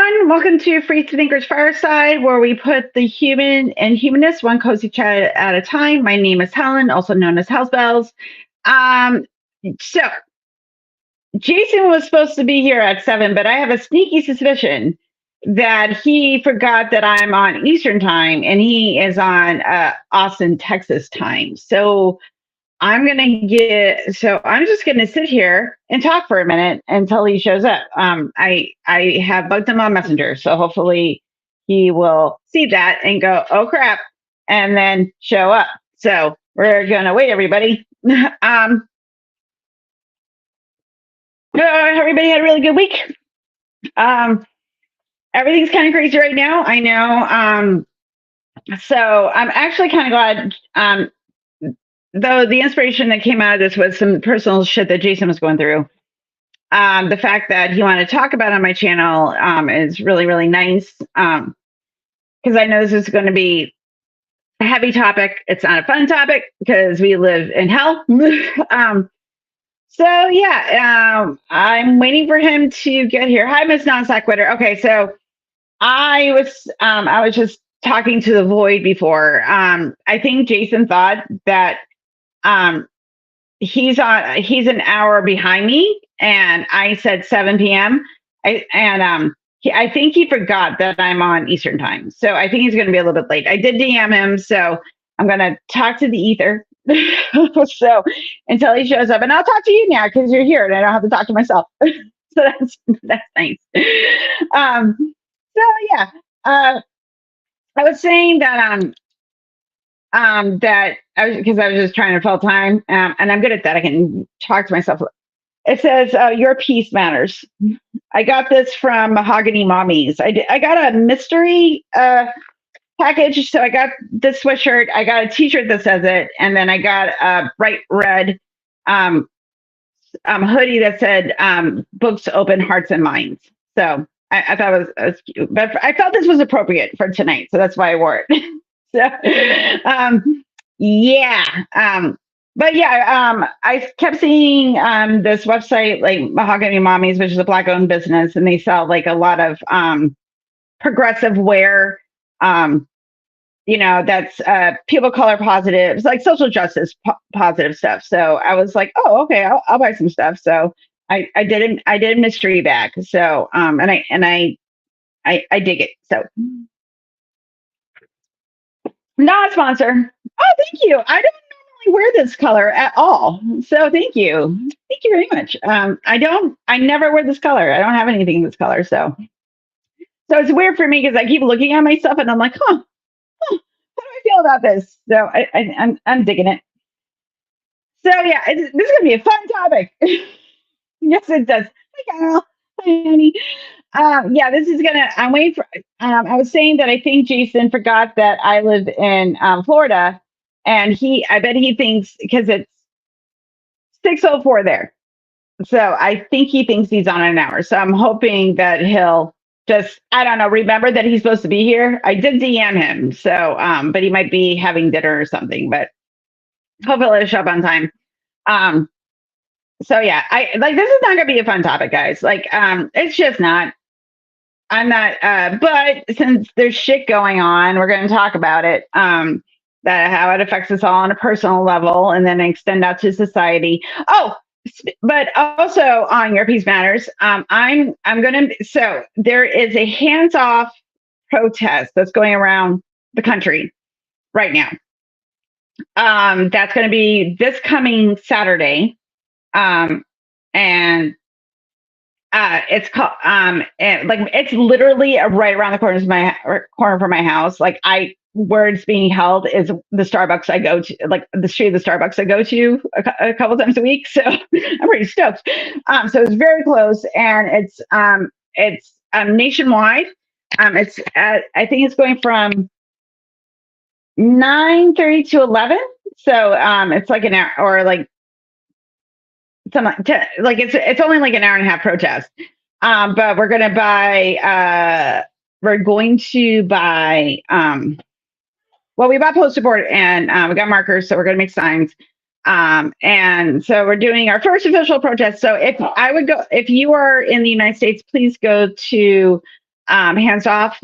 everyone. Welcome to FreeThinker's Fireside, where we put the human and humanist one cozy chat at a time. My name is Helen, also known as House Bells. So Jason was supposed to be here at 7, but I have a sneaky suspicion that he forgot that I'm on Eastern time and he is on Austin, Texas time. So I'm just gonna sit here and talk for a minute until he shows up. I have bugged him on Messenger, so hopefully he will see that and go, "Oh crap," and then show up. So we're gonna wait, everybody. Everybody had a really good week. Everything's kind of crazy right now. I know. So I'm actually kind of glad. Though the inspiration that came out of this was some personal shit that Jason was going through. The fact that he wanted to talk about on my channel is really, really nice. Because I know this is going to be a heavy topic. It's not a fun topic because we live in hell. I'm waiting for him to get here. Hi, Miss Non Sequitur. Okay, so I was just talking to the void before. I think Jason thought that he's an hour behind me, and I said 7 p.m. I think he forgot that I'm on Eastern time, so I think he's going to be a little bit late. I did DM him, so I'm going to talk to the ether. So until he shows up, and I'll talk to you now because you're here, and I don't have to talk to myself. So that's nice. I was saying that because I was just trying to fill time, and I'm good at that. I can talk to myself. It says your peace matters. I got this from Mahogany Mommies. I got a mystery package, so I got this sweatshirt. I got a T-shirt that says it, and then I got a bright red hoodie that said "Books Open Hearts and Minds." So I thought it was cute, but I felt this was appropriate for tonight, so that's why I wore it. So, I kept seeing this website like Mahogany Mommies, which is a Black-owned business, and they sell like a lot of progressive wear. That's people color positive, it's like social justice positive stuff. So I was like, oh, okay, I'll buy some stuff. So I did a mystery bag. So and I dig it. So. Not a sponsor. Oh, thank you. I don't normally wear this color at all. So thank you. Thank you very much. I never wear this color. I don't have anything in this color. So it's weird for me because I keep looking at myself and I'm like, how do I feel about this? So I'm digging it. So yeah, this is going to be a fun topic. Yes, it does. Hi, Kyle. Hi, honey. This is I'm waiting for. I was saying that I think Jason forgot that I live in Florida, and I bet he thinks because it's 6:04 there, so I think he thinks he's on an hour. So I'm hoping that he'll just, I don't know, remember that he's supposed to be here. I did DM him, so but he might be having dinner or something. But hopefully he'll show up on time. So yeah, this is not gonna be a fun topic, guys. It's just not. I'm not, but since there's shit going on, we're going to talk about it, that how it affects us all on a personal level and then extend out to society. Oh, but also on Your Peace Matters, so there is a hands-off protest that's going around the country right now. That's going to be this coming Saturday. And it's called it's literally right around the corner from my house. Where it's being held is the Starbucks I go to, like the street of the Starbucks I go to a couple times a week. So I'm pretty stoked. So it's very close, and it's nationwide. I think it's going from 9:30 to 11. So it's like an hour, or like it's only like an hour and a half protest. But we're going to buy we bought poster board, and we got markers, so we're going to make signs. And so we're doing our first official protest. So if you are in the United States, please go to hands off.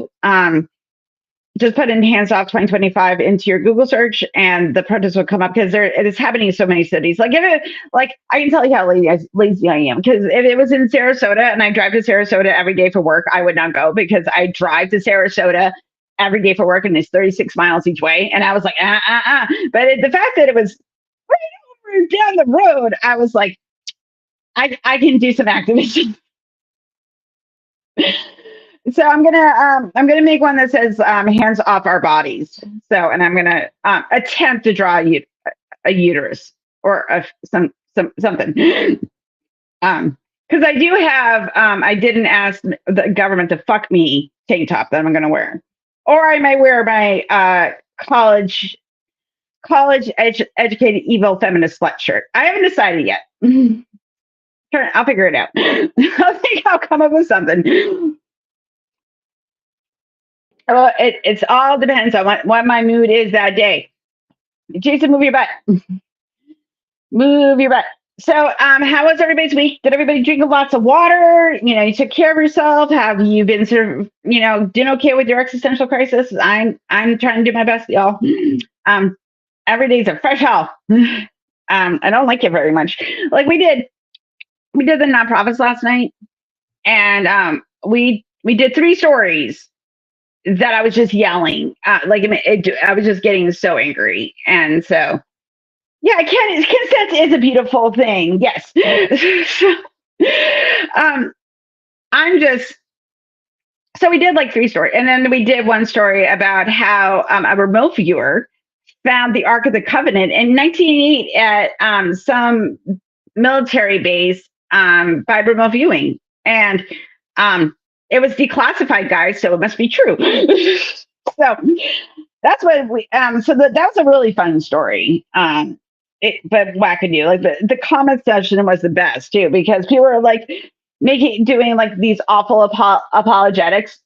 Just put in hands off 2025 into your Google search, and the protest will come up because it is happening in so many cities. Like if it, like I can tell you how lazy I am, because if it was in Sarasota and I drive to Sarasota every day for work, I would not go, because I drive to Sarasota every day for work and it's 36 miles each way, and I was like, But the fact that it was right over down the road, I was like, I can do some activism. So I'm gonna make one that says hands off our bodies. So, and I'm gonna attempt to draw a uterus or something. Because I do have I didn't ask the government to fuck me tank top that I'm gonna wear, or I might wear my educated evil feminist sweatshirt. I haven't decided yet. I'll figure it out. I think I'll come up with something. Well, it's all depends on what my mood is that day. Jason, move your butt. Move your butt. So, how was everybody's week? Did everybody drink lots of water? You took care of yourself. Have you been sort of, doing okay with your existential crisis? I'm trying to do my best, y'all. Every day's a fresh hell. I don't like it very much. Like we did the nonprofits last night, and we did 3 stories that I was just yelling. I was just getting so angry. And so, yeah, consent is a beautiful thing. Yes. So we did like 3 stories. And then we did one story about how a remote viewer found the Ark of the Covenant in 1908 at some military base by remote viewing. And it was declassified, guys, so it must be true. So that's what we that was a really fun story. But wackadoo, like the comment section was the best too, because people were like doing like these awful apologetics.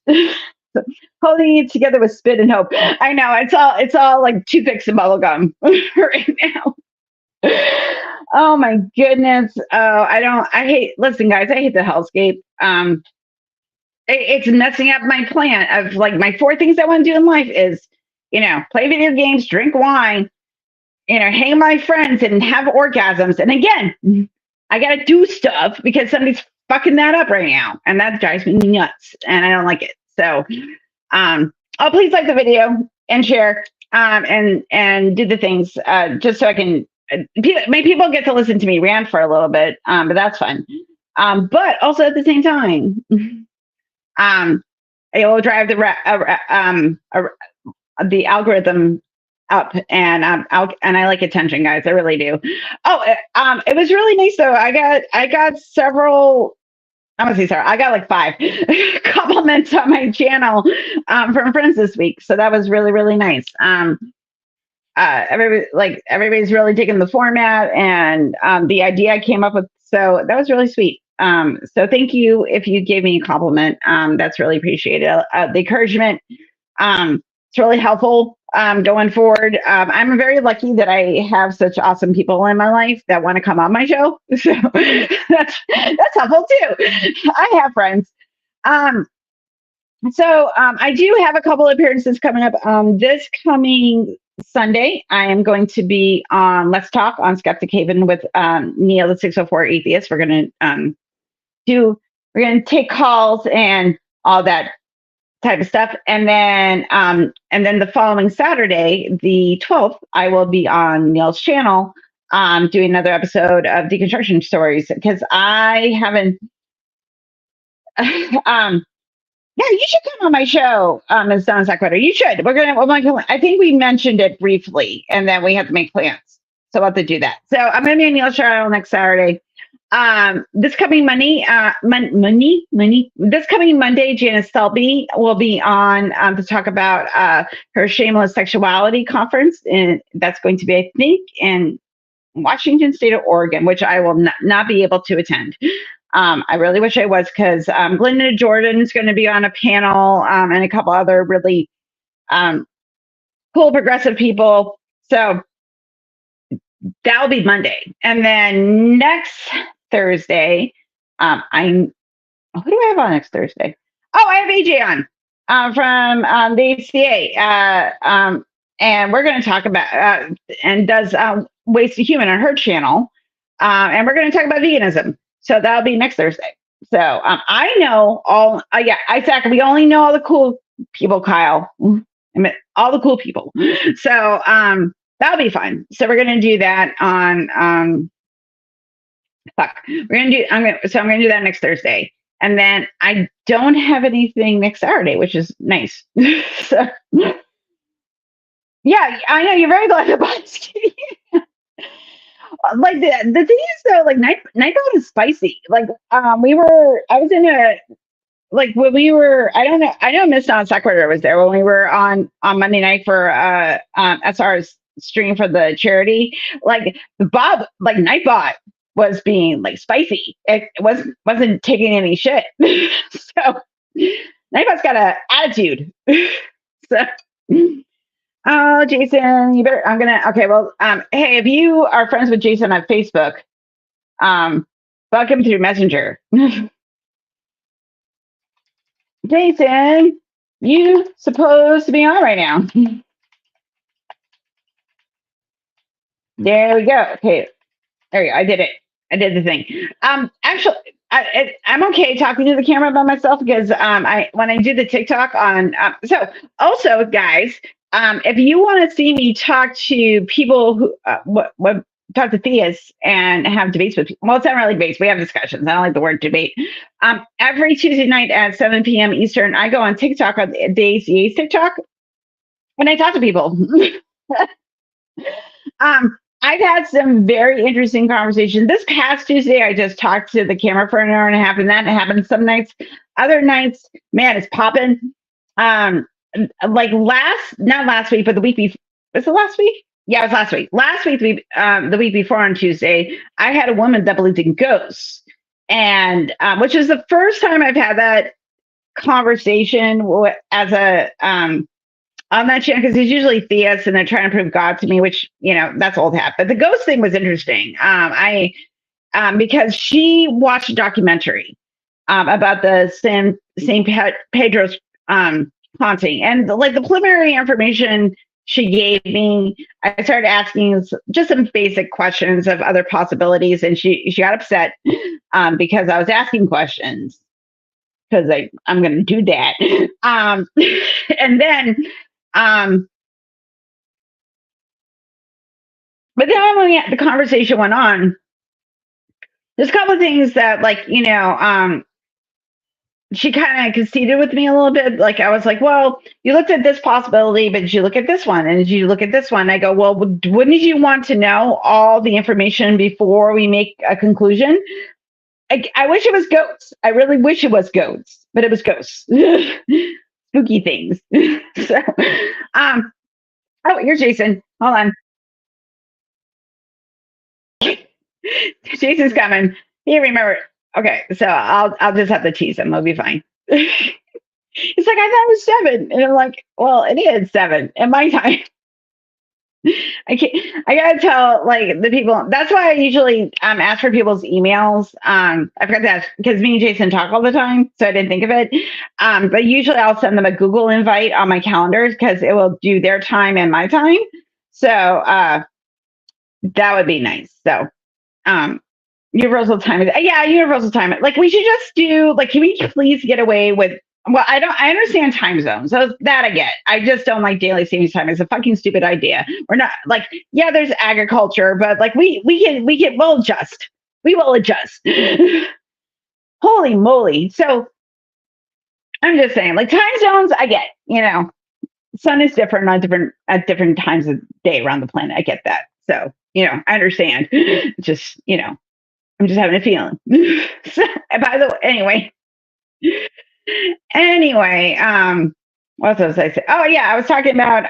Holding it together with spit and hope. I know it's all like toothpicks and bubble gum right now. Oh my goodness. Listen, guys, I hate the hellscape. It's messing up my plan of like my 4 things I want to do in life is, play video games, drink wine, hang with my friends and have orgasms. And again, I got to do stuff because somebody's fucking that up right now. And that drives me nuts and I don't like it. So, please like the video and share, and do the things, just so I can, my people get to listen to me rant for a little bit. But that's fun. But also at the same time, it will drive the algorithm up, and I like attention, guys. I really do. Oh, it was really nice though. I got several. I want to say sorry. I got like 5 compliments on my channel from friends this week, so that was really, really nice. Everybody's really digging the format and the idea I came up with, so that was really sweet. So thank you if you gave me a compliment. That's really appreciated. The encouragement, it's really helpful going forward. I'm very lucky that I have such awesome people in my life that want to come on my show. So that's helpful too. I have friends. So I do have a couple appearances coming up. This coming Sunday, I am going to be on Let's Talk on Skeptic Haven with Neil, the 604 Atheist. We're going to take calls and all that type of stuff. And then the following Saturday, the 12th, I will be on Neil's channel doing another episode of Deconstruction Stories, because I haven't yeah, you should come on my show, Ms. Donna Sackwetter. You should. I think we mentioned it briefly, and then we have to make plans. So we'll have to do that. So I'm going to be on Neil's show next Saturday. This coming Monday, this coming Monday, Janice Selby will be on to talk about her Shameless Sexuality conference, and that's going to be, I think, in Washington State or Oregon, which I will not be able to attend. I really wish I was, because Glenda Jordan is going to be on a panel, and a couple other really cool progressive people. So that will be Monday. And then next Thursday, who do I have on next Thursday? Oh, I have AJ on from the HCA, and we're going to talk about and does Waste to Human on her channel, and we're going to talk about veganism. So that'll be next Thursday. So I know all. Yeah, exactly. We only know all the cool people, Kyle. I mean, all the cool people. So that'll be fun. So we're going to do that on. Fuck. We're gonna do. I'm gonna do that next Thursday, and then I don't have anything next Saturday, which is nice. So yeah, I know you're very glad about it. Like the thing is though, like Nightbot is spicy. Like I was in a like when we were I know Miss Non Sequitur was there when we were on Monday night for SR's stream for the charity. Like Bob, like Nightbot was being like spicy. It wasn't taking any shit. So Nightbot's got an attitude. So oh Jason, you better okay, well hey, if you are friends with Jason on Facebook, fuck him through Messenger. Jason, you supposed to be on right now. There we go. Okay, there we go. I did it. I did the thing. Actually, I'm okay talking to the camera by myself because I when I do the TikTok on. So also, guys, if you want to see me talk to people who what talk to theists and have debates with people. Well, it's not really debates. We have discussions. I don't like the word debate. Every Tuesday night at 7 p.m. Eastern, I go on TikTok on the ACA's TikTok and I talk to people. I've had some very interesting conversations. This past Tuesday, I just talked to the camera for an hour and a half, and that happens some nights. Other nights, man, it's popping. Like not last week, but the week before. Was it last week? Yeah, it was last week. Last week, the week before on Tuesday, I had a woman that believed in ghosts, and which is the first time I've had that conversation as a on that channel because he's usually theists and they're trying to prove God to me, which that's old hat. But the ghost thing was interesting. Because she watched a documentary about the Saint Pedro's haunting, and like the preliminary information she gave me, I started asking just some basic questions of other possibilities, and she got upset because I was asking questions because I'm going to do that. And then. But then when the conversation went on, there's a couple of things that, like, she kind of conceded with me a little bit. Like, I was like, well, you looked at this possibility, but did you look at this one? And did you look at this one? I go, well, wouldn't you want to know all the information before we make a conclusion? I wish it was goats. I really wish it was goats, but it was ghosts. Spooky things. So, oh, here's Jason. Hold on. Jason's coming. You remember? Okay, so I'll just have to tease him. It'll be fine. It's like I thought it was 7, and I'm like, well, it is 7 in my time. I can't. I gotta tell like the people. That's why I usually ask for people's emails. I forgot to ask because me and Jason talk all the time, so I didn't think of it. But usually I'll send them a Google invite on my calendar because it will do their time and my time. So that would be nice. So universal time is universal time. Like we should just do like, can we please get away with? Well, I understand time zones, so that I get. I just don't like daily savings time. It's a fucking stupid idea. We're not like, yeah, there's agriculture, but like we'll adjust. We will adjust. Holy moly! So I'm just saying, like time zones, I get. Sun is different at different times of day around the planet. I get that. So I understand. Just I'm just having a feeling. So, by the way, anyway, what was I say? Oh yeah, I was talking about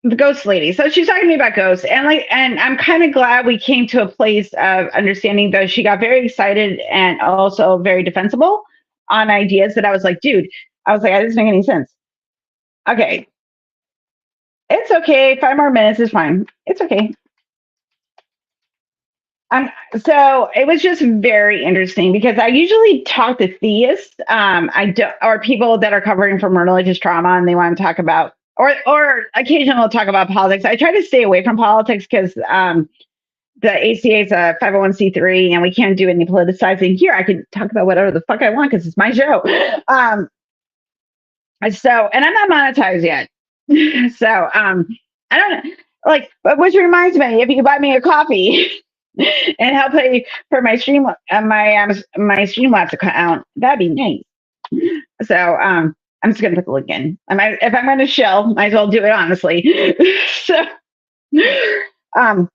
the ghost lady. So she's talking to me about ghosts, and I'm kind of glad we came to a place of understanding. Though she got very excited and also very defensible on ideas that I was like, dude, I was like, that doesn't make any sense. Okay, it's okay. 5 more minutes is fine. It's okay. Um, so it was just very interesting because I usually talk to theists, I do, or people that are covering from religious trauma, and they want to talk about, or occasionally we'll talk about politics. I try to stay away from politics because the ACA is a 501c3, and we can't do any politicizing here. I can talk about whatever the fuck I want because it's my show. So, and I'm not monetized yet. So, I don't like, but which reminds me, if you could buy me a coffee and help pay for my my Streamlabs account, that'd be nice. So, I'm just gonna put the link in. If I'm gonna shill, might as well do it honestly. So, um,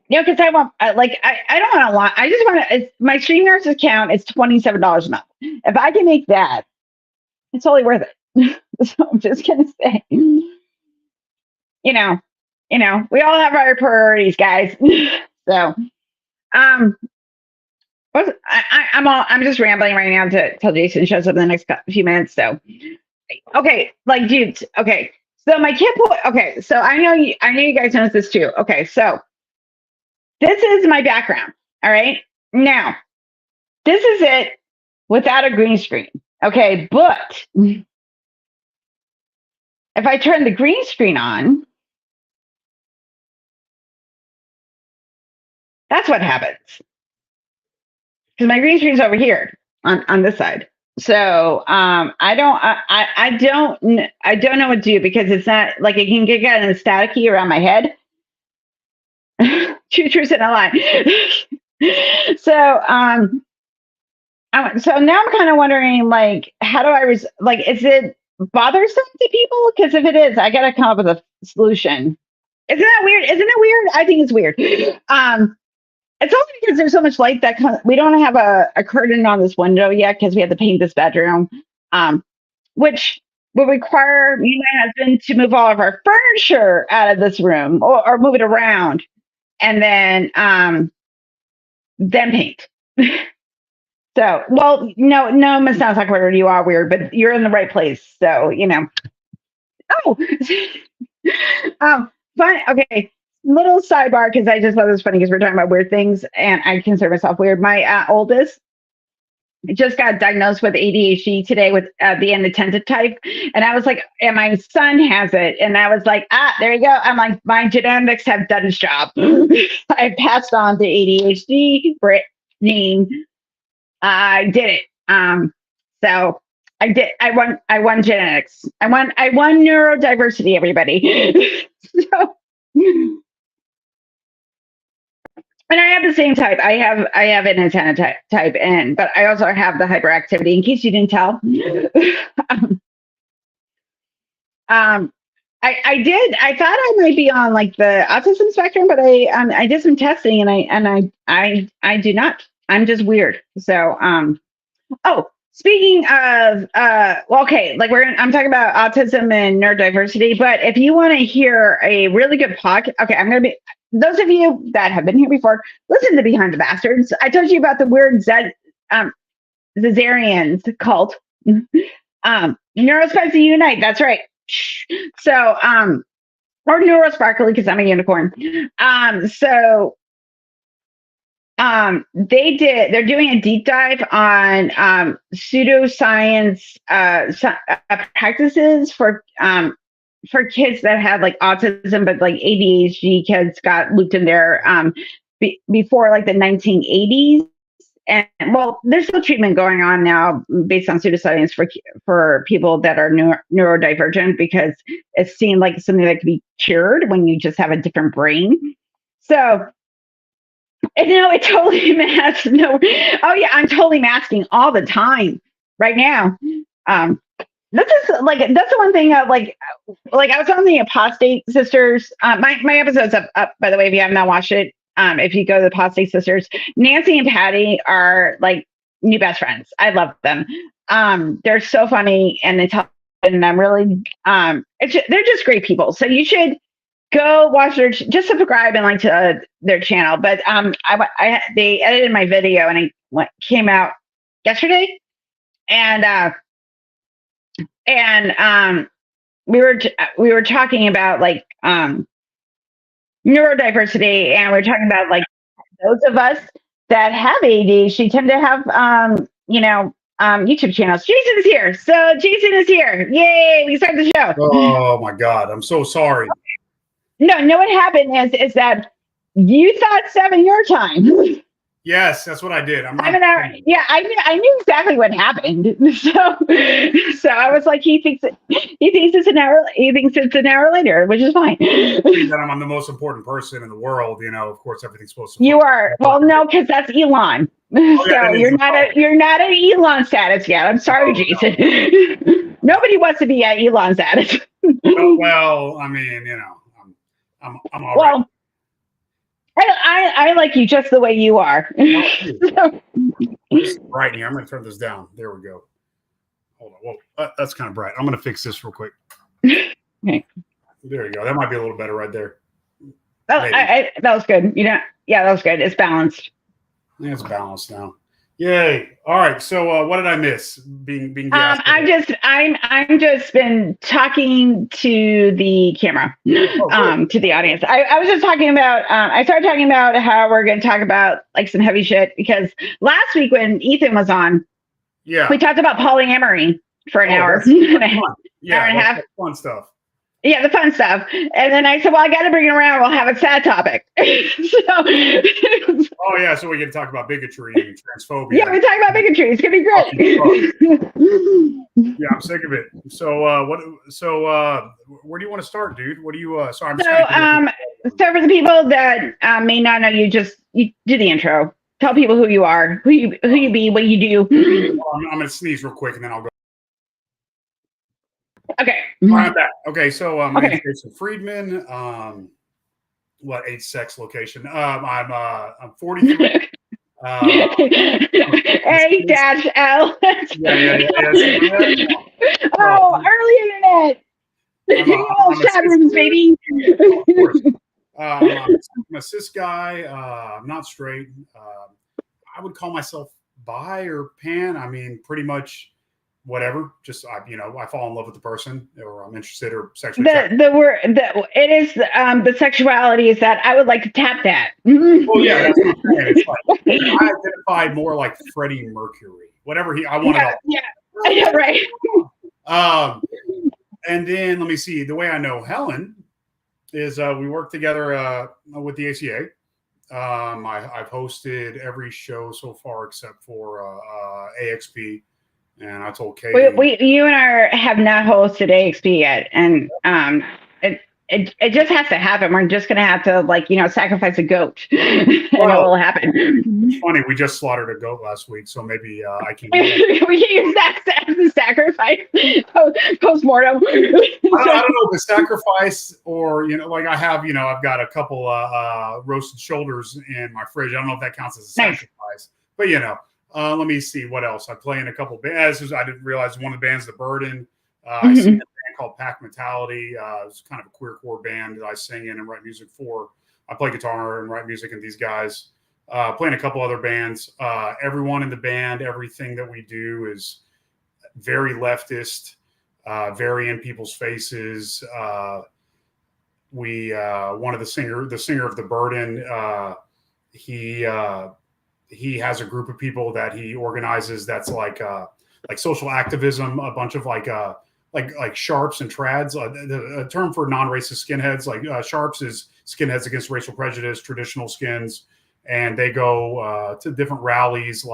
because I want, I don't want a lot. I just want to. My Stream Nurse account is $27 a month. If I can make that, it's totally worth it. So I'm just gonna say, you know, we all have our priorities, guys. So, um, I'm just rambling right now till Jason shows up in the next few minutes. So, okay, like, dude, okay. So my kid, okay. So I know you guys noticed this too. Okay, so this is my background. All right, now this is it without a green screen. Okay, but if I turn the green screen on, that's what happens. Because my green screen's over here on this side. So I don't know what to do because it's not like it can get kind of staticky around my head. Two truths and a lie. So so now I'm kind of wondering, like, how do is it bothersome to people? Because if it is, I got to come up with a solution. Isn't that weird? Isn't it weird? I think it's weird. It's only because there's so much light that we don't have a curtain on this window yet because we have to paint this bedroom, which will require me and my husband to move all of our furniture out of this room or move it around, and then paint. So, well, no, it sounds like weird. You are weird, but you're in the right place. So, Oh, fine. Okay. Little sidebar because I just thought it was funny because we're talking about weird things, and I consider myself weird. My oldest just got diagnosed with ADHD today with the inattentive type, and I was like, and my son has it, and I was like, there you go. I'm like, my genetics have done its job. I passed on the ADHD. Brittany, I did it. So I did. I won genetics. I won neurodiversity. Everybody. So, and I have the same type. I have an antenna type N, but I also have the hyperactivity. In case you didn't tell, I did. I thought I might be on like the autism spectrum, but I did some testing, and I do not. I'm just weird. So oh, speaking of well, okay, like I'm talking about autism and neurodiversity, but if you want to hear a really good podcast, okay, I'm gonna be those of you that have been here before, listen to Behind the Bastards. I told you about the weird Zazarians cult. Neurospicy Unite, that's right. So or Neurosparkly because I'm a unicorn. So they're doing a deep dive on pseudoscience practices for kids that have like autism, but like ADHD kids got looped in there before like the 1980s. And well, there's still treatment going on now based on pseudoscience for people that are neurodivergent because it's seen like something that can be cured when you just have a different brain. So it totally masks. No, oh yeah, I'm totally masking all the time right now. This is like that's the one thing. Like I was on the Apostate Sisters. My episode's up by the way. If you have not watched it, if you go to the Apostate Sisters, Nancy and Patty are like new best friends. I love them. They're so funny and they tell. And I'm really they're just great people. So you should go watch just subscribe and like to their channel. But they edited my video and it came out yesterday, and we were talking about like neurodiversity, and we're talking about like those of us that have ADHD tend to have, YouTube channels. Jason is here. So Jason is here. Yay! We start the show. Oh my God! I'm so sorry. No, what happened is that you thought 7 your time. Yes, that's what I did. I'm an hour. Yeah, I knew exactly what happened. So I was like, he thinks it's an hour. He thinks it's an hour later, which is fine. That I'm the most important person in the world. Of course, everything's supposed to. You are. Well, no, because that's Elon. So you're not at Elon status yet. I'm sorry, Jason. No. Nobody wants to be at Elon status. Well, I mean, I'm all right. I like you just the way you are. It's bright in here. I'm going to turn this down. There we go. Hold on. Whoa, that's kind of bright. I'm going to fix this real quick. Okay. There you go. That might be a little better right there. That was good. Yeah, that was good. It's balanced. Yeah, it's balanced now. Yay! All right. So, what did I miss? Being I'm just been talking to the camera, to the audience. I was just talking about. I started talking about how we're going to talk about like some heavy shit because last week when Ethan was on, we talked about polyamory for an hour, hour and a half. Fun stuff. Yeah, the fun stuff. And then I said, well, I got to bring it around. We'll have a sad topic. So we can talk about bigotry and transphobia. Yeah, we're talking about bigotry. It's going to be great. Yeah, I'm sick of it. So, where do you want to start, dude? What do you, so for the people that may not know you, you do the intro. Tell people who you are, who you be, what you do. I'm going to sneeze real quick and then I'll go. Okay. All right, I'm back. Okay, so my name is Jason Friedman. Age, sex, location? I'm 43. A-L. Yeah. Oh, early internet. I'm chat rooms, baby. Of course. I'm a cis guy. I'm not straight. I would call myself bi or pan. I mean, pretty much. Whatever, just I fall in love with the person, or I'm interested or sexually. The sexuality is that I would like to tap that. Well, yeah, that's what I'm saying. It's like I identify more like Freddie Mercury, whatever I want it all. Yeah, right. And then let me see. The way I know Helen is we work together with the ACA. I've hosted every show so far except for AXP. And I told Katie, you and I have not hosted AXP yet, and it just has to happen. We're just gonna have to sacrifice a goat, and it will happen. It's funny, we just slaughtered a goat last week, so maybe I can. We can use that as a sacrifice post-mortem. I don't know if it's sacrifice or I have I've got a couple roasted shoulders in my fridge. I don't know if that counts as a sacrifice, but let me see what else. I play in a couple bands. I didn't realize one of the bands, The Burden. I sing in a band called Pack Mentality. It's kind of a queercore band that I sing in and write music for. I play guitar and write music in these guys. Playing a couple other bands. Everyone in the band, everything that we do is very leftist, very in people's faces. One of the singer of The Burden, he has a group of people that he organizes that's like social activism, a bunch of like sharps and trads. The term for non-racist skinheads, sharps is skinheads against racial prejudice, traditional skins, and they go to different rallies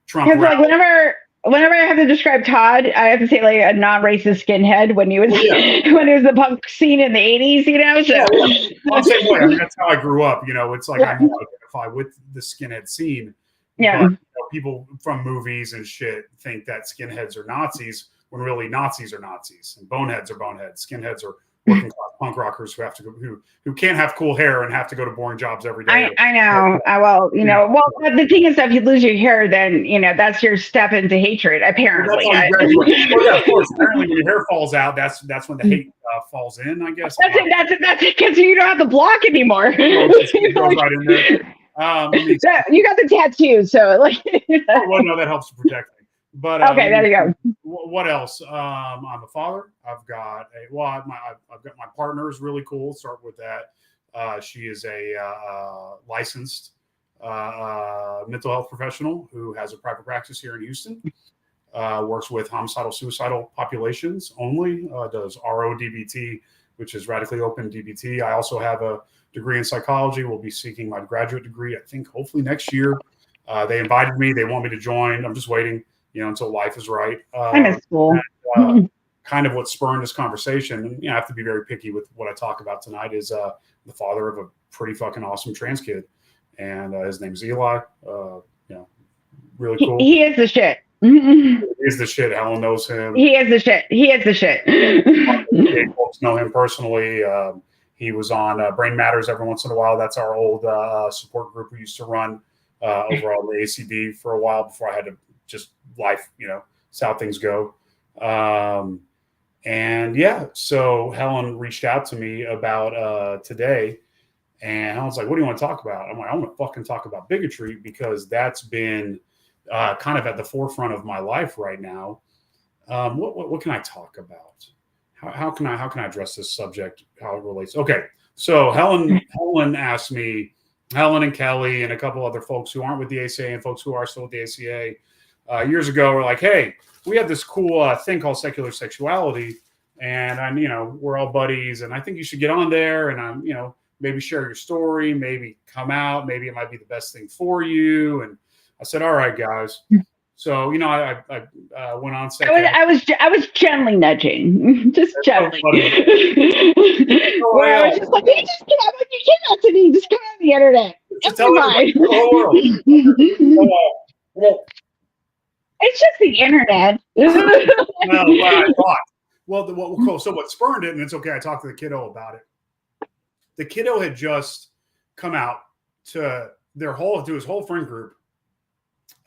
Trump rallies. Whenever I have to describe Todd, I have to say like a non-racist skinhead when he was when it was the punk scene in the 80s, So Well, same way. I mean, that's how I grew up. It's like I identify with the skinhead scene. Yeah. But, people from movies and shit think that skinheads are Nazis when really Nazis are Nazis and boneheads are boneheads. Skinheads are working class punk rockers who have to go, who can't have cool hair and have to go to boring jobs every day. I know. Well, but the thing is, if you lose your hair, then that's your step into hatred. Apparently, of course. Apparently, when your hair falls out, that's when the hate falls in. I guess that's it because you don't have the block anymore. It goes right in there. You got the tattoo, so well, no, that helps to protect me. But okay, there you go. What else? I'm a father. I've got I've got my partner is really cool. Start with that. She is a licensed mental health professional who has a private practice here in Houston. Works with homicidal, suicidal populations only. Does RO-DBT, which is radically open DBT. I also have a degree in psychology. Will be seeking my graduate degree, I think, hopefully next year. They invited me. They want me to join. I'm just waiting, until life is right. I'm in school. Kind of what spurred this conversation, and I have to be very picky with what I talk about tonight, is the father of a pretty fucking awesome trans kid, and his name's Eli. Really cool. He is the shit. He is the shit. Helen knows him. He is the shit. He is the shit. Folks know him personally. He was on Brain Matters every once in a while. That's our old support group we used to run over on the ACD for a while before I had to just life, it's how things go. And yeah, so Helen reached out to me about today, and I was like, what do you want to talk about? I'm like, I want to fucking talk about bigotry, because that's been kind of at the forefront of my life right now. What can I talk about? How can I address this subject? How it relates? Okay, so Helen asked me, Helen and Kelly and a couple other folks who aren't with the ACA and folks who are still with the ACA years ago were like, hey, we have this cool thing called secular sexuality, and I'm we're all buddies, and I think you should get on there and maybe share your story, maybe come out, maybe it might be the best thing for you. And I said, all right, guys. So, I went on second. I was gently nudging, just gently. Where I was just like, you just get out, you cannot to me, just come on the internet. Just tell everybody the whole world. It's just the internet. Well, what I thought. Well, so what spurned it, and it's okay, I talked to the kiddo about it. The kiddo had just come out to his whole friend group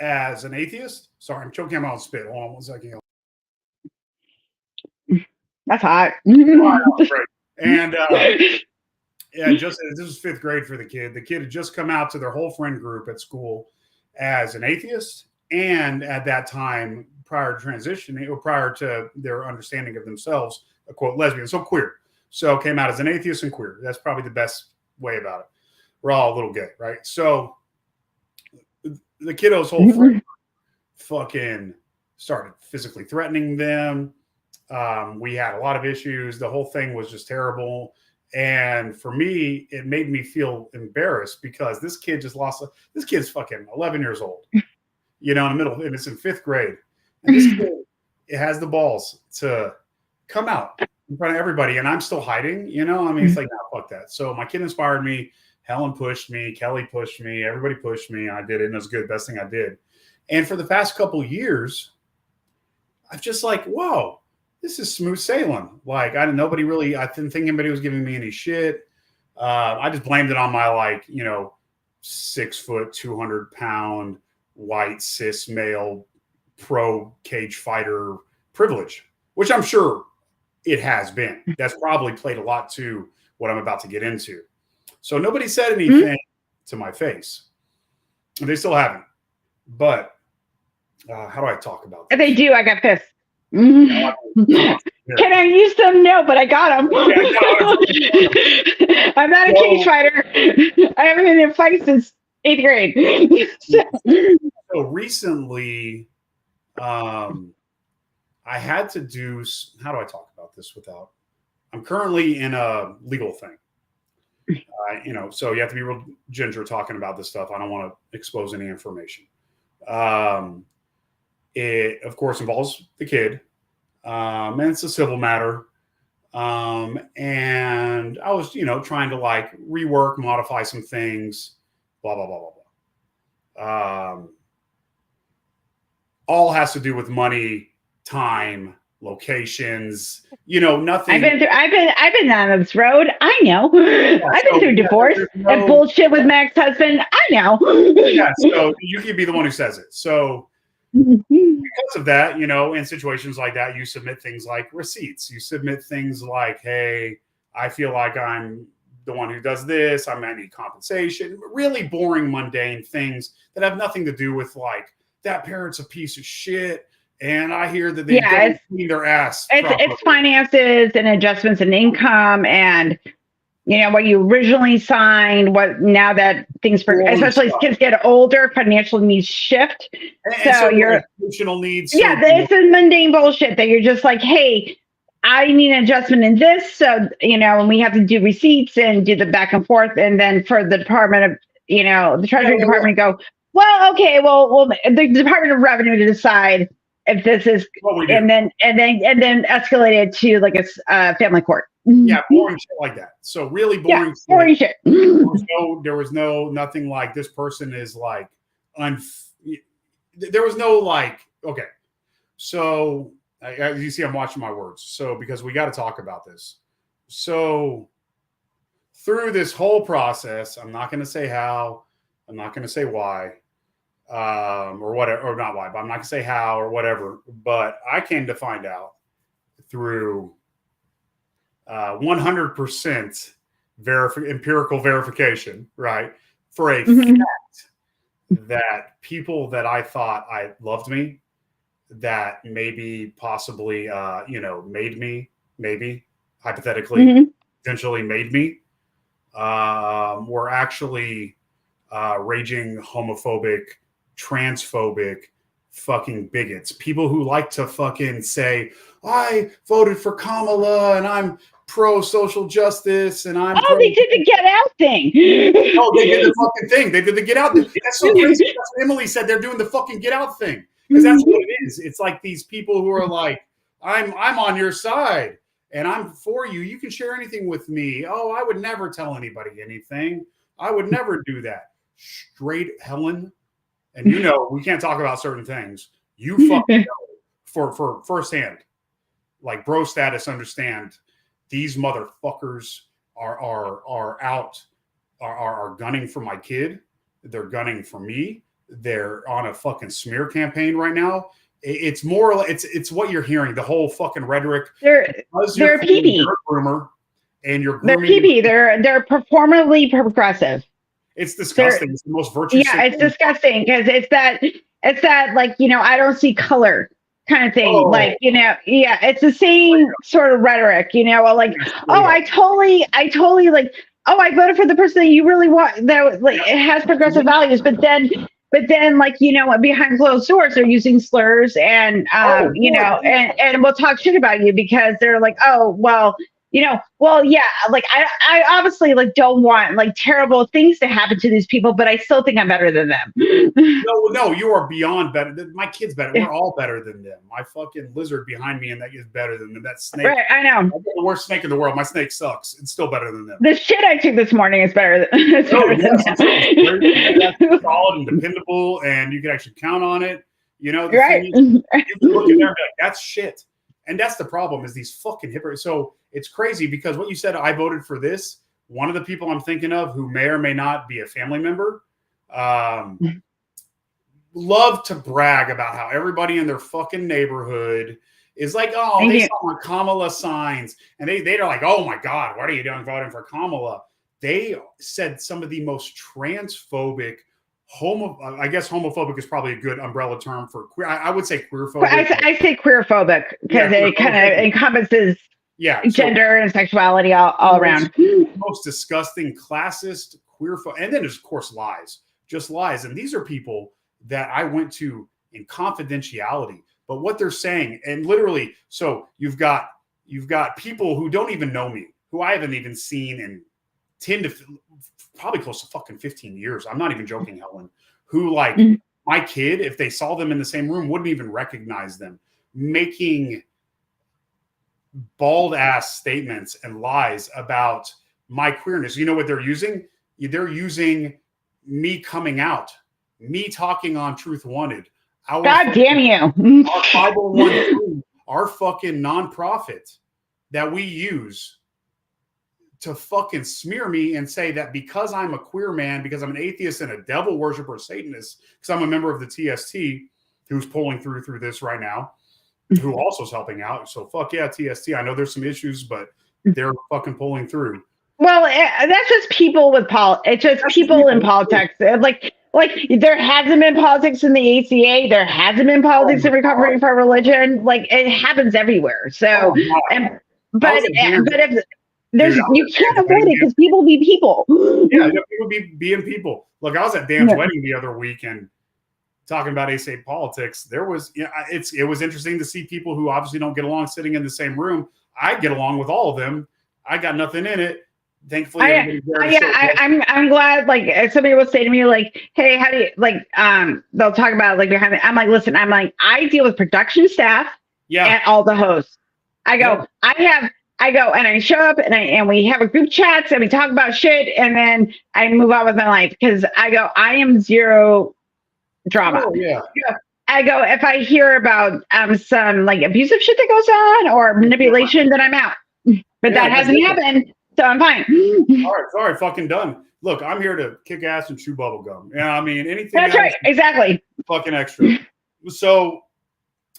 as an atheist. Sorry, I'm choking on spit. Hold on one second. That's hot. Great. And this was 5th grade for the kid. The kid had just come out to their whole friend group at school as an atheist, and at that time, prior to transitioning, or prior to their understanding of themselves, a quote, lesbian, so queer. So came out as an atheist and queer. That's probably the best way about it. We're all a little gay, right? So the kiddo's whole friend fucking started physically threatening them. We had a lot of issues. The whole thing was just terrible. And for me, it made me feel embarrassed, because this kid this kid's fucking 11 years old, in the middle, and it's in 5th grade. And this kid, it has the balls to come out in front of everybody, and I'm still hiding, it's like, no, fuck that. So my kid inspired me. Helen pushed me, Kelly pushed me, everybody pushed me, and I did it, and it was good, best thing I did. And for the past couple of years, I've just like, whoa, this is smooth sailing. Like, I didn't think anybody was giving me any shit. I just blamed it on my 6 foot, 200 pound, white, cis male, pro cage fighter privilege, which I'm sure it has been. That's probably played a lot to what I'm about to get into. So nobody said anything to my face. And they still haven't. But how do I talk about this? If they do, I got pissed. Can I use them? No, but I got them. I'm not a cage fighter. I haven't been in fights since 8th grade. So recently, I had to do, how do I talk about this without, I'm currently in a legal thing. So you have to be real ginger talking about this stuff. I don't want to expose any information. It, of course, involves the kid, and it's a civil matter. And I was, trying to rework, modify some things, blah, blah, blah, blah, blah. All has to do with money, time, locations, nothing. I've been on this road. I know. I've been through divorce and bullshit with my ex-husband. I know. Yeah, so you can be the one who says it. So because of that, in situations like that, you submit things like receipts. You submit things like, hey, I feel like I'm the one who does this. I might need compensation. Really boring, mundane things that have nothing to do with that parent's a piece of shit. and I hear that they don't clean their ass. It's finances and adjustments in income and what you originally signed, what now that things, especially as kids get older, financial needs shift. And so your emotional needs. Yeah, it's a mundane bullshit that you're just like, hey, I need an adjustment in this. So, and we have to do receipts and do the back and forth. And then for the Department of, the Treasury Department go, well, okay, well, the Department of Revenue to decide if this is, and then escalate it to like a family court. Yeah, boring shit like that. So really boring. Yeah, boring shit. There was nothing like this person is like, there was no like, okay. So as you see, I'm watching my words. So because we got to talk about this. So through this whole process, I'm not going to say how, I'm not going to say why, or whatever, or not why, but I'm not going to say how or whatever. But I came to find out through 100% empirical verification, right? For a fact that people that I thought I loved me, that maybe possibly, made me, maybe hypothetically, potentially made me, were actually raging homophobic, transphobic, fucking bigots. People who like to fucking say, I voted for Kamala and I'm pro social justice and I'm they did the Get Out thing. Oh, they did the fucking thing. They did the Get Out thing. That's so crazy. That's what Emily said. They're doing the fucking Get Out thing. Because that's what it is. It's like these people who are like, I'm on your side and I'm for you. You can share anything with me. Oh, I would never tell anybody anything. I would never do that. Straight Helen. And we can't talk about certain things. You fucking know for firsthand, like bro status, understand these motherfuckers are out, are gunning for my kid. They're gunning for me. They're on a fucking smear campaign right now. It's more, it's what you're hearing. The whole fucking rhetoric. They're PB. Groomer, and you're they're PB. They're performatively progressive. It's disgusting. It's the most virtuous. Yeah, it's disgusting because it's that like I don't see color kind of thing. Oh. Like it's the same sort of rhetoric. Like I totally like I voted for the person that you really want that like it has progressive values, but then like behind closed doors they're using slurs and and we'll talk shit about you because they're like like I obviously like don't want like terrible things to happen to these people, but I still think I'm better than them. No, you are beyond better. My kid's better. We're all better than them. My fucking lizard behind me and that is better than them. That snake. Right, I know. I'm the worst snake in the world. My snake sucks. It's still better than them. The shit I took this morning is better than it's solid and dependable, and you can actually count on it. Right. You can look in there and be like, that's shit. And that's the problem is these fucking hypocrites. So it's crazy because what you said, I voted for this. One of the people I'm thinking of who may or may not be a family member, love to brag about how everybody in their fucking neighborhood is like, they saw Kamala signs. And they're like, oh my God, what are you doing voting for Kamala? They said some of the most transphobic, I guess homophobic is probably a good umbrella term for queer. I would say queerphobic. I say queerphobic because it kind of encompasses gender and sexuality all around. Most disgusting, classist, and then there's of course lies, just lies. And these are people that I went to in confidentiality. But what they're saying, and literally, so you've got people who don't even know me, who I haven't even seen in 10 to probably close to fucking 15 years. I'm not even joking, Helen, who like my kid, if they saw them in the same room, wouldn't even recognize them, making bald ass statements and lies about my queerness. You know what they're using? They're using me coming out, me talking on Truth Wanted. God damn you. Our 501, our fucking nonprofit that we use to fucking smear me and say that because I'm a queer man, because I'm an atheist and a devil worshiper Satanist, because I'm a member of the TST who's pulling through this right now, who also is helping out. So fuck yeah, TST. I know there's some issues, but they're fucking pulling through. Well, that's just people with it's just people in politics. Like Like there hasn't been politics in the ACA. There hasn't been politics in Recovery for Religion. Like it happens everywhere. So, but if there's you can't avoid it because people be people. Yeah, people be being people. Look, I was at Dan's wedding the other week and talking about ACA politics. There was, it was interesting to see people who obviously don't get along sitting in the same room. I get along with all of them. I got nothing in it. Thankfully, I'm glad. Like somebody will say to me, like, "Hey, how do you like?" They'll talk about like behind. I'm like, listen, I deal with production staff, and all the hosts. I go and I show up and we have a group chats and we talk about shit and then I move on with my life because I am zero drama. Oh, yeah. I go if I hear about some like abusive shit that goes on or manipulation, then I'm out. But that hasn't happened. So I'm fine. All right, fucking done. Look, I'm here to kick ass and chew bubble gum. I mean, anything. That's right, exactly. Fucking extra. So,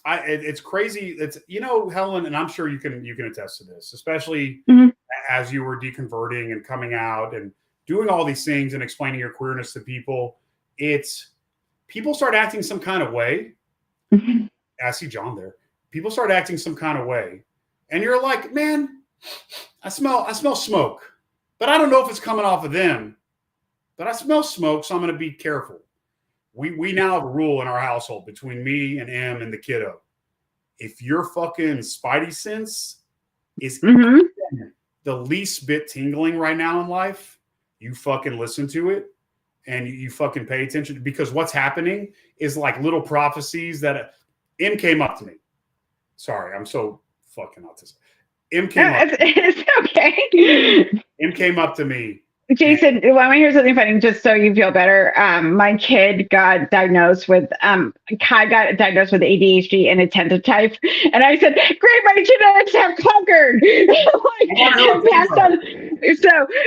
it's crazy. It's Helen, and I'm sure you can attest to this, especially as you were deconverting and coming out and doing all these things and explaining your queerness to people. It's people start acting some kind of way. I see John there. People start acting some kind of way, and you're like, man. I smell smoke, but I don't know if it's coming off of them. But I smell smoke, so I'm going to be careful. We now have a rule in our household between me and Em and the kiddo. If your fucking spidey sense is the least bit tingling right now in life, you fucking listen to it and you fucking pay attention because what's happening is like little prophecies that Em came up to me. Sorry, I'm so fucking autistic. It's okay. Em came up to me. Jason, want to hear something funny just so you feel better? My kid got diagnosed with Kai got diagnosed with ADHD and attentive type, and I said, "Great, my genetics have conquered." Passed on.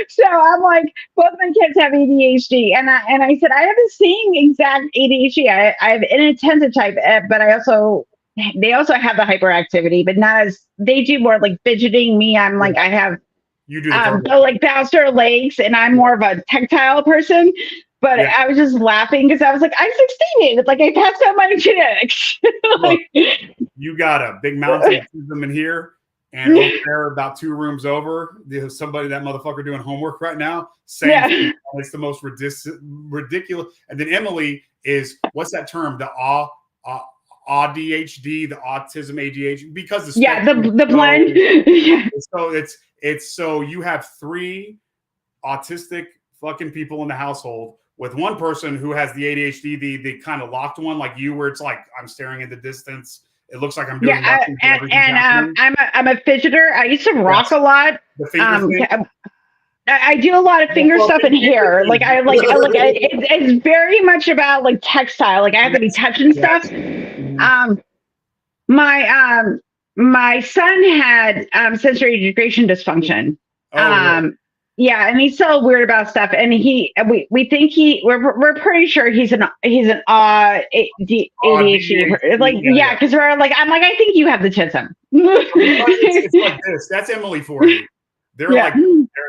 So I'm like, both my kids have ADHD, and I said I have the same exact ADHD. I have an attentive type, but they also have the hyperactivity, but not as they do more like fidgeting. Me, I'm like I have. You do like bouncer legs, and I'm more of a tactile person. But I was just laughing because I was like, I succeeded. Like I passed out my genetics. Look, you got a big mountain of them in here, and over there, about 2 rooms over, there's somebody that motherfucker doing homework right now. Same. It's the most ridiculous. And then Emily is what's that term? The ADHD, the autism ADHD, because the blend. So it's so you have 3 autistic fucking people in the household with one person who has the ADHD, the kind of locked one like you, where it's like I'm staring at the distance. It looks like I'm doing nothing. I'm a fidgeter. I used to rock a lot. I do a lot of finger stuff and hair. Like it's very much about like textile. Like I have to be touching stuff. My son had sensory integration dysfunction. And he's so weird about stuff. And we think we're pretty sure he's an ADHD. Because we're like I'm like I think you have the tism. It's like this. That's Emily for you. They're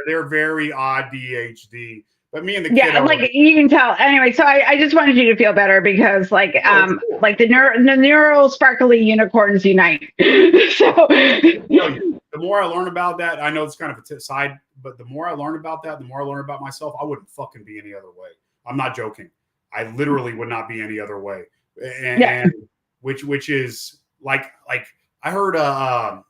they're very ADHD. But me and the kid, like you can tell. Anyway, so I just wanted you to feel better because, like the neural sparkly unicorns unite. So the more I learn about that, I know it's kind of a side, but the more I learn about that, the more I learn about myself. I wouldn't fucking be any other way. I'm not joking. I literally would not be any other way. And which is like I heard I've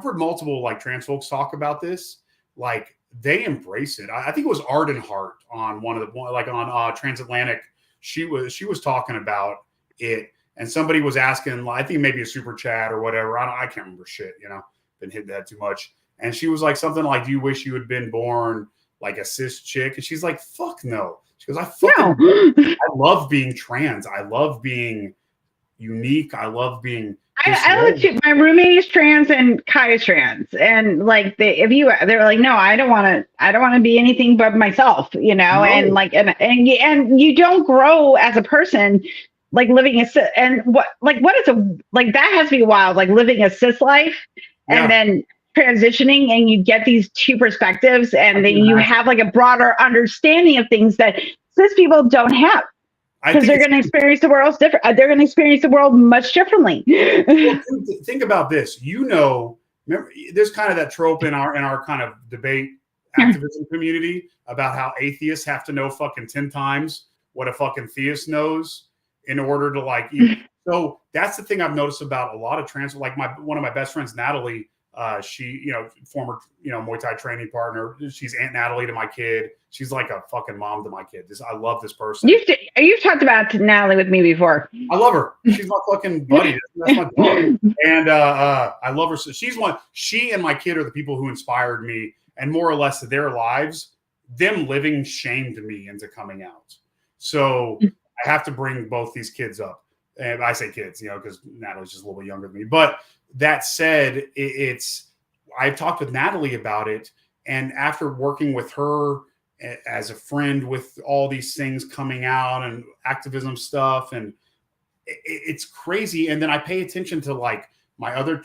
heard multiple like trans folks talk about this. Like they embrace it. I think it was Arden Hart on on Transatlantic. She was talking about it, and somebody was asking. I think maybe a super chat or whatever. I can't remember shit. Been hitting that too much. And she was like something like, "Do you wish you had been born like a cis chick?" And she's like, "Fuck no." She goes, I love being trans. I love being unique. I love being. I look too. My roommate is trans and Kai is trans, and like they're like, no, I don't want to be anything but myself, No. And like, and you don't grow as a person, like living what is that has to be wild, like living a cis life and then transitioning, and you get these 2 perspectives, and then you have like a broader understanding of things that cis people don't have. Because they're going to experience the world different. They're going to experience the world much differently. Well, think about this. Remember, there's kind of that trope in our kind of debate activism community about how atheists have to know fucking 10 times what a fucking theist knows in order to like. So that's the thing I've noticed about a lot of trans. Like one of my best friends, Natalie. She, former, Muay Thai training partner. She's Aunt Natalie to my kid. She's like a fucking mom to my kid. I love this person. You've talked about Natalie with me before. I love her. She's my fucking buddy. That's my dog. And I love her. So she and my kid are the people who inspired me, and more or less their lives, them living shamed me into coming out. So I have to bring both these kids up. And I say kids, because Natalie's just a little bit younger than me. But that said, I've talked with Natalie about it. And after working with her as a friend with all these things coming out and activism stuff, and it's crazy. And then I pay attention to like my other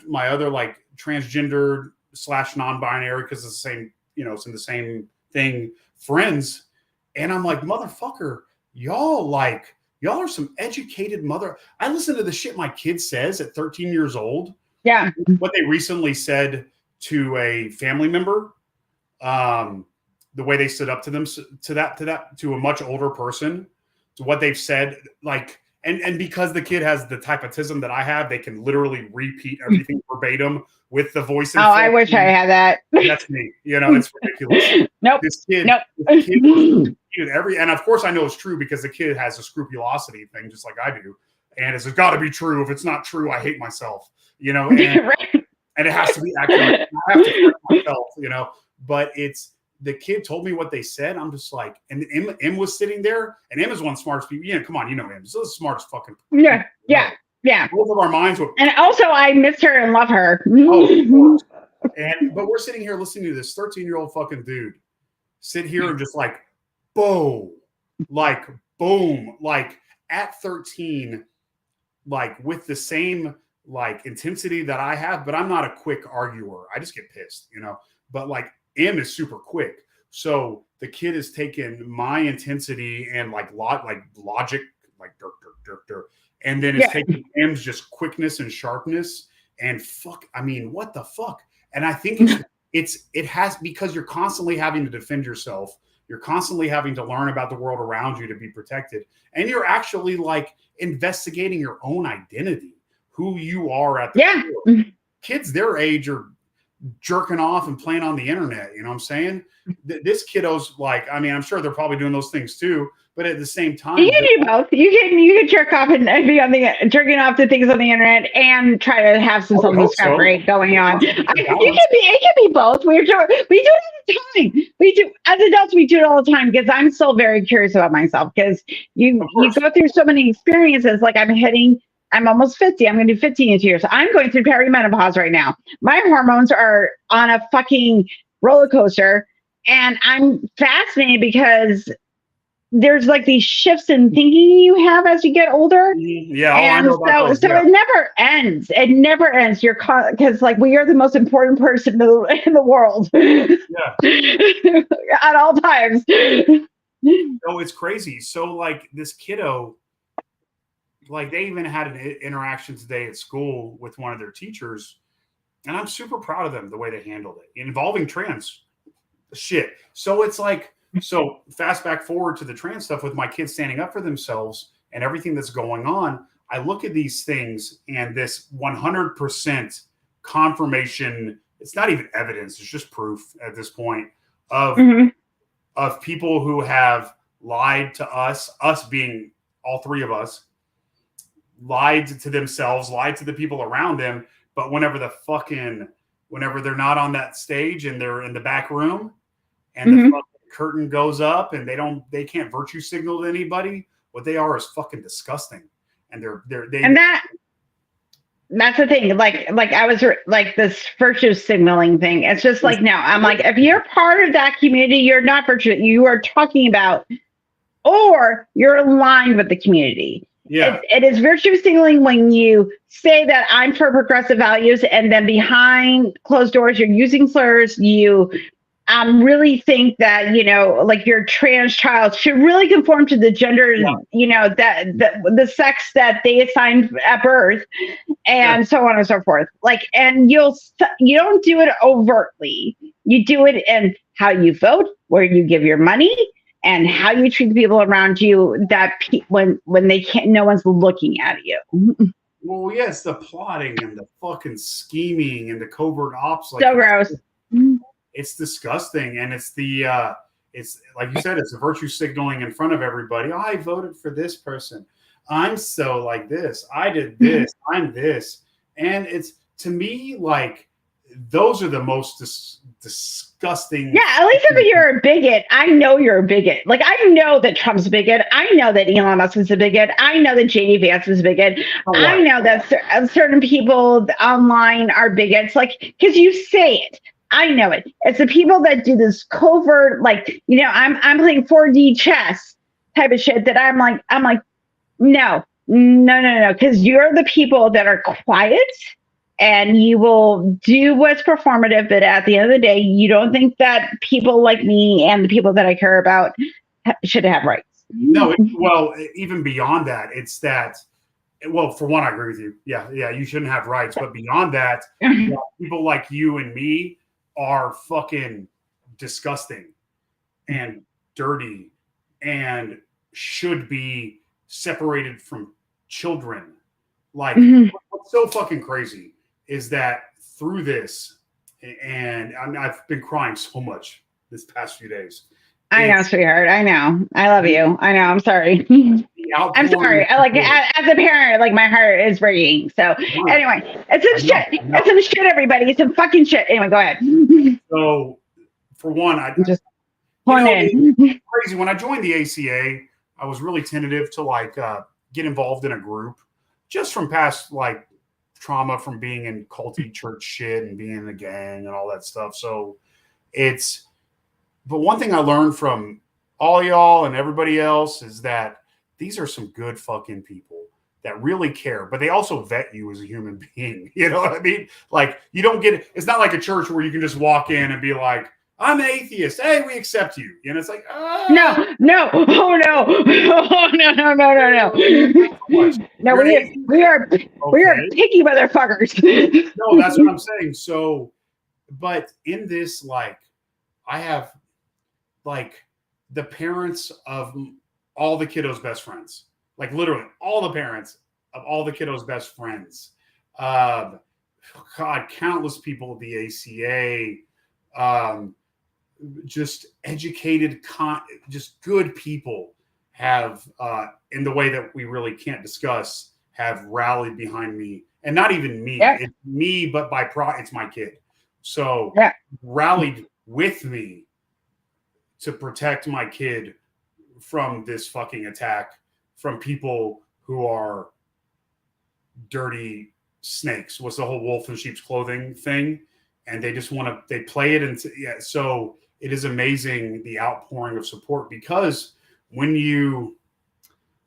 like transgender / non-binary, because it's the same, it's in the same thing, friends. And I'm like, motherfucker, y'all are some educated mother. I listen to the shit my kid says at 13 years old. Yeah. What they recently said to a family member, the way they stood up to them, to a much older person, to what they've said, like, and because the kid has the type of autism that I have, they can literally repeat everything verbatim with the voice. Oh, I wish I had that. That's me. It's ridiculous. Nope. This kid and of course I know it's true because the kid has a scrupulosity thing just like I do, and it's got to be true. If it's not true, I hate myself. And, right. And it has to be accurate. I have to correct myself. But it's the kid told me what they said. I'm just like, and M was sitting there, and M is one of the smartest people. Come on, M. She's the smartest fucking. Yeah. Both of our minds were. And also, I miss her and love her. Oh, of course. But we're sitting here listening to this 13-year-old fucking dude sit here and just like, boom, like at 13, like with the same like intensity that I have, but I'm not a quick arguer. I just get pissed, but like M is super quick. So the kid has taken my intensity and like logic, like dirt, and then it's taking M's just quickness and sharpness and what the fuck? And I think it has, because you're constantly having to defend yourself. You're constantly having to learn about the world around you to be protected. And you're actually like investigating your own identity, who you are at the core. Kids their age are jerking off and playing on the internet. You know what I'm saying? This kiddo's like, I'm sure they're probably doing those things too, but at the same time, you can do both. You can jerk off and be on jerking off to things on the internet and try to have some self-discovery going on. It can be both. We do it all the time. We do, as adults, we do it all the time, because I'm still very curious about myself, because you go through so many experiences. Like I'm almost 50. I'm going to do 50 in 2 years. I'm going through perimenopause right now. My hormones are on a fucking roller coaster, and I'm fascinated because there's like these shifts in thinking you have as you get older. Yeah. And so it never ends. It never ends. Because like we are the most important person in the world. Yeah. At all times. Oh, it's crazy. So like this kiddo, like they even had an interaction today at school with one of their teachers, and I'm super proud of them, the way they handled it, involving trans shit. So it's like, so fast back forward to the trans stuff with my kids standing up for themselves and everything that's going on. I look at these things and this 100% confirmation. It's not even evidence. It's just proof at this point of people who have lied to us being all three of us, lied to themselves, lied to the people around them. But whenever they're not on that stage and they're in the back room and the fucking curtain goes up and they can't virtue signal to anybody, what they are is fucking disgusting. And that's the thing. Like I was like this virtue signaling thing. It's just like, no, I'm like, if you're part of that community, you're not virtue. You are talking about, or you're aligned with the community. Yeah. It is virtue signaling when you say that I'm for progressive values, and then behind closed doors, you're using slurs. You really think that, like your trans child should really conform to the gender, that the sex that they assigned at birth, and so on and so forth. Like, and you don't do it overtly. You do it in how you vote, where you give your money, and how you treat the people around you. That when they can't, no one's looking at you. Well, yeah, it's the plotting and the fucking scheming and the covert ops. Like, so gross. It's disgusting, and it's it's like you said, it's the virtue signaling in front of everybody. Oh, I voted for this person. I'm so like this. I did this. I'm this, and it's, to me, like, those are the most disgusting. Yeah, at least if you're a bigot, I know you're a bigot. Like, I know that Trump's a bigot. I know that Elon Musk is a bigot. I know that JD Vance is a bigot. I know that certain people online are bigots. Like, because you say it. I know it. It's the people that do this covert, like, I'm playing 4D chess type of shit that I'm like, no, because you're the people that are quiet and you will do what's performative, but at the end of the day, you don't think that people like me and the people that I care about should have rights. No, well, even beyond that, it's that, well, for one, I agree with you. Yeah, you shouldn't have rights. But beyond that, people like you and me are fucking disgusting and dirty and should be separated from children. Like, what's so fucking crazy is that through this, and I've been crying so much this past few days. I know, sweetheart. I know. I love you. I know. I'm sorry. I'm sorry. As a parent, like, my heart is breaking. So anyway, it's some shit. It's some shit, everybody. It's some fucking shit. Anyway, go ahead. So, for one, I just crazy. When I joined the ACA, I was really tentative to get involved in a group, just from past trauma from being in culty church shit and being in a gang and all that stuff. So but one thing I learned from all y'all and everybody else is that these are some good fucking people that really care, but they also vet you as a human being. You know what I mean? Like, you don't get, it's not like a church where you can just walk in and be like, I'm an atheist. Hey, we accept you. It's like, no. Oh, no. Oh, no. No, we are picky motherfuckers. No, that's what I'm saying. So, but in this, I have, the parents of all the kiddos' best friends, literally all the parents of all the kiddos' best friends. God, countless people at the ACA, just educated, just good people have, in the way that we really can't discuss, have rallied behind me. And not even me. Yeah. It's me, but it's my kid. So rallied with me to protect my kid from this fucking attack from people who are dirty snakes. What's the whole wolf in sheep's clothing thing? And they just they play it. So it is amazing, the outpouring of support, because when you,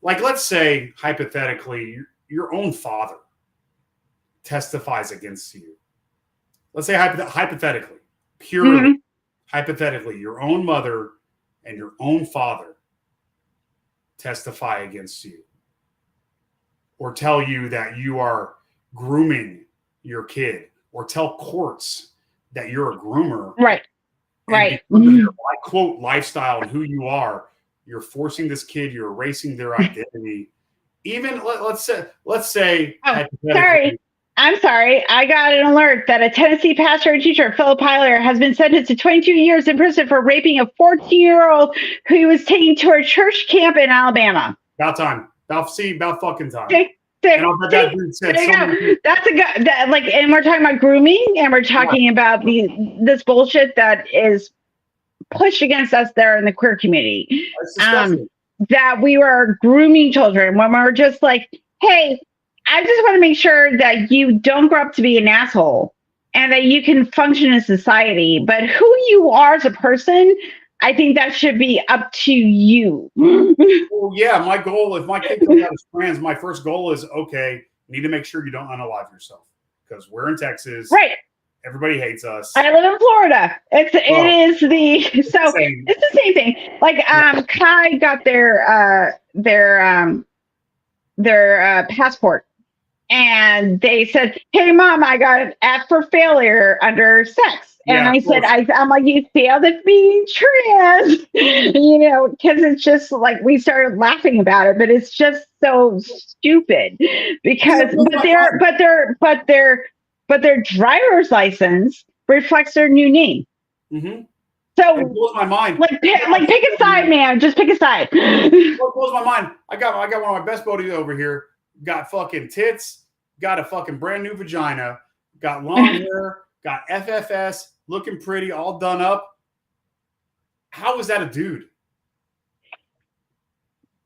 let's say hypothetically, your own father testifies against you. Let's say hypothetically, purely hypothetically, your own mother and your own father testify against you, or tell you that you are grooming your kid, or tell courts that you're a groomer. Right. Your, quote, lifestyle and who you are, you're forcing this kid, you're erasing their identity. Even let's say sorry. I'm sorry. I got an alert that a Tennessee pastor and teacher, Philip Heiler, has been sentenced to 22 years in prison for raping a 14-year-old who he was taking to a church camp in Alabama. About time. About fucking time. And that's a good. And we're talking about grooming, and we're talking about this bullshit that is pushed against us there in the queer community. That we were grooming children when we were just like, hey, I just want to make sure that you don't grow up to be an asshole and that you can function in society. But who you are as a person, I think that should be up to you. Well, yeah, my goal, if my kid comes out as trans, my first goal is, okay, you need to make sure you don't unalive yourself, because we're in Texas. Right. Everybody hates us. I live in Florida. It's the same thing. Like Kai got their passport, and they said, "Hey, Mom, I got an F for failure under sex." And I said, "I'm like, you failed at being trans," because it's just like we started laughing about it, but it's just so stupid because but their driver's license reflects their new name. Mm-hmm. So it blows my mind. Like pick a side, man. Just pick a side. It blows my mind. I got one of my best buddies over here. Got fucking tits. Got a fucking brand new vagina. Got long hair. Got FFS. Looking pretty. All done up. How is that a dude?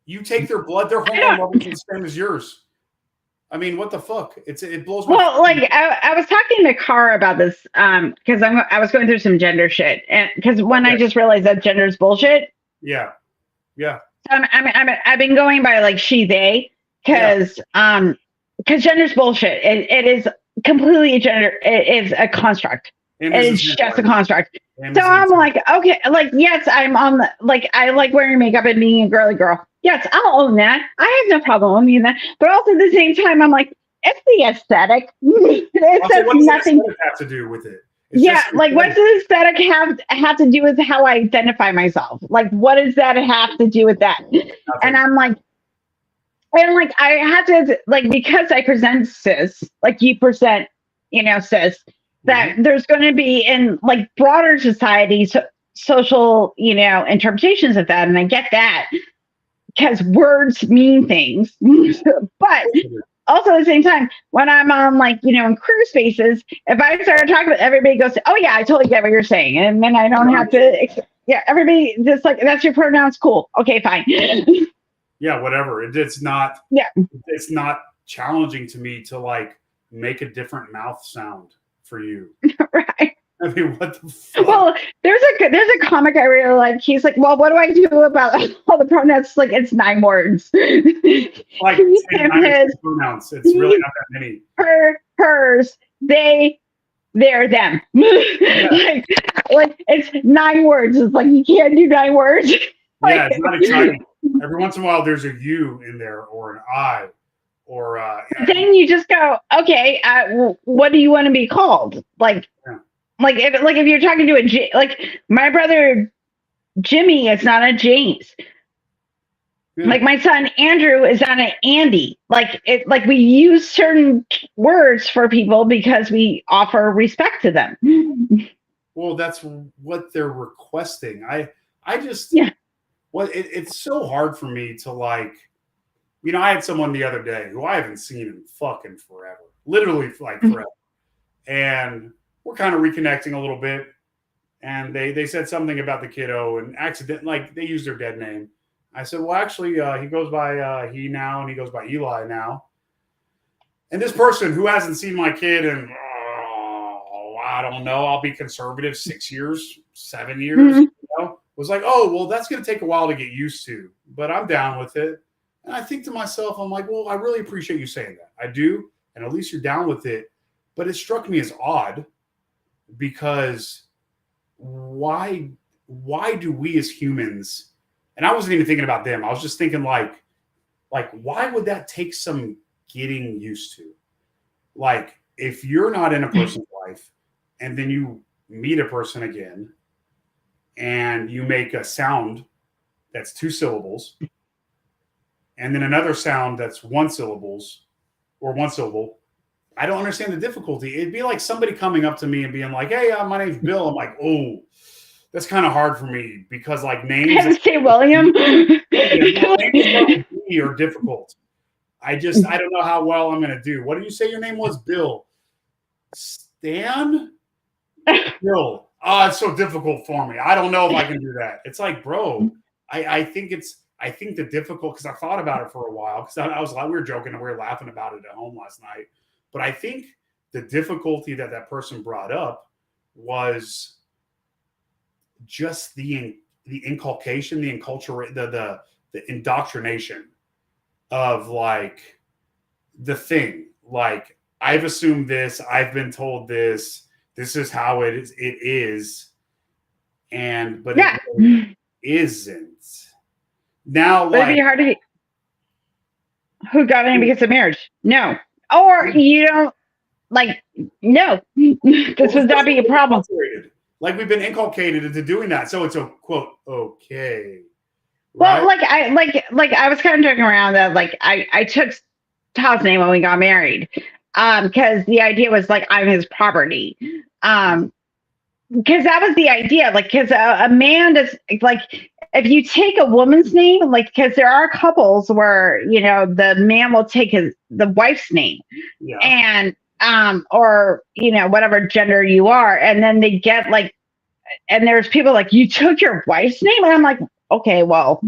You take their blood. Their hormone levels are the same as yours. I mean, what the fuck? It blows my mind. Well, like I was talking to Cara about this because I was going through some gender shit, and because I just realized that gender's bullshit. Yeah. So I've been going by like she they because gender's bullshit. It is completely a gender. It is a construct. It's just a construct. So I'm like, okay, like yes, I'm on the like I like wearing makeup and being a girly girl. Yes, I'll own that. I have no problem owning that. But also at the same time, I'm like, it's the aesthetic. It says nothing. What does aesthetic have to do with it? Like what does aesthetic have to do with how I identify myself? Like what does that have to do with that? Nothing. And I'm like, I have to like because I present cis, like you present, cis, that there's going to be in like broader society social, interpretations of that, and I get that. Because words mean things, but also at the same time, when I'm on like, in crew spaces, if I start talking about everybody goes, oh yeah, I totally get what you're saying. And then I don't have to, everybody just like, that's your pronouns. Cool. Okay, fine. Yeah, whatever. It's not challenging to me to like make a different mouth sound for you. Right. I mean, what the fuck? Well, there's a comic I really like. He's like, well, what do I do about all the pronouns? Like, it's 9 words. Like 9 pronouns. It's really not that many. Her, hers, they, they're, them. Yeah. like it's 9 words. It's like you can't do 9 words. Yeah, it's not exciting. Every once in a while, there's a U in there or an I. Or then you just go, okay, what do you want to be called? Like. Yeah. Like if you're talking to like my brother Jimmy, it's not a James. Yeah. Like my son Andrew is not an Andy. Like we use certain words for people because we offer respect to them. Well, that's what they're requesting. I just it's so hard for me to like. I had someone the other day who I haven't seen in fucking forever, literally like forever, and we're kind of reconnecting a little bit, and they said something about the kiddo and like they used their dead name. I said, well, actually, he goes by he now, and he goes by Eli now. And this person who hasn't seen my kid in, I don't know, I'll be conservative, 6 years, 7 years, was like, oh, well, that's going to take a while to get used to, but I'm down with it. And I think to myself, I'm like, well, I really appreciate you saying that. I do, and at least you're down with it. But it struck me as odd. Because why do we as humans, and I wasn't even thinking about them, I was just thinking like why would that take some getting used to? Like if you're not in a person's life and then you meet a person again and you make a sound that's 2 syllables and then another sound that's 1 syllable, I don't understand the difficulty. It'd be like somebody coming up to me and being like, hey, my name's Bill. I'm like, oh, that's kind of hard for me because like names. Say William. Names are difficult. I don't know how well I'm going to do. What did you say your name was? Bill. Stan? Bill. Oh, it's so difficult for me. I don't know if I can do that. It's like, bro, I think the difficult, because I thought about it for a while because I was like, we were joking and we were laughing about it at home last night. But I think the difficulty that person brought up was just the inculcation, the indoctrination of like the thing. Like I've assumed this, I've been told this. this is how it is, but Yeah. it really isn't. Now, But it'd like, be hard to. Who got in because of marriage? No. Or you don't like. No. This would not be a problem. Like we've been inculcated into doing that, so it's a quote okay. Well, Right? like I was kind of joking around that like I took Todd's name when we got married, because the idea was like I'm his property, because that was the idea, like because a man does like if you take a woman's name, like because there are couples where the man will take the wife's name, Yeah. and or whatever gender you are, and then they get like, and there's people like you took your wife's name, and I'm like, okay, well,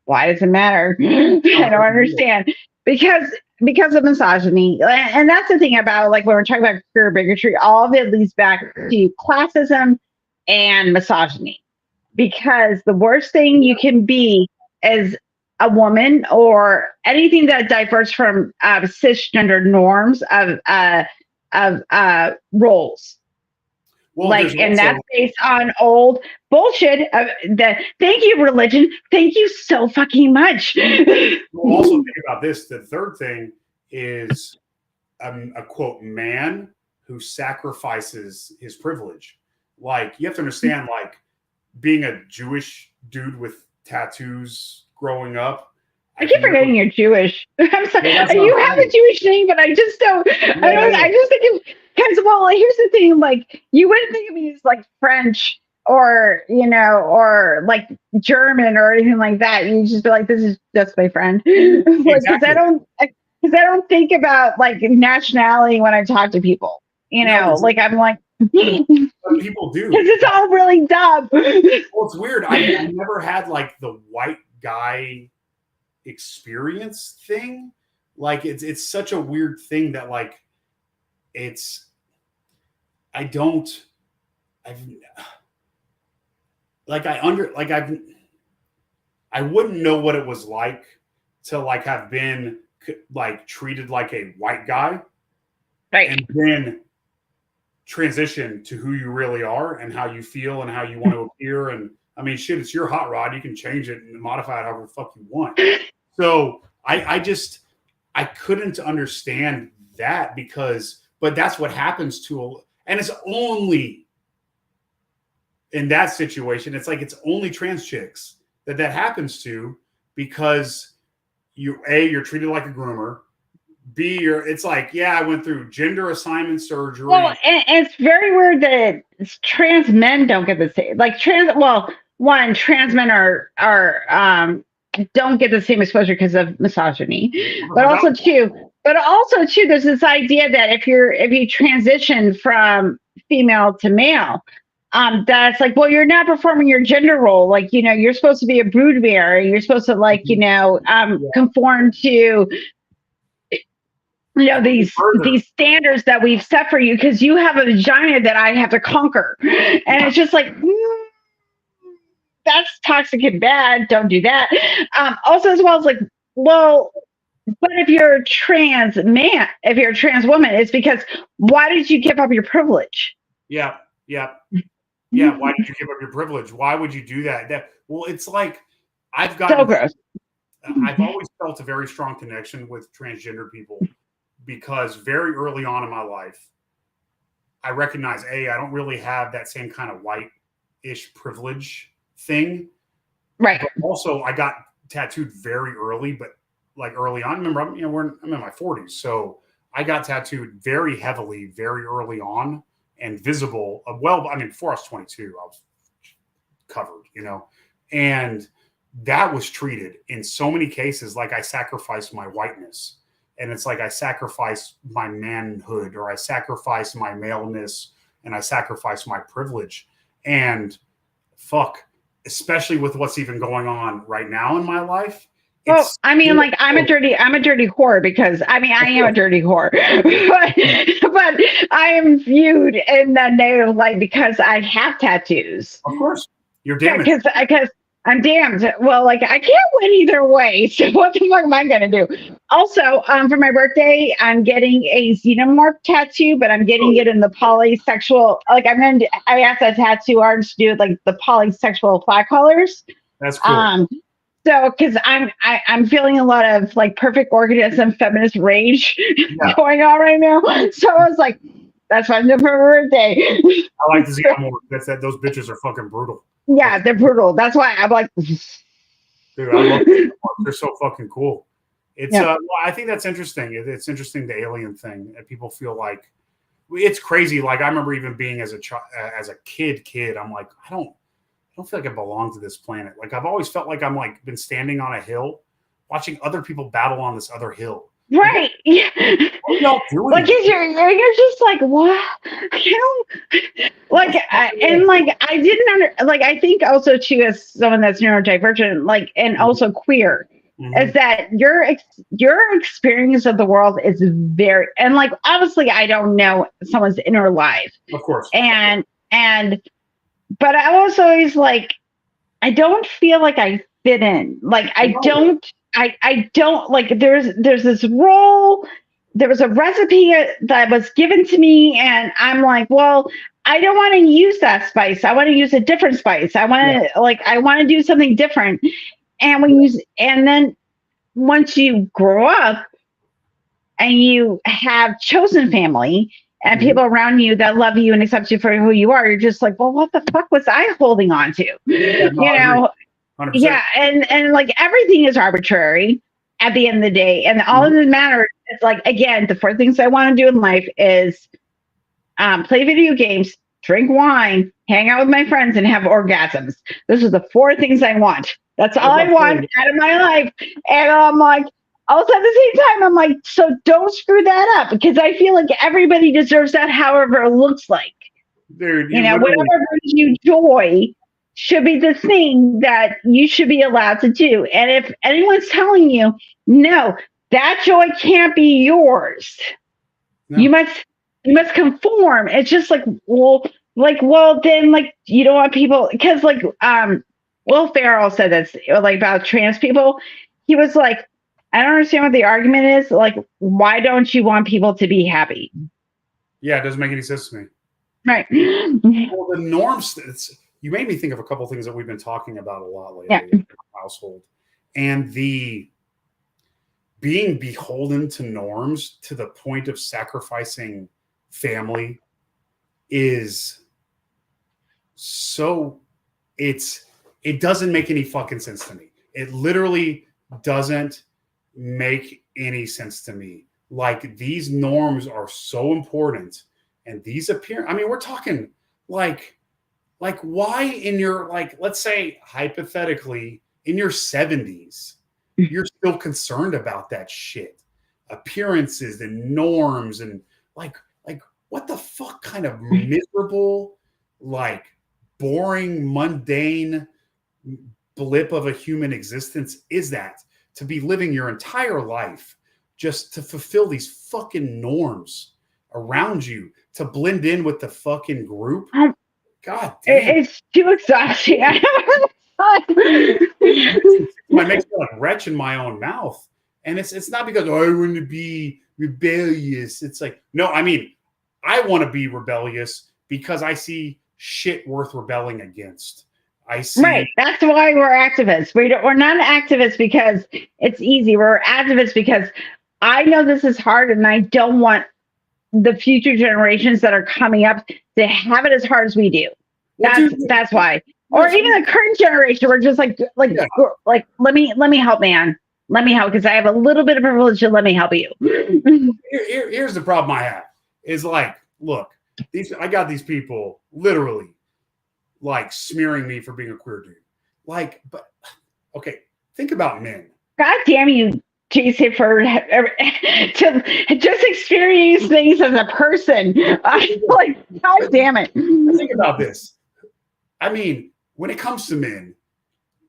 why does it matter? I don't understand. Because of misogyny. And that's the thing about like when we're talking about queer bigotry, all of it leads back to classism and misogyny. Because the worst thing you can be as a woman or anything that diverts from cisgender norms of roles. Well, and that's based on old bullshit. Thank you, religion. Thank you so fucking much. We'll also think about this. The third thing is a quote man who sacrifices his privilege. Like you have to understand, like being a Jewish dude with tattoos growing up. I keep forgetting you're Jewish. I'm sorry. You have a Jewish name, but I just don't. I just think because here's the thing. Like you wouldn't think of me as like French or or like German or anything like that. You just be like, this is just my friend. Like because I don't think about like nationality when I talk to people. Like I'm like. Some people do because it's all really dumb. Well, it's weird. I've never had like the white guy experience thing. Like it's such a weird thing that like I wouldn't know what it was like to like have been like treated like a white guy, right? And then transition to who you really are and how you feel and how you want to appear. And I mean, shit, it's your hot rod. You can change it and modify it however the fuck you want. So I couldn't understand that but that's what happens and it's only in that situation. It's like, it's only trans chicks that happens to, because you're treated like a groomer. B, it's like, yeah, I went through gender assignment surgery. Well, and it's very weird that trans men don't get the same. Like trans men are don't get the same exposure because of misogyny, but also too, there's this idea that if you transition from female to male, that's like, well, you're not performing your gender role. Like, you're supposed to be a brood bearer. You're supposed to like, conform to these standards that we've set for you because you have a vagina that I have to conquer. And it's just like, that's toxic and bad. Don't do that. Also, as well as like, well, but if you're a trans man, if you're a trans woman, it's because why did you give up your privilege? Yeah. Why did you give up your privilege? Why would you do that? Well, it's like I've always felt a very strong connection with transgender people. Because very early on in my life, I recognize I don't really have that same kind of white-ish privilege thing. Right. But also, I got tattooed very early, but like early on. Remember, I'm in my 40s, so I got tattooed very heavily, very early on, and visible. Before I was 22, I was covered, and that was treated in so many cases like I sacrificed my whiteness. And it's like I sacrifice my manhood, or I sacrifice my maleness, and I sacrifice my privilege. And especially with what's even going on right now in my life. Well, I'm a dirty whore because I am a dirty whore, but I am viewed in the negative light because I have tattoos. Of course, you're damaged. I'm damned. Well, like I can't win either way. So what the fuck am I gonna do? Also, for my birthday, I'm getting a xenomorph tattoo, but I'm getting it in the polysexual. Like I asked a tattoo artist to do like the polysexual flag colors. That's cool. Um, so because I'm feeling a lot of like perfect organism feminist rage Yeah, going on right now. So I was like, that's what I'm doing for my birthday. I like the xenomorph. That's that. Those bitches are fucking brutal. Yeah, they're brutal. That's why I'm like, Dude, I love xenomorphs. They're so fucking cool. It's yeah. well, I think that's interesting. It's interesting the alien thing, and people feel like it's crazy. Like I remember even being as a kid. I'm like, I don't feel like I belong to this planet. Like I've always felt like I'm like been standing on a hill, watching other people battle on this other hill. Right. Yeah. What are y'all doing? Like you're just like what? You know? Like and like I didn't like I think also too as someone that's neurodivergent like and also queer is that your experience of the world is very and like obviously I don't know someone's inner life Of course. and but I was always like I don't feel like I fit in. Like I don't like there's this role, there was a recipe that was given to me and I'm like, well, I don't want to use that spice. I want to use a different spice. I want to like I want to do something different. And and then once you grow up and you have chosen family and people around you that love you and accept you for who you are, you're just like, well, what the fuck was I holding on to? Yeah, no, You know, 100%. yeah, and like everything is arbitrary at the end of the day, and all that matters is like again, the four things I want to do in life is play video games, drink wine, hang out with my friends, and have orgasms. Those are the four things I want. That's all I want out of my life, and I'm like. Also, at the same time, I'm like, so don't screw that up because I feel like everybody deserves that, however it looks like. Dude, You know, whatever brings you joy should be the thing that you should be allowed to do. And if anyone's telling you, no, that joy can't be yours, no. you must conform. It's just well, then like you don't want people because like Will Ferrell said this like about trans people. He was like, I don't understand what the argument is. Like, why don't you want people to be happy? Yeah, it doesn't make any sense to me. Right. Well, the norms. You made me think of a couple of things that we've been talking about a lot lately in our household, and the being beholden to norms to the point of sacrificing family is so. It doesn't make any fucking sense to me. It literally doesn't make any sense to me. Like these norms are so important and these appear I mean we're talking like why in your like let's say hypothetically in your 70s you're still concerned about that shit, appearances and norms and like what the fuck kind of miserable like boring mundane blip of a human existence is that to be living your entire life just to fulfill these fucking norms around you to blend in with the fucking group. God damn. It's too exhausting. It makes me like retch in my own mouth. And it's not because I want to be rebellious. It's like, no, I mean, I want to be rebellious because I see shit worth rebelling against. I see. Right. That's why we're activists. We're not activists because it's easy. We're activists because I know this is hard and I don't want the future generations that are coming up to have it as hard as we do. That's why. Or even the current generation, we're just like let me help, man. Let me help because I have a little bit of privilege. Let me help you. Here's the problem I have is like, look, I got these people literally like smearing me for being a queer dude. Like, but okay, think about men. God damn you, Jason, for to just experience things as a person. Like, God damn it. Think about this. I mean, when it comes to men,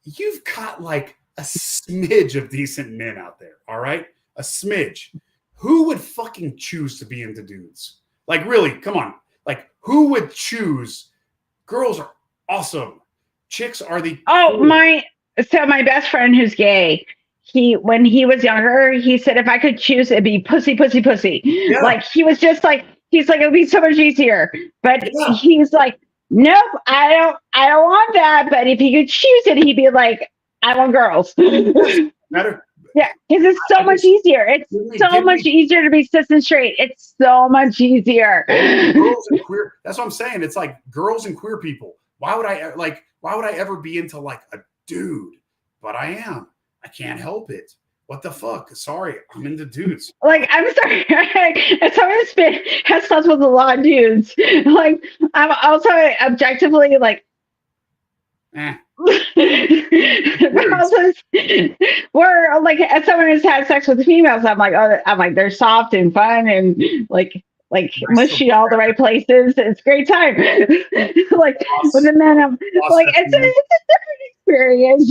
you've got like a smidge of decent men out there. All right, a smidge. Who would fucking choose to be into dudes? Like, really? Come on. Like, who would choose? Girls are awesome. chicks are the Oh, coolest. so my best friend who's gay, when he was younger, he said if I could choose, it'd be pussy, pussy, pussy. Yeah, Like he was just like, he's like, it'd be so much easier. But yeah. he's like, nope, I don't want that. But if he could choose it, he'd be like, I want girls. Yes. Matter. Yeah, because it's so I much just easier. It's so give much me easier to be cis and straight. It's so much easier. girls and queer. That's what I'm saying. It's like girls and queer people. Why would I like? Why would I ever be into like a dude? But I am. I can't help it. What the fuck? Sorry, I'm into dudes. Like, I'm sorry. As someone has slept with a lot of dudes, like, I'm also objectively like, Eh. also, we're like, as someone who's had sex with females, I'm like, oh, I'm like, they're soft and fun and like mushy all the right places. It's a great time. Like with the men, I'm like, it's a different experience.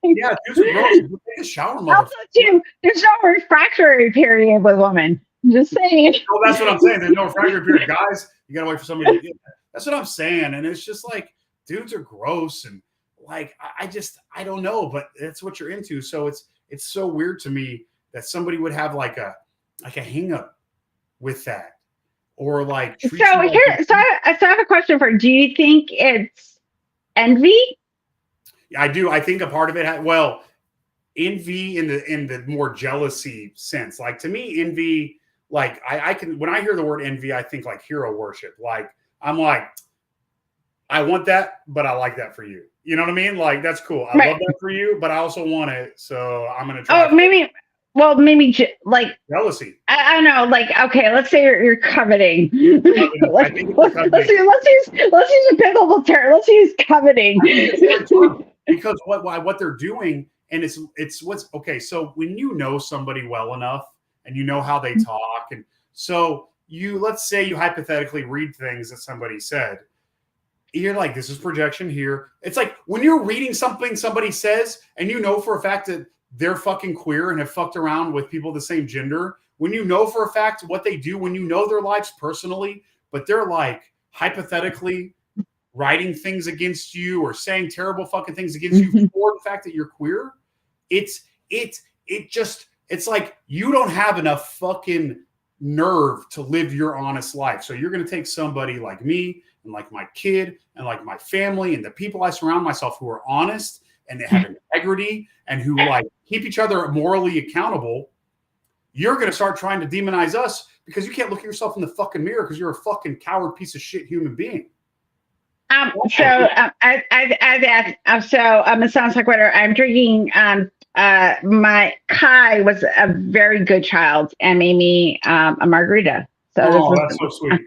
Yeah, dudes are gross. You take a shower, motherfucker. Also, too, there's no refractory period with women. I'm just saying. No, that's what I'm saying. There's no refractory period. Guys, you gotta wait for somebody to get that. That's what I'm saying. And it's just like dudes are gross and like I don't know, but that's what you're into. So it's so weird to me that somebody would have like a hang up with that. Or like So I have a question for you. Do you think it's envy? I do. I think a part of it well, envy in the more jealousy sense. Like to me, envy, like I can when I hear the word envy, I think like hero worship. Like I'm like, I want that, but I like that for you. You know what I mean? Like that's cool. I love that for you, but I also want it, so I'm gonna try. Oh, maybe like jealousy. I don't know. Like okay, let's say you're coveting. I think it's coveting. Let's use a biblical term. Let's use coveting. Because what they're doing, and it's what's okay. So when you know somebody well enough, and you know how they talk, and so let's say you hypothetically read things that somebody said. You're like, this is projection here. It's like when you're reading something somebody says, and you know for a fact that they're fucking queer and have fucked around with people of the same gender. When you know for a fact what they do, when you know their lives personally, but they're like hypothetically writing things against you or saying terrible fucking things against you for the fact that you're queer, it's like you don't have enough fucking nerve to live your honest life. So you're going to take somebody like me and like my kid and like my family and the people I surround myself who are honest and they have integrity and who like keep each other morally accountable. You're going to start trying to demonize us because you can't look at yourself in the fucking mirror because you're a fucking coward piece of shit human being. It sounds like what I'm drinking. My Kai was a very good child and made me a margarita. So that's so sweet.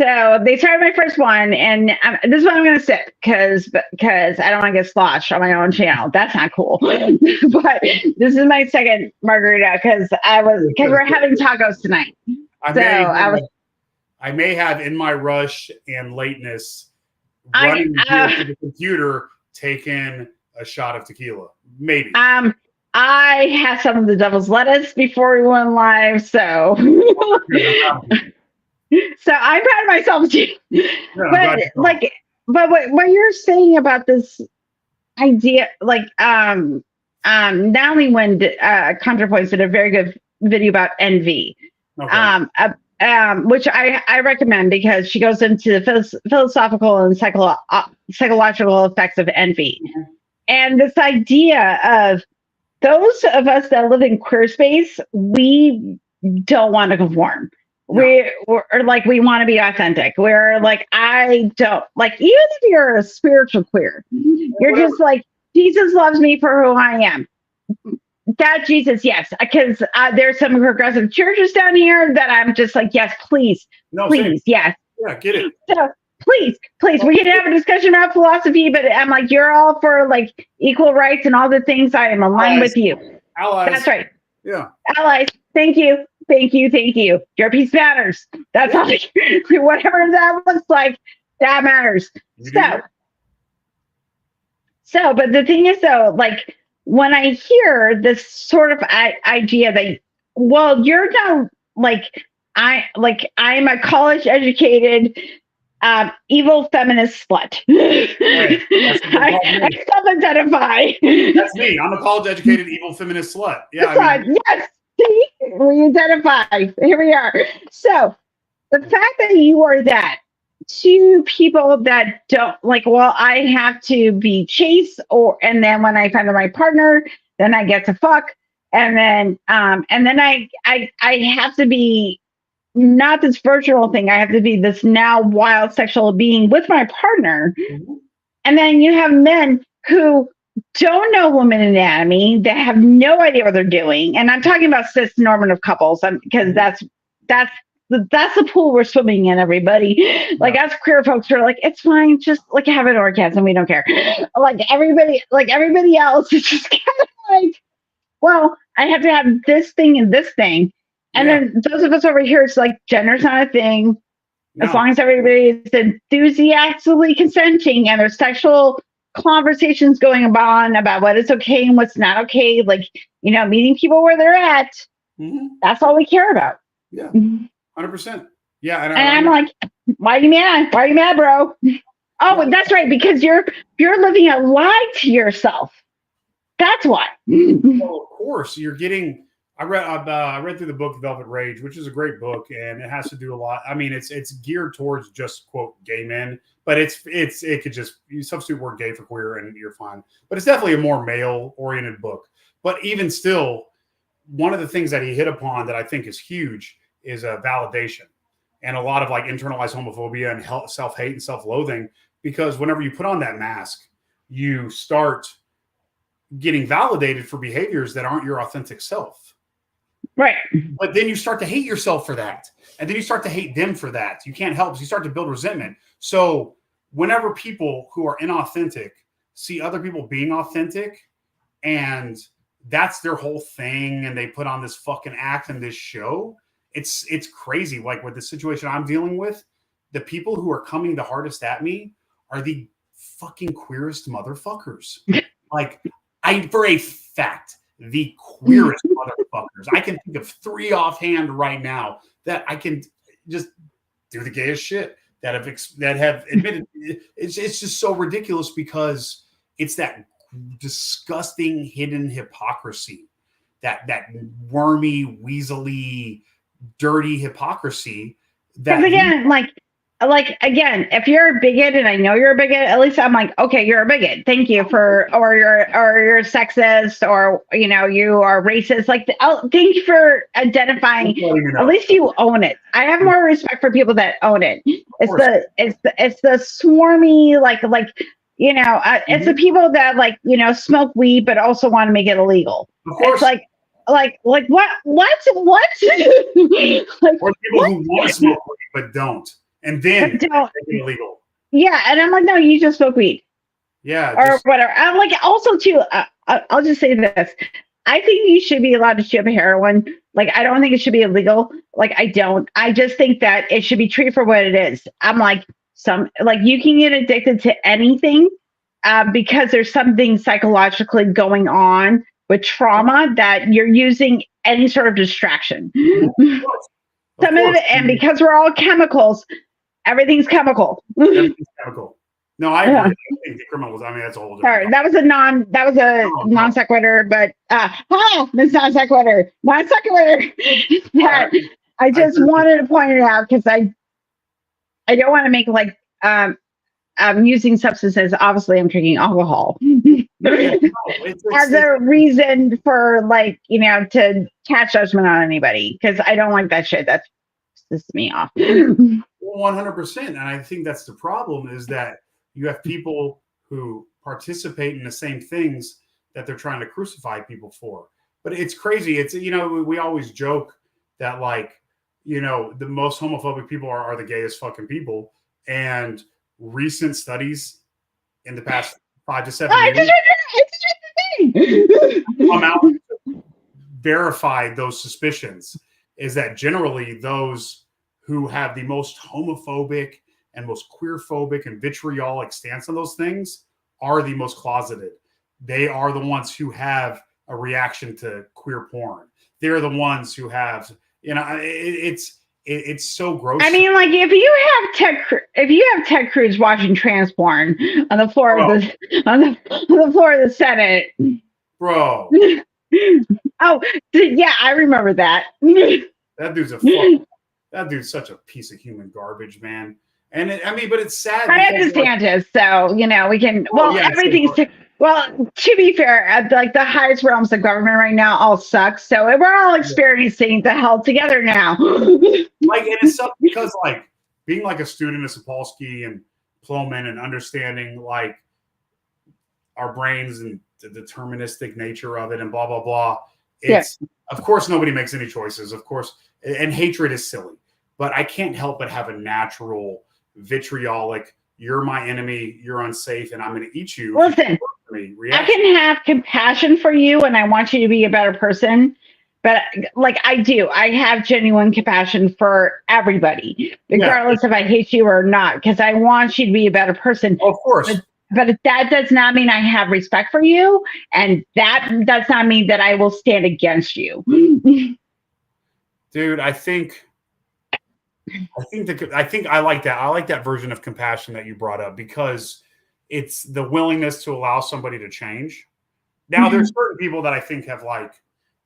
So they started my first one, and this is what I'm going to sip because I don't want to get sloshed on my own channel. That's not cool. But this is my second margarita because we're having tacos tonight. I may have in my rush and lateness running here to the computer, taking a shot of tequila, maybe. I had some of the devil's lettuce before we went live, so. So I'm proud of myself too. But what you're saying about this idea, like Natalie Wynn ContraPoints did a very good video about envy, which I recommend because she goes into the philosophical and psychological effects of envy, and this idea of those of us that live in queer space, we don't want to conform. We're like, we want to be authentic. We're like, I don't like, even if you're a spiritual queer, you're just like, Jesus loves me for who I am. That Jesus, yes, because there's some progressive churches down here that I'm just like, yes, please, yes. Yeah, get it. So please, we can have a discussion about philosophy, but I'm like, you're all for like equal rights and all the things. I am aligned with you. Allies. That's right. Yeah. Allies. Thank you. Your piece matters. That's all. Whatever that looks like, that matters. So, but the thing is though, like when I hear this sort of idea that, well, you're not like, I'm a college educated, evil feminist slut. Right. I self-identify. That's me. I'm a college-educated evil feminist slut. Yeah, I mean, Yes. See, we identify. Here we are. So the fact that you are that to people that don't like, well, I have to be chased, and then when I find the right partner, then I get to fuck, and then I have to be not this virtual thing. I have to be this now wild sexual being with my partner. mhm. And then you have men who don't know woman anatomy, that have no idea what they're doing. And I'm talking about cis normative couples because that's the pool we're swimming in, everybody. Like us queer folks are like, it's fine, just like have an orgasm, we don't care. Like everybody else is just kind of like, well, I have to have this thing and this thing. And then those of us over here, it's like gender's not a thing. As long as everybody is enthusiastically consenting and there's sexual conversations going on about what is okay and what's not okay, like, meeting people where they're at, that's all we care about. Yeah, 100%. Yeah. And I'm like, why are you mad? Why are you mad, bro? Oh, that's right, because you're living a lie to yourself. That's why. Well, of course, you're getting. I read through the book Velvet Rage, which is a great book, and it has to do a lot. I mean, it's geared towards just quote gay men, but it could just you substitute word gay for queer and you're fine. But it's definitely a more male oriented book. But even still, one of the things that he hit upon that I think is huge is validation and a lot of like internalized homophobia and self hate and self loathing, because whenever you put on that mask, you start getting validated for behaviors that aren't your authentic self. Right. But then you start to hate yourself for that. And then you start to hate them for that. You can't help. You start to build resentment. So whenever people who are inauthentic see other people being authentic and that's their whole thing and they put on this fucking act and this show, it's crazy. Like with the situation I'm dealing with, the people who are coming the hardest at me are the fucking queerest motherfuckers. Like for a fact, the queerest motherfuckers. I can think of 3 offhand right now that I can just do the gayest shit that have admitted. It's just so ridiculous because it's that disgusting hidden hypocrisy, that wormy, weaselly, dirty hypocrisy. Because again, again, if you're a bigot and I know you're a bigot, at least I'm like, okay, you're a bigot. Thank you or you're sexist, or you are racist. Like, thank you for identifying. At least you own it. I have more respect for people that own it. It's the swarmy it's the people that smoke weed but also want to make it illegal. It's like what? Like, or people who want to smoke weed but don't. And then make it illegal. Yeah, and I'm like, no, you just smoke weed. Yeah, or whatever. I'm like, also too. I'll just say this: I think you should be allowed to ship heroin. Like, I don't think it should be illegal. Like, I don't. I just think that it should be treated for what it is. I'm like, you can get addicted to anything because there's something psychologically going on with trauma that you're using any sort of distraction. Some of it, and because we're all chemicals. Everything's chemical. Everything's chemical. No, I agree. I think the criminals. I mean, that's a whole different. Sorry, that was a non sequitur, but it's non sequitur. Non sequitur. I just wanted to point it out because I don't want to make I'm using substances. Obviously, I'm drinking alcohol as a reason for to catch judgment on anybody, because I don't like that shit. That pisses me off. 100%. And I think that's the problem, is that you have people who participate in the same things that they're trying to crucify people for. But it's crazy. It's, we always joke that the most homophobic people are the gayest fucking people. And recent studies in the past 5 to 7 years come out to verify those suspicions, is that generally those who have the most homophobic and most queerphobic and vitriolic stance on those things are the most closeted. They are the ones who have a reaction to queer porn. They're the ones who have, it's it's so gross. I mean, like if you have Ted Cruz watching trans porn on the floor of the floor of the Senate, bro. Oh, yeah, I remember that. That dude's that dude's such a piece of human garbage, man. And but it's sad. I understand it, so we can. Well, yeah, everything's. Well, to be fair, like the highest realms of government right now all suck. So we're all experiencing the hell together now. Like, and it sucks because like being like a student of Sapolsky and Plowman and understanding like our brains and the deterministic nature of it and blah blah blah. It's of course nobody makes any choices, of course, and hatred is silly. But I can't help but have a natural vitriolic. You're my enemy. You're unsafe, and I'm going to eat you. Listen, I can have compassion for you, and I want you to be a better person. But like I do, I have genuine compassion for everybody, regardless if I hate you or not, because I want you to be a better person. Of course. But that does not mean I have respect for you, and that does not mean that I will stand against you. Dude, I think I like that. I like that version of compassion that you brought up because it's the willingness to allow somebody to change. Now, there's certain people that I think have like,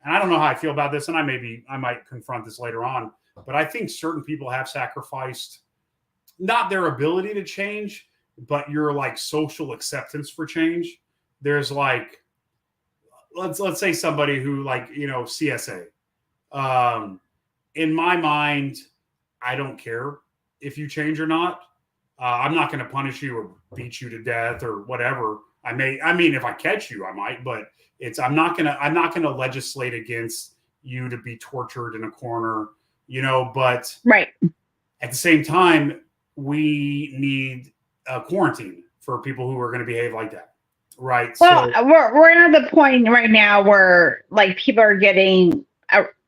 and I don't know how I feel about this, and I might confront this later on, but I think certain people have sacrificed not their ability to change, but your like social acceptance for change. There's like, let's say somebody who like, CSA. In my mind, I don't care if you change or not. I'm not going to punish you or beat you to death or whatever. I mean, if I catch you, I might, but I'm not going to legislate against you to be tortured in a corner, but right. At the same time, we need a quarantine for people who are going to behave like that. Right. Well, so, we're at the point right now where like people are getting,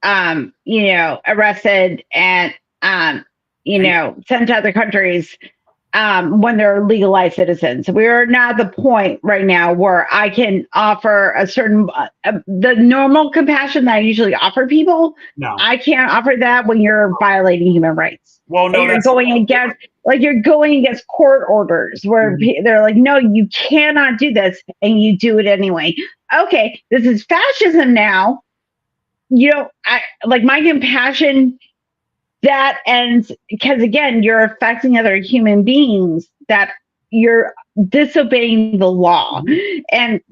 arrested and, sent to other countries when they're legalized citizens. We're not at the point right now where I can offer a certain, the normal compassion that I usually offer people. No. I can't offer that when you're violating human rights. Well, no, you're going against court orders where they're like, no, you cannot do this, and you do it anyway. Okay, this is fascism now. I like my compassion that ends because again, you're affecting other human beings, that you're disobeying the law. And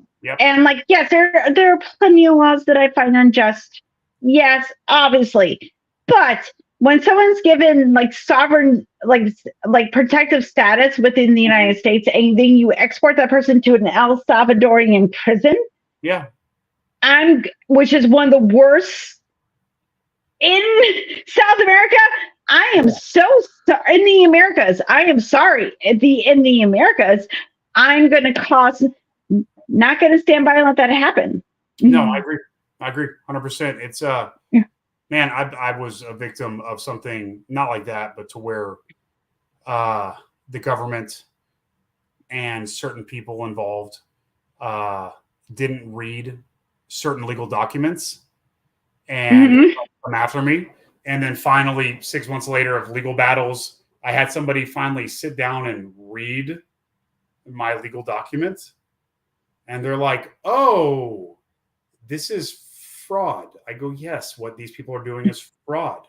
like, yes, there are plenty of laws that I find unjust. Yes, obviously. But when someone's given like sovereign, like protective status within the United States, and then you export that person to an El Salvadorian prison, which is one of the worst in South America. I am so sorry. In the Americas, I am sorry. In the Americas, I'm going to not going to stand by and let that happen. No, I agree 100%. It's man, I was a victim of something not like that, but to where the government and certain people involved didn't read certain legal documents and come after me. And then finally, 6 months later of legal battles, I had somebody finally sit down and read my legal documents. And they're like, oh, this is fraud. I go, yes, what these people are doing is fraud.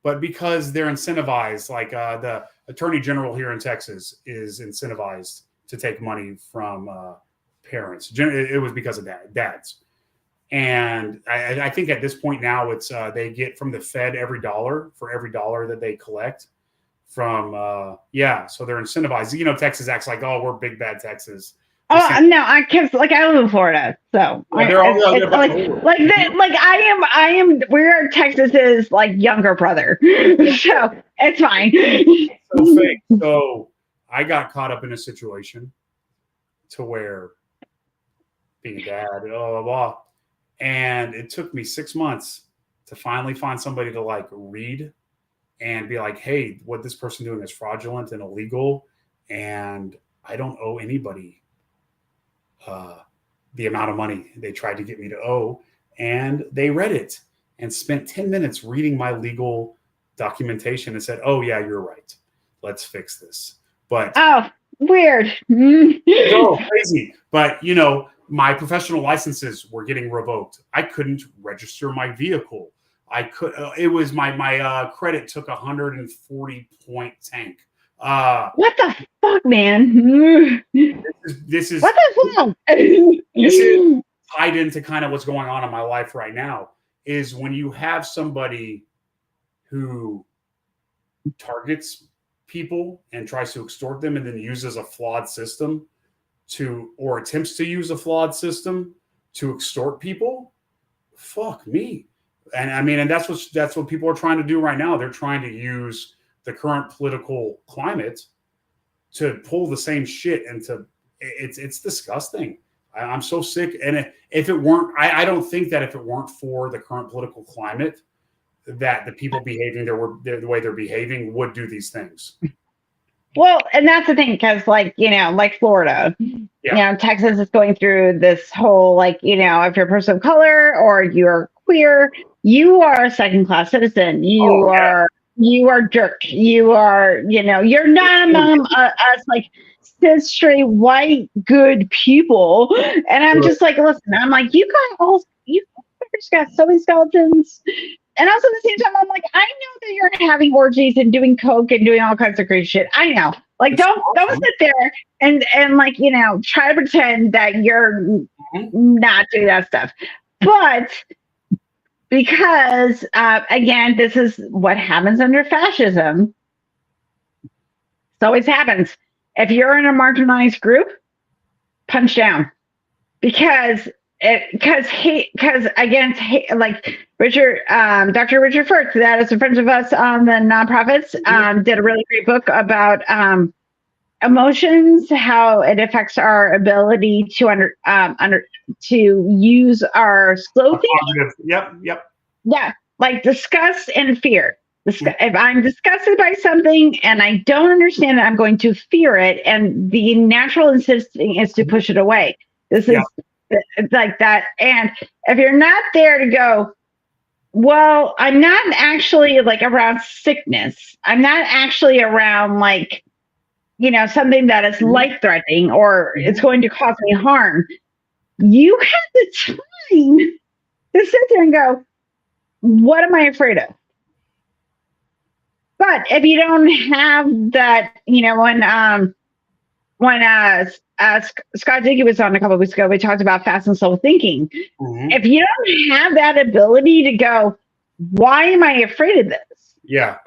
But because they're incentivized, like the attorney general here in Texas is incentivized to take money from parents. It was because of dads. And I think at this point now it's they get from the Fed every dollar that they collect from so they're incentivized. Texas acts like, oh, we're big bad Texas. Oh no, I live in Florida, so we're Texas's like younger brother, so it's fine. So fake. So I got caught up in a situation to where being a dad, blah blah blah. And it took me 6 months to finally find somebody to like read and be like, hey, what this person doing is fraudulent and illegal. And I don't owe anybody the amount of money they tried to get me to owe. And they read it and spent 10 minutes reading my legal documentation and said, "Oh yeah, you're right. Let's fix this." But weird. so crazy. But my professional licenses were getting revoked. I couldn't register my vehicle. I could. It was my credit took 140 point tank. What the fuck, man? This is what the fuck? This is tied into kind of what's going on in my life right now. Is when you have somebody who targets people and tries to extort them, and then uses a flawed system or attempts to use a flawed system to extort people. Fuck me. And I mean, and that's what people are trying to do right now. They're trying to use the current political climate to pull the same shit, and it's disgusting. I'm so sick. And if it weren't, I don't think that if it weren't for the current political climate, that the people behaving the way they're behaving would do these things. Well, and that's the thing, because like Florida, Texas is going through this whole if you're a person of color or you're queer, you are a second-class citizen. You are jerk. You are, you're not among us cis, straight, white, good people. And I'm just listen, I'm you guys got so many skeletons. And also at the same time, I'm I know that you're having orgies and doing coke and doing all kinds of crazy shit. I know. Don't sit there and try to pretend that you're not doing that stuff. But because again, this is what happens under fascism. It always happens. If you're in a marginalized group, punch down, because against Richard, Dr. Richard Firth, that is a friend of us on the nonprofits, did a really great book about emotions, how it affects our ability to use our slow thinking. Yep. Yeah, disgust and fear. If I'm disgusted by something and I don't understand it, I'm going to fear it, and the natural instinct is to push it away. This is like that. And if you're not there to go, well, I'm not actually around sickness. I'm not actually around something that is life threatening or it's going to cause me harm. You have the time to sit there and go, what am I afraid of? But if you don't have that, when Scott Dickey was on a couple of weeks ago, we talked about fast and slow thinking. If you don't have that ability to go, why am I afraid of this? Yeah.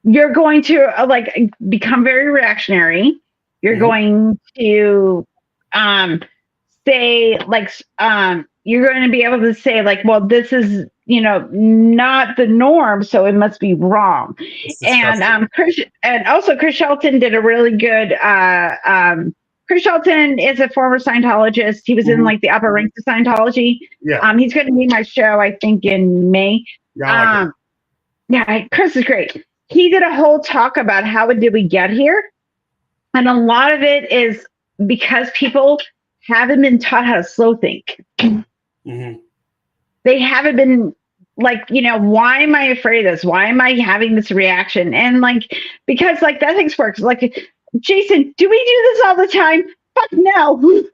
You're going to become very reactionary. You're going to say you're going to be able to say well, this is not the norm, so it must be wrong. And Chris Shelton did a really good. Chris Shelton is a former Scientologist. He was in the upper ranks of Scientology. Yeah. He's going to be my show, I think, in May. Yeah. Chris is great. He did a whole talk about how did we get here, and a lot of it is because people haven't been taught how to slow think. They haven't been why am I afraid of this? Why am I having this reaction? And because that thing's works. Jason, do we do this all the time? Fuck no.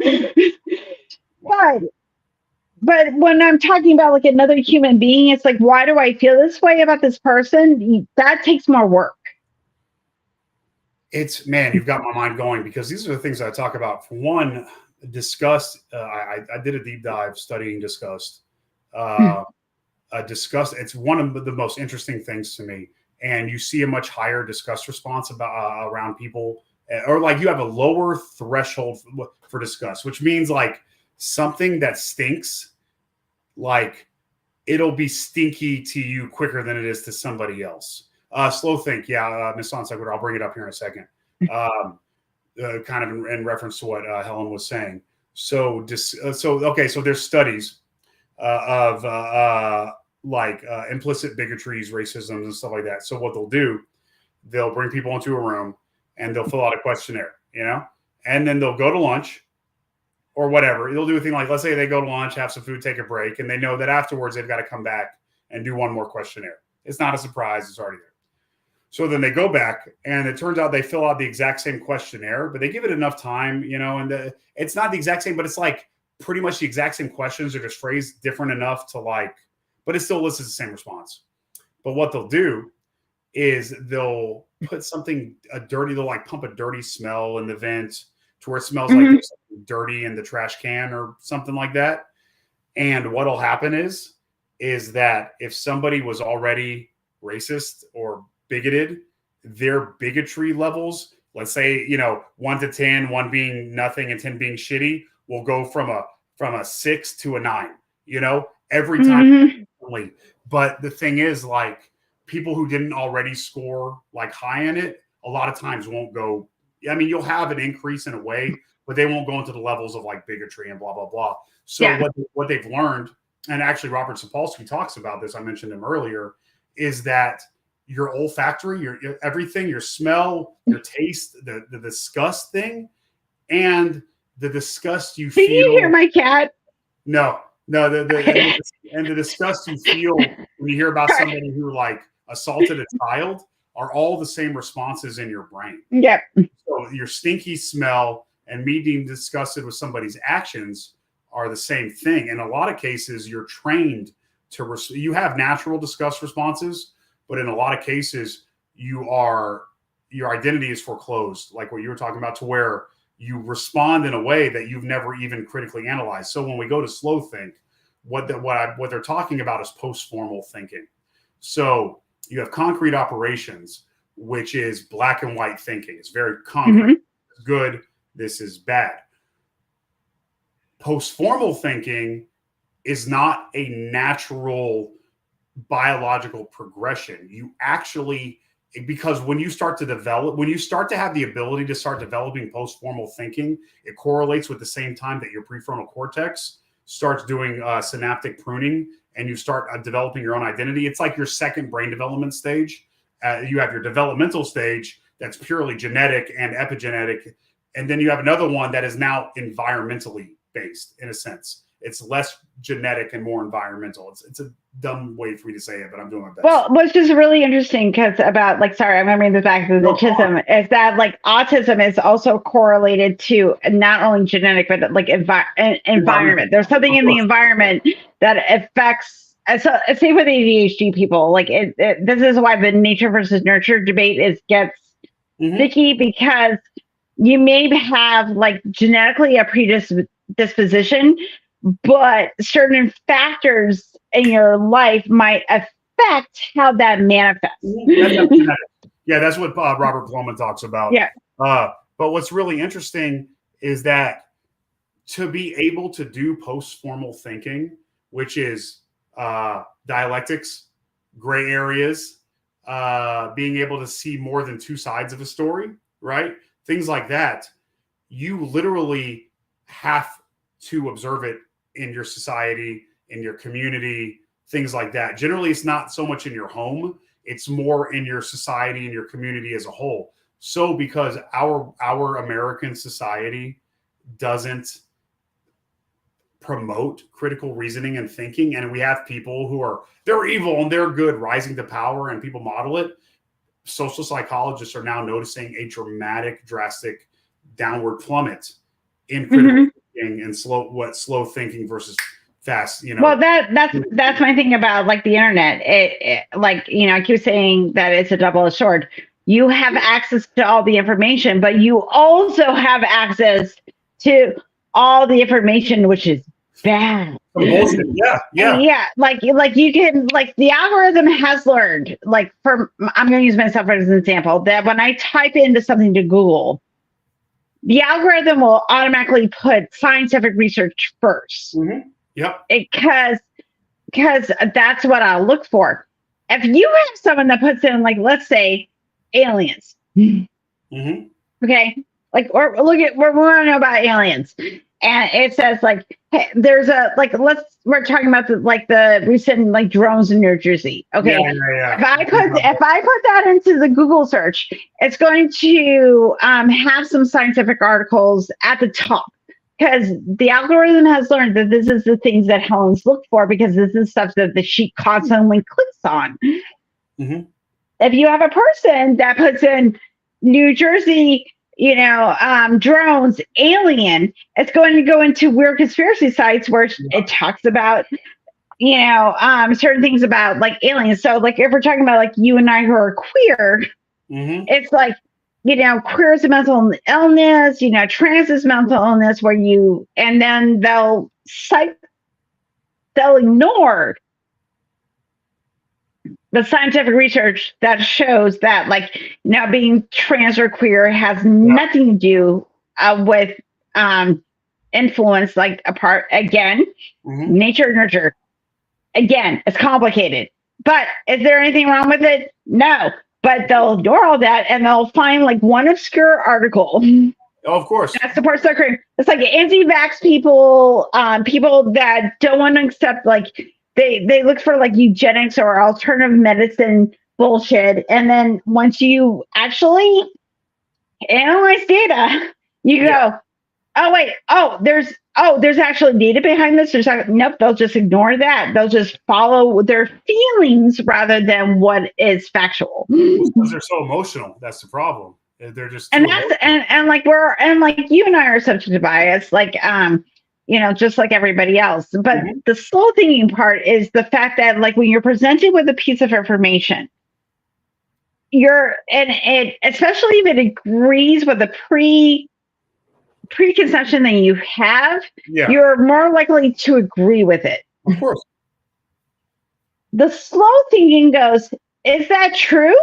But when I'm talking about another human being, it's why do I feel this way about this person? That takes more work. You've got my mind going, because these are the things I talk about. For one, disgust. I did a deep dive studying disgust. Disgust. It's one of the most interesting things to me, and you see a much higher disgust response around people, or you have a lower threshold for disgust, which means something that stinks, it'll be stinky to you quicker than it is to somebody else. Slow think, Miss On Sequitur, I'll bring it up here in a second. Kind of in reference to what Helen was saying. So there's studies of implicit bigotries, racism, and stuff like that. So what they'll do, they'll bring people into a room and they'll fill out a questionnaire, and then they'll go to lunch or whatever. They'll do a thing let's say they go to lunch, have some food, take a break, and they know that afterwards they've got to come back and do one more questionnaire. It's not a surprise. It's already there. So then they go back, and it turns out they fill out the exact same questionnaire, but they give it enough time, and it's not the exact same, but it's like pretty much the exact same questions. They're just phrased different enough to but it still elicits the same response. But what they'll do is they'll put they'll pump a dirty smell in the vent to where it smells like there's something dirty in the trash can or something like that. And what'll happen is that if somebody was already racist or bigoted, their bigotry levels, let's say, 1 to 10, 1 being nothing and 10 being shitty, will go from a 6 to a 9, every time. But the thing is, people who didn't already score high in it, a lot of times won't go. I mean, you'll have an increase in a way, but they won't go into the levels of bigotry and blah, blah, blah. So what they've learned, and actually Robert Sapolsky talks about this, I mentioned him earlier, is that your olfactory, your everything, your smell, your taste, the disgust thing, and the disgust you feel. Did you hear my cat? No. And the disgust you feel when you hear about somebody who assaulted a child are all the same responses in your brain. Yep. So your stinky smell and me being disgusted with somebody's actions are the same thing. In a lot of cases, you're trained you have natural disgust responses, but in a lot of cases, your identity is foreclosed, like what you were talking about, to where you respond in a way that you've never even critically analyzed. So when we go to slow think, what they're talking about is post-formal thinking. So you have concrete operations, which is black and white thinking. It's very concrete. This is good. This is bad. Post-formal thinking is not a natural biological progression. You actually, because when you start to have the ability to start developing post-formal thinking, it correlates with the same time that your prefrontal cortex starts doing synaptic pruning, and you start developing your own identity. It's like your second brain development stage. You have your developmental stage that's purely genetic and epigenetic, and then you have another one that is now environmentally based, in a sense. It's less genetic and more environmental. It's a dumb way for me to say it, but I'm doing my best. Well, what's just really interesting, because I'm remembering this back to the autism, is that autism is also correlated to not only genetic, but environment. There's something in the environment that affects. So same with ADHD people. This is why the nature versus nurture debate gets sticky, because you may have genetically a predisposition, but certain factors in your life might affect how that manifests. Yeah, that's what Robert Plomin talks about. Yeah. But what's really interesting is that to be able to do post-formal thinking, which is dialectics, gray areas, being able to see more than two sides of a story, right? Things like that, you literally have to observe it in your society, in your community, things like that. Generally, it's not so much in your home, it's more in your society and your community as a whole. So because our American society doesn't promote critical reasoning and thinking, and we have people who they're evil and they're good rising to power, and people model it, social psychologists are now noticing a drastic downward plummet in critical thinking and slow thinking versus fast. Well, that's my thing about the internet. I keep saying that it's a double-edged sword. You have access to all the information, but you also have access to all the information which is bad. Bullshit. Yeah. You can the algorithm has learned, I'm going to use myself as an example, that when I type into something to Google, the algorithm will automatically put scientific research first. Yep. Because that's what I'll look for. If you have someone that puts in let's say aliens, okay, or look at we want to know about aliens, and it says hey, there's a we're talking about the recent drones in New Jersey. Okay, yeah. If I put that into the Google search, it's going to have some scientific articles at the top, because the algorithm has learned that this is the things that Helen's look for, because this is stuff that she constantly clicks on. Mm-hmm. If you have a person that puts in New Jersey, drones, alien, it's going to go into weird conspiracy sites where it talks about, certain things about like aliens. So like if we're talking about like you and I who are queer, it's like, queer is a mental illness, trans is mental illness and then they'll ignore the scientific research that shows that like now being trans or queer has nothing to do with influence, like apart again, nature nurture. Again, it's complicated. But is there anything wrong with it? No. But they'll ignore all that and they'll find like one obscure article. Oh, of course. That supports their claim. It's like anti-vax people, people that don't want to accept like they look for like eugenics or alternative medicine bullshit. And then once you actually analyze data, you go, oh wait, there's actually data behind this. Nope, they'll just ignore that. They'll just follow their feelings rather than what is factual. Because they're so emotional. That's the problem. They're just and like you and I are subject to bias, like just like everybody else. But the slow thinking part is the fact that like when you're presented with a piece of information, especially if it agrees with the preconception that you have, you're more likely to agree with it. Of course. The slow thinking goes, is that true?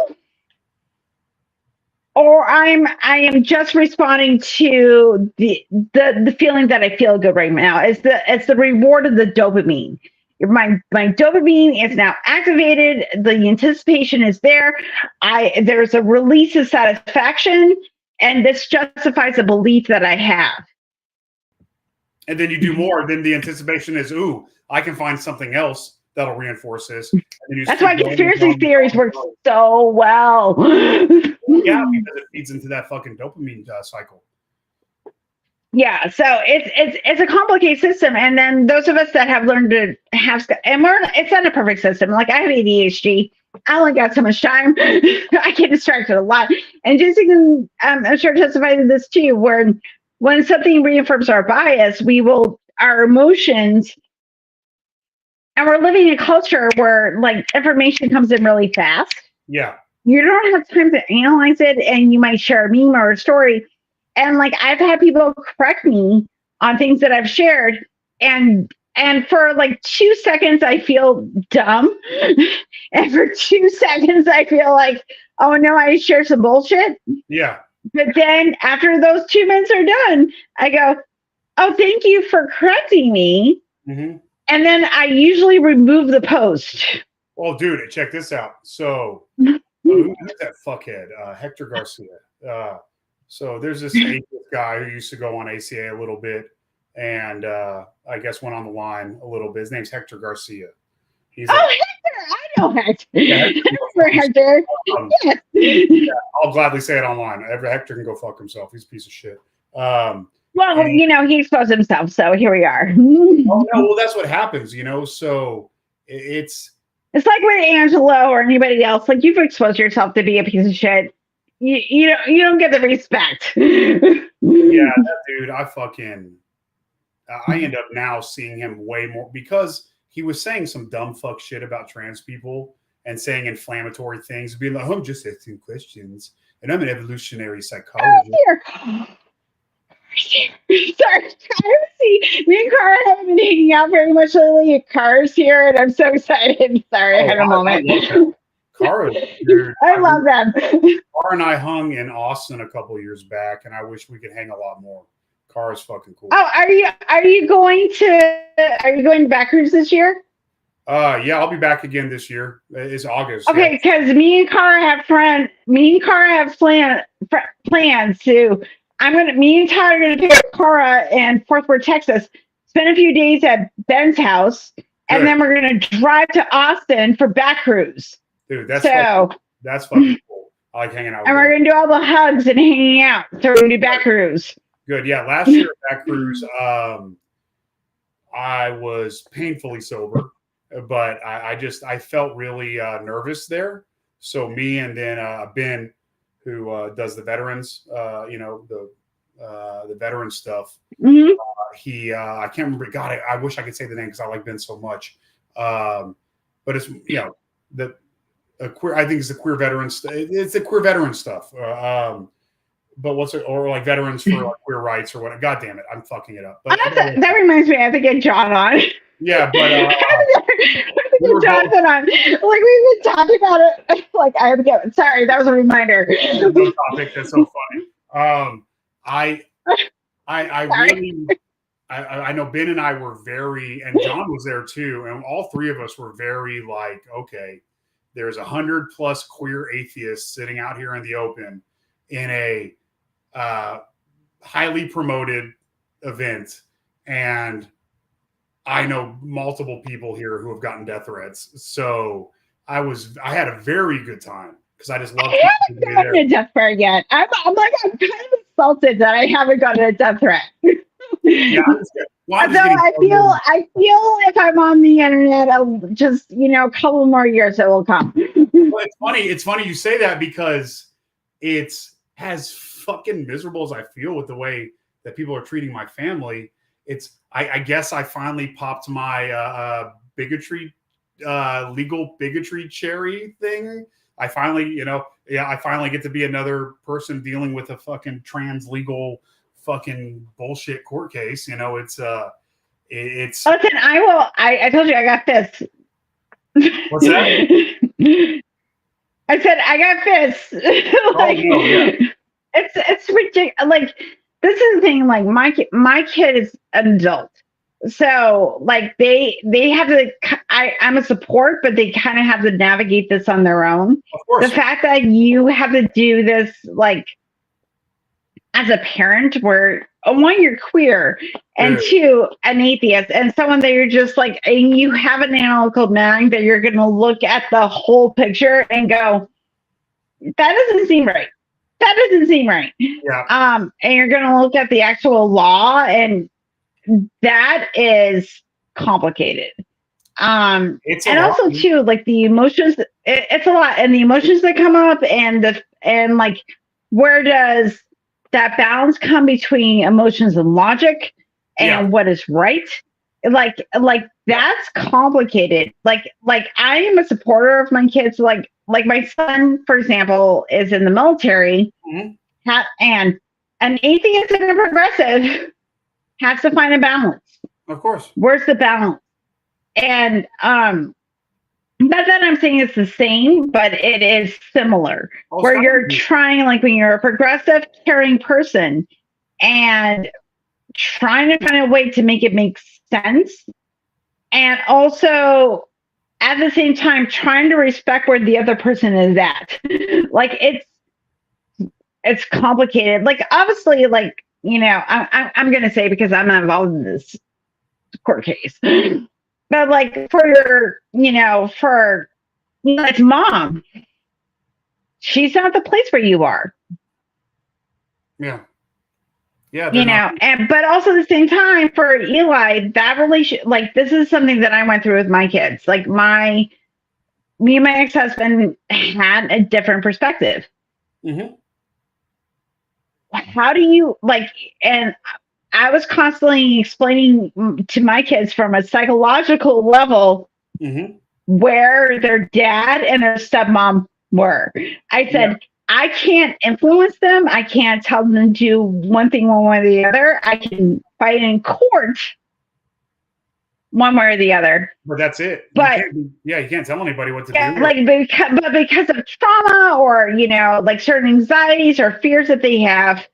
Or I am just responding to the feeling that I feel good right now. It's the reward of the dopamine. My dopamine is now activated. The anticipation is there. There's a release of satisfaction, and this justifies a belief that I have. And then you do more. Then the anticipation is, ooh, I can find something else that'll reinforce this. That's why conspiracy theories work so well. Yeah, because it feeds into that fucking dopamine cycle. Yeah, so it's a complicated system, and then those of us that have learned to have, it's not a perfect system. Like I have ADHD, I only got so much time. I get distracted a lot, and just I'm sure testify to this too. Where when something reaffirms our bias, our emotions, and we're living in a culture where like information comes in really fast. Yeah. You don't have time to analyze it, and you might share a meme or a story. And like I've had people correct me on things that I've shared, and for like 2 seconds I feel dumb, and for 2 seconds I feel like, oh no, I shared some bullshit. Yeah. But then after those 2 minutes are done, I go, oh, thank you for correcting me. And then I usually remove the post. Well, dude, check this out. So. Who's that fuckhead? Hector Garcia. So there's this atheist guy who used to go on ACA a little bit, and I guess went on the line a little bit. His name's Hector Garcia. Hector! I know Hector. Yeah, Hector. Yes. Yeah, I'll gladly say it online. Hector can go fuck himself. He's a piece of shit. Well, he exposed himself, so here we are. Oh no, well that's what happens, So it's like with Angelo or anybody else. Like you've exposed yourself to be a piece of shit. You don't get the respect. Yeah, that dude. I end up now seeing him way more because he was saying some dumb fuck shit about trans people and saying inflammatory things, being like, "I'm just asking questions, and I'm an evolutionary psychologist." Sorry, me and Cara haven't been hanging out very much lately. Cara's here, and I'm so excited. Sorry, I had a moment. Cara, dude, I love them. Cara and I hung in Austin a couple of years back, and I wish we could hang a lot more. Cara's fucking cool. Oh, are you going to Backrooms this year? Yeah, I'll be back again this year. It's August. Okay, because me and Cara have plans to. Me and Tyler are going to pick up Cara in Fort Worth, Texas, spend a few days at Ben's house, and then we're going to drive to Austin for Backrooms. Dude, that's fucking cool. I like hanging out with and we're going to do all the hugs and hanging out. So we're going to do Backrooms. Good. Yeah, last year at Backrooms, I was painfully sober, but I felt really nervous there. So me and then Ben, who does the veterans, the veteran stuff. Mm-hmm. I can't remember. God, I wish I could say the name because I like Ben so much. But it's the queer. I think it's the queer veterans. It's the queer veteran stuff. But what's it, or like veterans for like queer rights or what? God damn it, I'm fucking it up. But that reminds me, I have to get John on. Yeah, but Jonathan on. Like we've been talking about it. Like I have to get. Sorry, that was a reminder. No topic. That's so funny. I really. I know Ben and I were very, and John was there too, and all three of us were very like, okay, there's 100+ queer atheists sitting out here in the open in a highly promoted event, and I know multiple people here who have gotten death threats. So I had a very good time because I just love. I haven't gotten a death threat yet. I'm kind of insulted that I haven't gotten a death threat. Yeah, well, I feel if I'm on the internet, I'll just a couple more years it will come. Well, it's funny you say that because it's as fucking miserable as I feel with the way that people are treating my family. I guess I finally popped my bigotry, legal bigotry cherry thing. I finally, I finally get to be another person dealing with a fucking trans legal fucking bullshit court case. It's Listen, I told you I got fists. What's that? I said I got fists. Like, oh, no, yeah. It's ridiculous. Like, this is the thing. Like, my kid is an adult, so like they have to. I'm a support, but they kind of have to navigate this on their own. Of course. The fact that you have to do this, like, as a parent, where one, you're queer, and two, an atheist, and someone that you're just like, and you have an analytical mind that you're going to look at the whole picture and go, that doesn't seem right. That doesn't seem right. Yeah. And you're going to look at the actual law, and that is complicated. It's and also lot. Too, like the emotions, it's a lot, and the emotions that come up, and like, where does that balance come between emotions and logic and what is right? Like that's complicated. Like I am a supporter of my kids. Like my son, for example, is in the military, and an atheist and a progressive has to find a balance. Of course. Where's the balance? And not that I'm saying it's the same, but it is similar. Where you're trying, like when you're a progressive, caring person and trying to find a way to make it make sense. And also at the same time, trying to respect where the other person is at. Like it's complicated. Like obviously, like, I'm going to say, because I'm not involved in this court case, but like for like mom, she's not the place where you are. Yeah. Yeah. But also at the same time for Eli, that relation, like this is something that I went through with my kids. Like me and my ex-husband had a different perspective. Mm-hmm. How do you and I was constantly explaining to my kids from a psychological level where their dad and their stepmom were. I said, I can't influence them. I can't tell them to do one thing one way or the other. I can fight in court one way or the other. But that's it. But you can't tell anybody what to do. Like because of trauma or, like certain anxieties or fears that they have,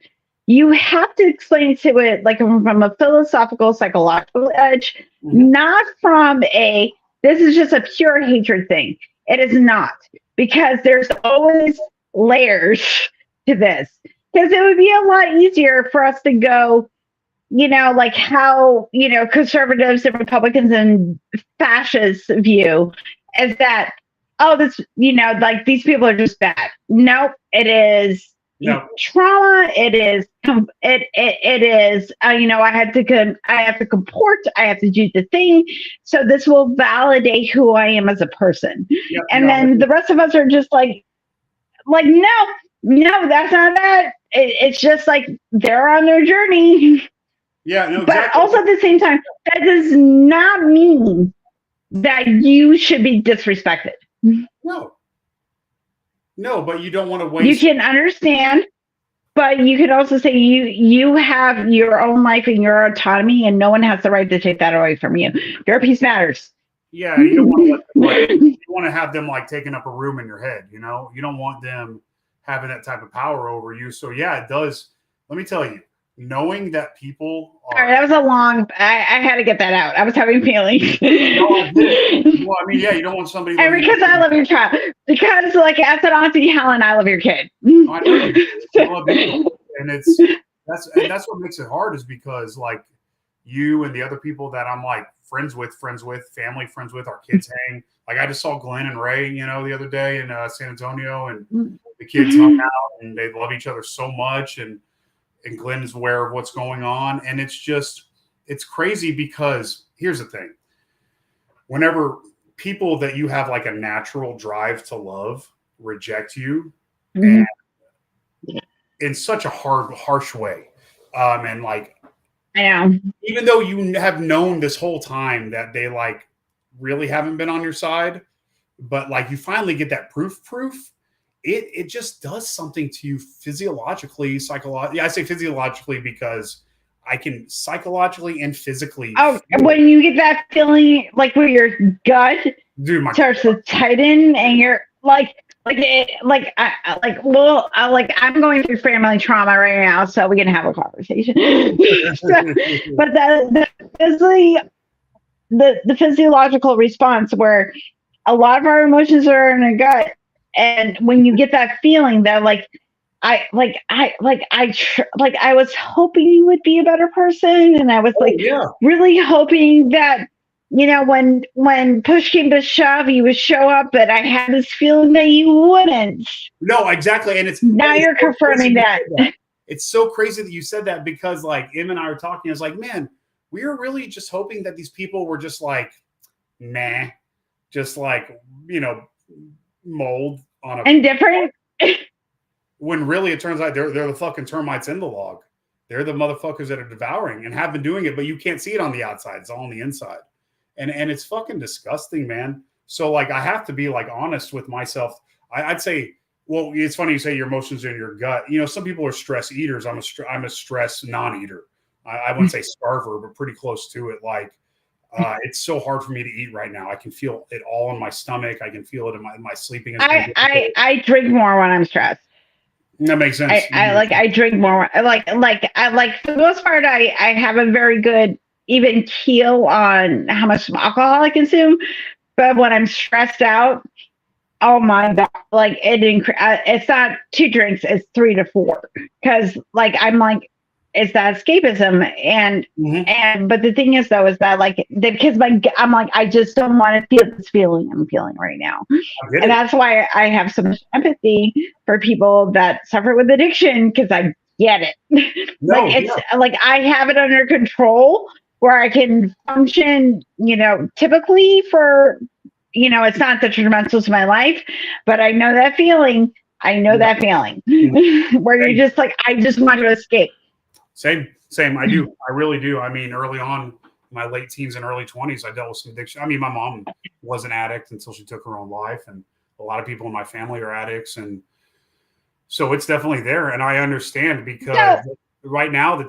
you have to explain to it like from a philosophical, psychological edge, not from this is just a pure hatred thing. It is not, because there's always layers to this. Because it would be a lot easier for us to go, like how, conservatives and Republicans and fascists view is that, this, like these people are just bad. Nope, it is No. trauma. It is, it is, I have to comport, I have to do the thing. So this will validate who I am as a person. Yep, And then the rest of us are just no, that's not that. It's just like they're on their journey. Yeah, no, But exactly. also at the same time, that does not mean that you should be disrespected. No, but you don't want to waste. You can understand, but you can also say you have your own life and your autonomy, and no one has the right to take that away from you. Your peace matters. Yeah, you don't want to let them, you want to have them taking up a room in your head. You don't want them having that type of power over you. So yeah, it does. Let me tell you, knowing that people are. Sorry, that was a long. I had to get that out. I was having feelings. No, I get it. Well, I mean, yeah, you don't want somebody. And because I love your child, because I said, Auntie Helen, I love your kid. I know. I love you. And that's what makes it hard, is because you and the other people that I'm friends with, family friends with, our kids hang. I just saw Glenn and Ray, the other day in San Antonio, and the kids hung out and they love each other so much, and Glenn is aware of what's going on. And it's crazy, because here's the thing. Whenever people that you have a natural drive to love reject you, and in such a harsh way, and I know, even though you have known this whole time that they really haven't been on your side, but you finally get that proof, it just does something to you physiologically, psychologically. Yeah, I say physiologically because I can psychologically and phically. Oh, when you get that feeling where your gut starts to tighten, and you're I'm going through family trauma right now, so we can have a conversation. But the physiological response, where a lot of our emotions are in our gut, and when you get that feeling that I was hoping you would be a better person, and I was really hoping that when push came to shove, you would show up, but I had this feeling that you wouldn't. No, exactly. And now you're confirming that. It's so crazy that you said that, because Em and I were talking. It's man, we were really just hoping that these people were just nah, just mold on a indifferent. When really it turns out they're the fucking termites in the log. They're the motherfuckers that are devouring and have been doing it, but you can't see it on the outside. It's all on the inside. And it's fucking disgusting, man. So I have to be honest with myself. I'd say, well, it's funny you say your emotions are in your gut. Some people are stress eaters. I'm a stress non-eater. I wouldn't say starver, but pretty close to it. It's so hard for me to eat right now. I can feel it all in my stomach. I can feel it in my sleeping. I drink more when I'm stressed. That makes sense. I drink more. For the most part, I have a very good even keel on how much alcohol I consume. But when I'm stressed out, oh my God, it's not 2 drinks, it's 3 to 4. Because it's that escapism. And but the thing is though, is that because I'm I just don't want to feel this feeling I'm feeling right now. And that's why I have so much empathy for people that suffer with addiction, because I get it. I have it under control, where I can function, typically for, it's not detrimental to my life, but I know that feeling. Where you're just I just want to escape. Same. I do. I really do. I mean, early on, my late teens and early 20s, I dealt with some addiction. I mean, my mom was an addict until she took her own life, and a lot of people in my family are addicts, and so it's definitely there. And I understand, because right now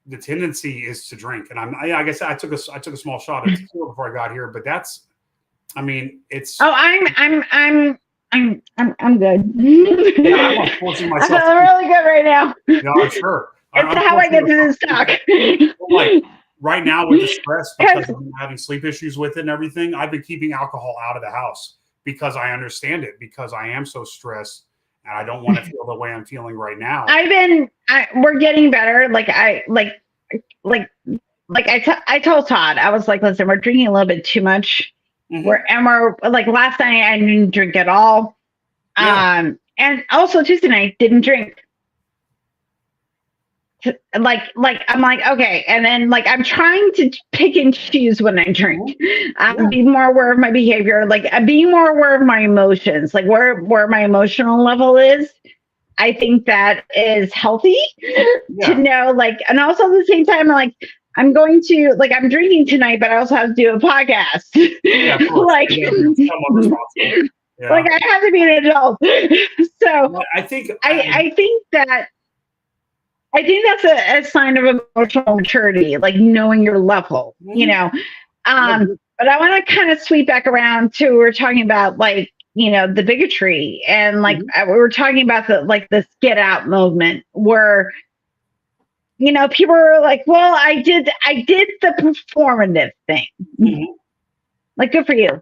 the tendency is to drink, and like I said, I took a small shot of tequila before I got here, but that's, I mean, it's. Oh, I'm good. Yeah, I'm forcing myself. I feel really good right now. Yeah, I'm sure. It's how I get to this talk. Right now with the stress, because I'm having sleep issues with it and everything, I've been keeping alcohol out of the house, because I understand it, because I am so stressed and I don't want to feel the way I'm feeling right now. We're getting better. I told Todd, I was listen, we're drinking a little bit too much. We're last night I didn't drink at all. Yeah. And also Tuesday night didn't drink. I'm like, okay, and then like I'm trying to pick and choose when I drink. Be more aware of my behavior, like being more aware of my emotions, like where my emotional level is. I think that is healthy to know, like, and also at the same time, like I'm going to like I'm drinking tonight, but I also have to do a podcast. Yeah, of course. Like, like I have to be an adult. So well, I think that's a sign of emotional maturity, like knowing your level, you know. But I want to kind of sweep back around to we're talking about like, you know, the bigotry and like we were talking about the like this get out movement where, you know, people are like, well, I did the performative thing. Like, good for you.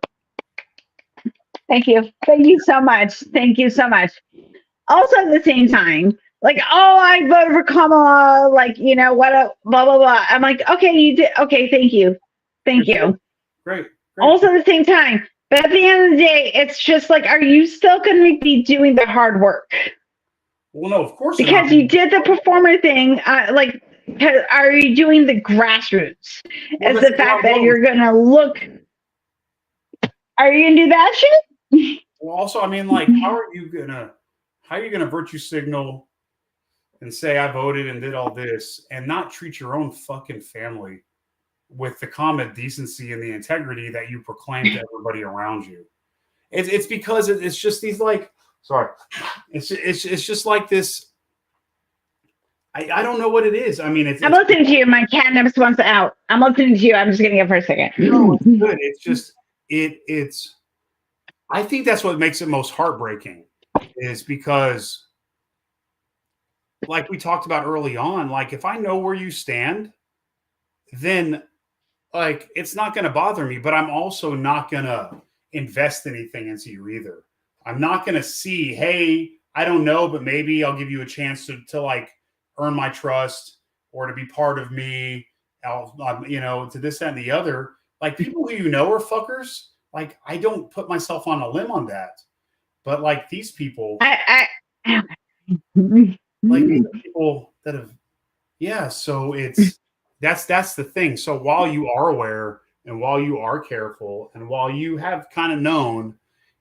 Thank you. Thank you so much. Thank you so much. Also at the same time, like, oh, I voted for Kamala, like, you know, what a blah, blah, blah. I'm like, okay, you did. Okay, thank you. Thank you. Great. Also at the same time, but at the end of the day, it's just like, are you still going to be doing the hard work? Well, no, of course. Because you did the performer thing, like, are you doing the grassroots? Well, as the fact that you're going to look, are you going to do that shit? Well, also, I mean, like, how are you gonna virtue signal and say I voted and did all this and not treat your own fucking family with the common decency and the integrity that you proclaim to everybody around you? It's because it's just these like, sorry, it's just like this. I don't know what it is. I mean, I'm listening to you. My cat never wants out. I'm listening to you. I'm just getting it for a second. No, it's good. It's just it's. I think that's what makes it most heartbreaking, is because, like we talked about early on, like if I know where you stand, then like it's not going to bother me, but I'm also not going to invest anything into you either. I'm not going to see, hey, I don't know, but maybe I'll give you a chance to like earn my trust or to be part of me. You know, to this, that, and the other. Like people who you know are fuckers. Like I don't put myself on a limb on that, but like these people, like these people that have, yeah. So that's the thing. So while you are aware and while you are careful and while you have kind of known,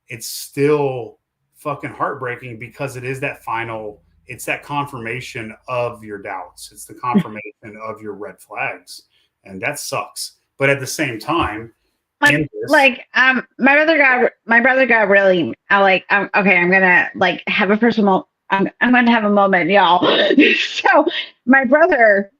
it's still fucking heartbreaking because it is that final. It's that confirmation of your doubts. It's the confirmation of your red flags, and that sucks. But at the same time. My brother got really okay, I'm gonna like have a personal I'm gonna have a moment, y'all. So my brother,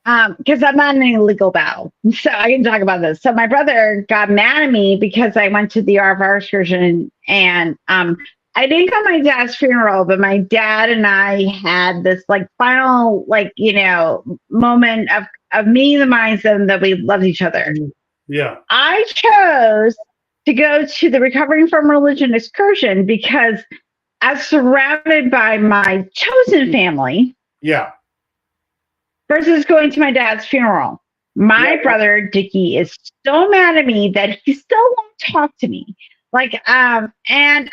because I'm not in an illegal battle, so I can talk about this. So my brother got mad at me because I went to the RFR excursion and I didn't go to my dad's funeral, but my dad and I had this like final like, you know, moment of meeting the minds that we loved each other. Yeah. I chose to go to the Recovering from Religion excursion because I was surrounded by my chosen family. Yeah. Versus going to my dad's funeral. My brother, Dickie, is so mad at me that he still won't talk to me. Like, and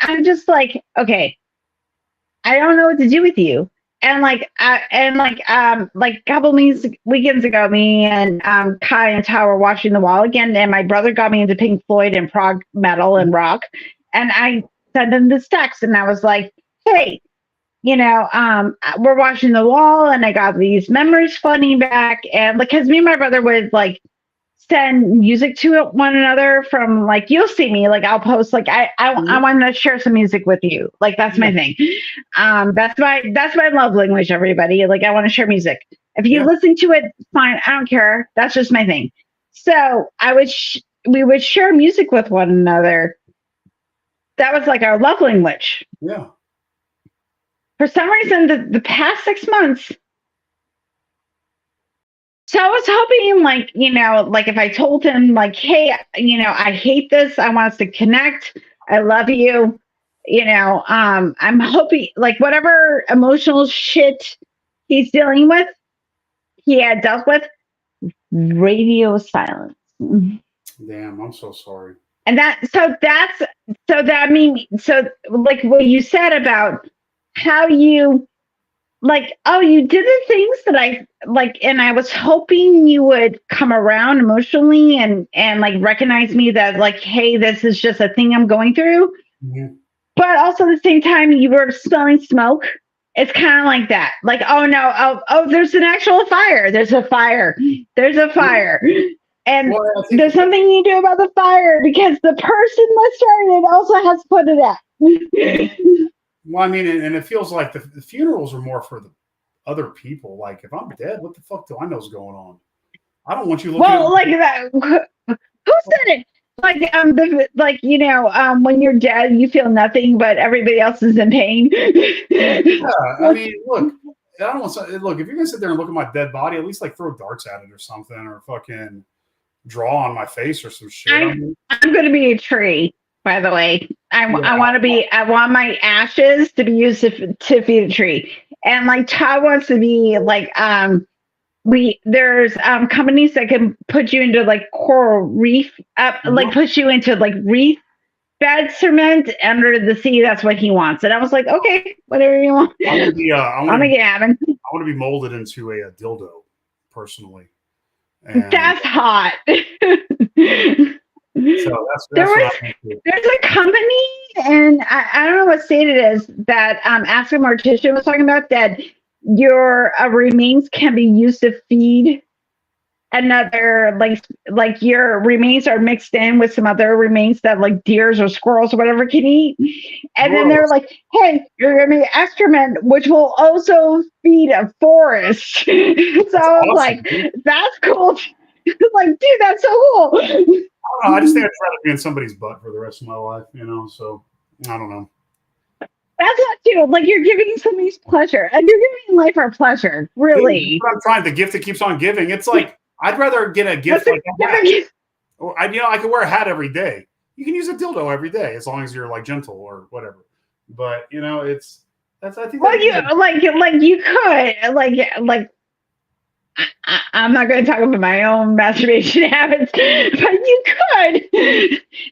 I'm just like, okay, I don't know what to do with you. And like a couple weekends ago, me and Kai and Tao were watching The Wall again, and my brother got me into Pink Floyd and prog metal and rock, and I sent him this text, and I was like, "Hey, you know, we're watching The Wall, and I got these memories flooding back, and because me and my brother would like send music to one another from like you'll see me like I'll post like I want to share some music with you, like that's my thing. That's my love language, everybody. Like I want to share music. If you listen to it, fine, I don't care. That's just my thing. So we would share music with one another. That was like our love language. Yeah. For some reason, the past 6 months. So I was hoping, like, you know, like if I told him, like, hey, you know, I hate this. I want us to connect. I love you. You know, I'm hoping, like, whatever emotional shit he's dealing with, he had dealt with, radio silence. Damn, I'm so sorry. And like what you said about how you like, oh, you did the things that I like, and I was hoping you would come around emotionally and like recognize me that like, hey, this is just a thing I'm going through. Mm-hmm. But also at the same time, you were smelling smoke. It's kind of like that. Like, oh no, oh, there's an actual fire. There's a fire. There's a fire. And Well, there's something you do about the fire because the person that started it also has to put it out. well, I mean, and it feels like the funerals are more for the other people. Like, if I'm dead, what the fuck do I know is going on? I don't want you looking Well, at like that. Who said it? Like when you're dead, you feel nothing, but everybody else is in pain. Yeah, I mean, look, I don't want to, look. If you're gonna sit there and look at my dead body, at least like throw darts at it or something, or fucking draw on my face or some shit. I'm going to be a tree. By the way, I want my ashes to be used to feed a tree, and like Todd wants to be like there's companies that can put you into like coral reef like push you into like reef bed cement under the sea. That's what he wants, and I was like, okay, whatever you want. I want to be I'm make it happen. I want to be molded into a dildo personally. And that's hot. So there's a company, and I don't know what state it is, that Ask a Mortician was talking about, that your remains can be used to feed another, like your remains are mixed in with some other remains that like deers or squirrels or whatever can eat. And then they're like, hey, you're going to be excrement, which will also feed a forest. So I was like, that's cool. Like, dude, that's so cool. I don't know. I just think I'd try to be in somebody's butt for the rest of my life, so I don't know. That's not too. Like, you're giving somebody's pleasure, and you're giving life our pleasure, really. I'm trying, the gift that keeps on giving. It's like, I'd rather get a gift like a hat. Or I could wear a hat every day. You can use a dildo every day as long as you're like gentle or whatever. But that's I think. Well, you could I'm not going to talk about my own masturbation habits, but you could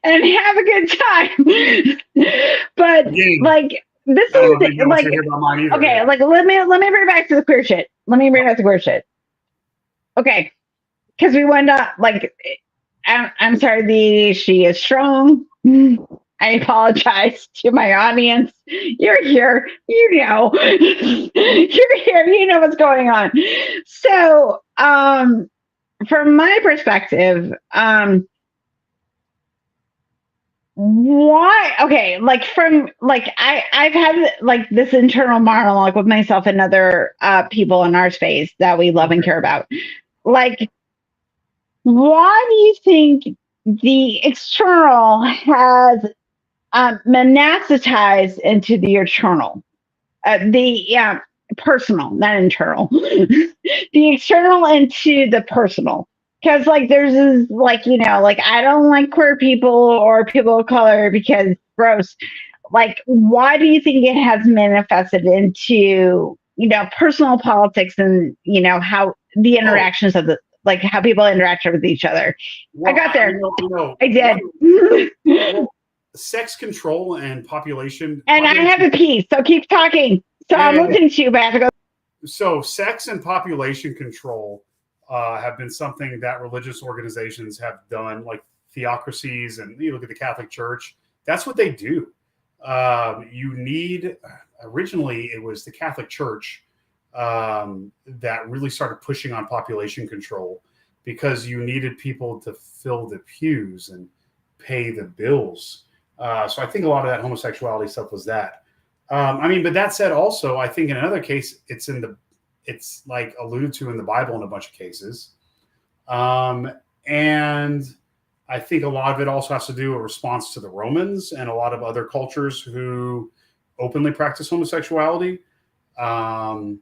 and have a good time. But like, this is the thing. Like, okay, like let me bring back to the queer shit. Okay, because we went up. Like, I'm sorry. She is strong. I apologize to my audience. You're here, you're here, you know what's going on. So, from my perspective, why? Okay, like I've had like this internal monologue with myself and other people in our space that we love and care about. Like, why do you think the external has monasticized into the eternal, the personal, not internal, the external into the personal? Because like there's this, like, like, I don't like queer people or people of color because gross. Like, why do you think it has manifested into personal politics and how the interactions of the, like, how people interact with each other? Well, I got there. I did. Sex control and population. And I have a piece, so keep talking. So I'm listening to you, but I have to go. So sex and population control have been something that religious organizations have done, like theocracies, and you look at the Catholic Church. That's what they do. Originally it was the Catholic Church that really started pushing on population control because you needed people to fill the pews and pay the bills. So I think a lot of that homosexuality stuff was that. But that said, also, I think in another case, it's like alluded to in the Bible in a bunch of cases. And I think a lot of it also has to do with a response to the Romans and a lot of other cultures who openly practice homosexuality. And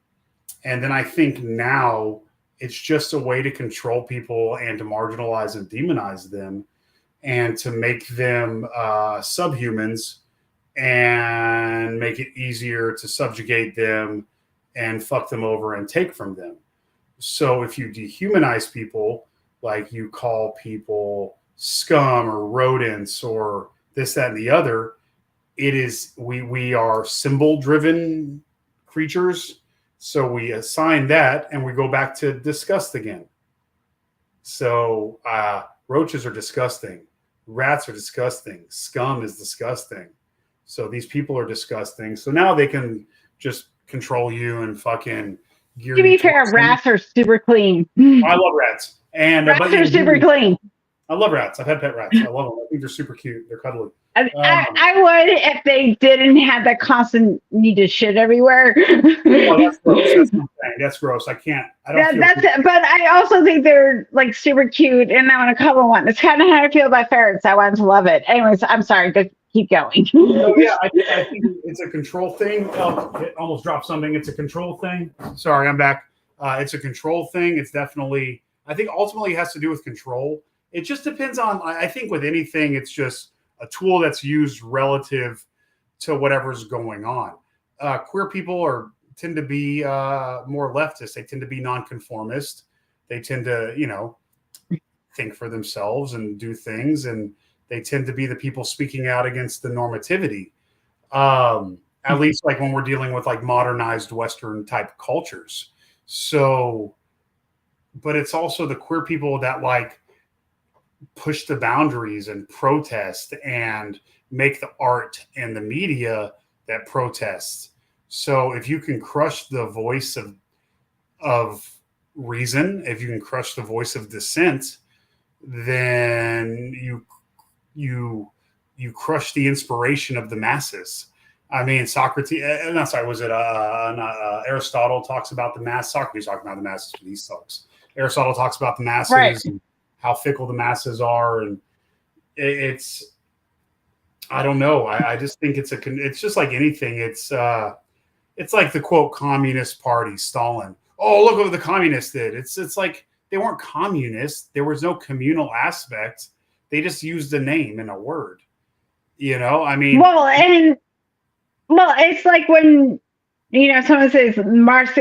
then I think now it's just a way to control people and to marginalize and demonize them, and to make them subhumans and make it easier to subjugate them and fuck them over and take from them. So if you dehumanize people, like you call people scum or rodents or this, that, and the other, it is we are symbol-driven creatures. So we assign that and we go back to disgust again. So roaches are disgusting. Rats are disgusting. Scum is disgusting. So these people are disgusting. So now they can just control you and fucking gear To you be fair, towards them. rats are super clean. I love rats. And Rats but are super clean. I love rats. I've had pet rats. I love them. I think they're super cute. They're cuddly. I would if they didn't have that constant need to shit everywhere. Oh, that's gross. That's not thing. That's gross. I can't. I don't. But I also think they're like super cute, and I want to cuddle one. It's kind of how I feel about ferrets. I want to love it. Anyways, I'm sorry. Just keep going. So yeah, I think it's a control thing. Oh, it almost dropped something. It's a control thing. Sorry, I'm back. It's a control thing. It's definitely. I think ultimately it has to do with control. It just depends on. I think with anything, it's just a tool that's used relative to whatever's going on. Queer people tend to be more leftist. They tend to be nonconformist. They tend to, think for themselves and do things, and they tend to be the people speaking out against the normativity. At least like when we're dealing with like modernized Western type cultures. So, but it's also the queer people that like push the boundaries and protest and make the art and the media that protests. So if you can crush the voice of reason, if you can crush the voice of dissent, then you crush the inspiration of the masses. I mean, Aristotle talks about the mass. Socrates talks about the masses when he talks. Aristotle talks about the masses. Right. And how fickle the masses are, and it's I don't know. I just think it's just like anything. It's like the quote Communist Party, Stalin. Oh, look what the communists did. It's like they weren't communists. There was no communal aspect. They just used a name and a word. I mean, it's like when someone says Marx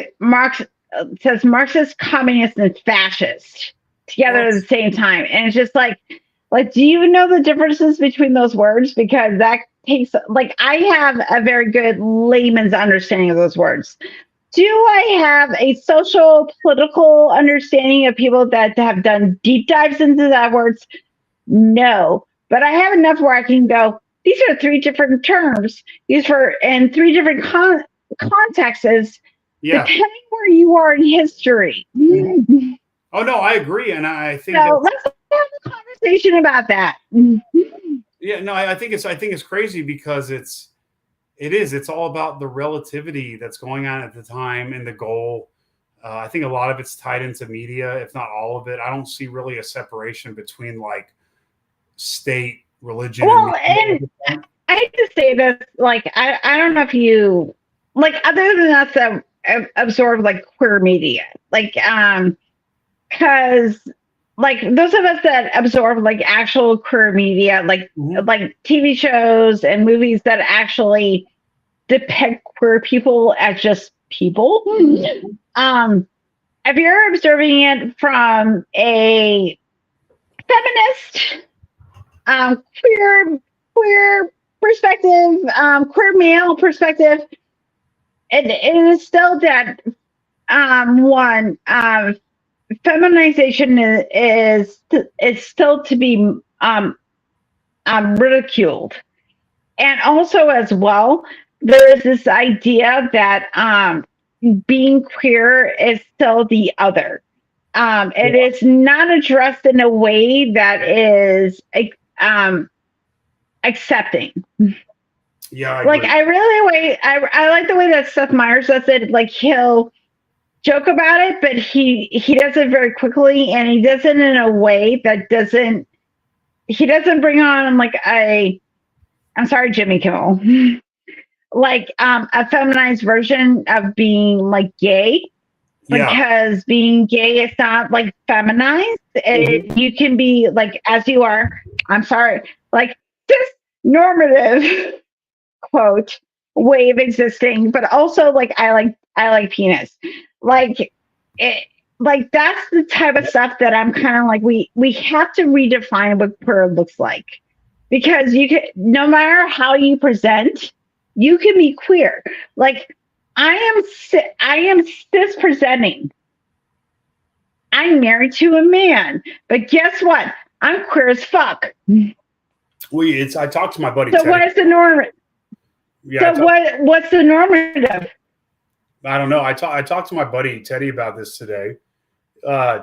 says Marxist, communist, and fascist together at the same time, and it's just like do you know the differences between those words? Because that takes I have a very good layman's understanding of those words. Do I have a social political understanding of people that have done deep dives into that words? No, but I have enough where I can go, these are three different terms used in three different contexts, depending where you are in history. Mm-hmm. Oh no, I agree, and I think so. Let's have a conversation about that. Yeah, no, I think it's crazy because it's all about the relativity that's going on at the time and the goal. I think a lot of it's tied into media, if not all of it. I don't see really a separation between like state, religion. Well, and I hate to say this, I don't know if you other than us that absorb like queer media, because those of us that absorb like actual queer media, like TV shows and movies that actually depict queer people as just people. If you're observing it from a feminist, queer perspective, queer male perspective, it is still that feminization is still to be ridiculed, and also as well there is this idea that being queer is still the other. It is not addressed in a way that is accepting. Yeah, I like the way that Seth Meyers does it. Like he'll joke about it, but he does it very quickly, and he does it in a way that doesn't bring on I'm sorry, Jimmy Kimmel, a feminized version of being like gay, because being gay is not like feminized. You can be like as you are. I'm sorry, like this normative quote way of existing, but also like I like penis, that's the type of stuff that I'm kind of like we have to redefine what queer looks like, because you can, no matter how you present, you can be queer. I am cis presenting. I'm married to a man, but guess what? I'm queer as fuck. I talked to my buddy So Teddy. what is the norm? Yeah, So what's the normative? I don't know. I talked to my buddy Teddy about this today.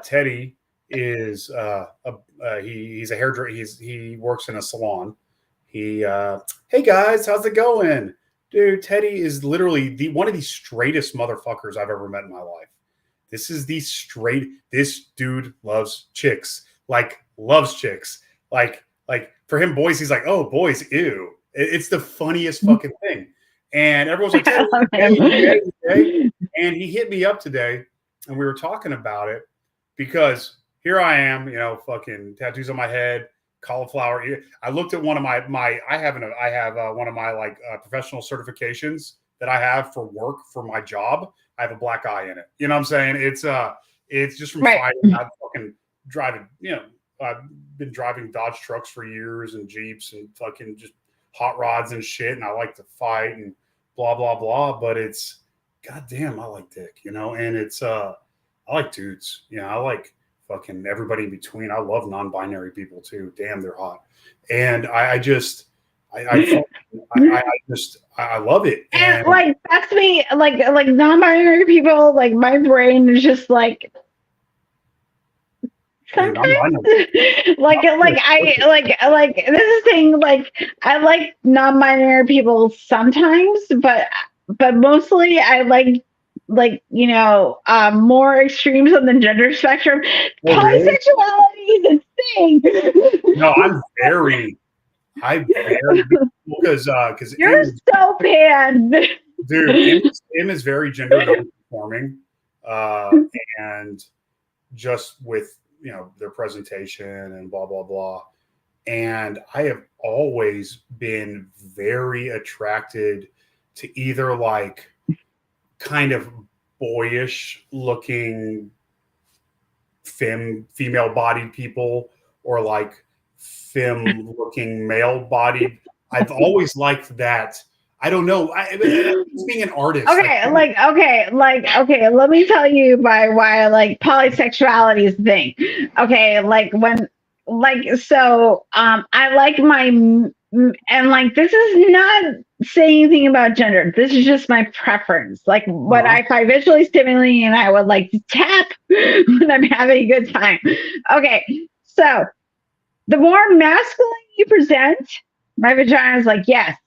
Teddy is he's a hairdresser. He works in a salon. Hey guys, how's it going, dude? Teddy is literally one of the straightest motherfuckers I've ever met in my life. This dude loves chicks, loves chicks. Like for him, boys, he's like, oh, boys, ew. It's the funniest fucking thing. And everyone's like, hey. And he hit me up today, and we were talking about it because here I am, fucking tattoos on my head, cauliflower ear. I looked at one of I have one of my professional certifications that I have for work for my job. I have a black eye in it. You know what I'm saying? It's just from fighting. I'm fucking driving. I've been driving Dodge trucks for years and Jeeps and fucking just hot rods and shit. And I like to fight and blah blah blah. But it's goddamn, I like dick. And it's I like dudes. I like fucking everybody in between. I love non-binary people too. Damn, they're hot. And I love it. And that's me. Like non-binary people. Like my brain is just like. Sometimes, this is the thing. Like I like non-binary people sometimes, but mostly I like more extremes on the gender spectrum. Polysexuality is a thing. No, I'm very because you're so pan. Dude, Im is very gender non-conforming, and just with their presentation and blah blah blah. And I have always been very attracted to either kind of boyish looking female bodied people or femme looking male bodied. I've always liked that. I don't know. Being an artist. Okay, okay. Let me tell you why polysexuality is the thing. Okay, I like this is not saying anything about gender. This is just my preference. What I find visually stimulating, and I would like to tap when I'm having a good time. Okay, so the more masculine you present, my vagina is like yes.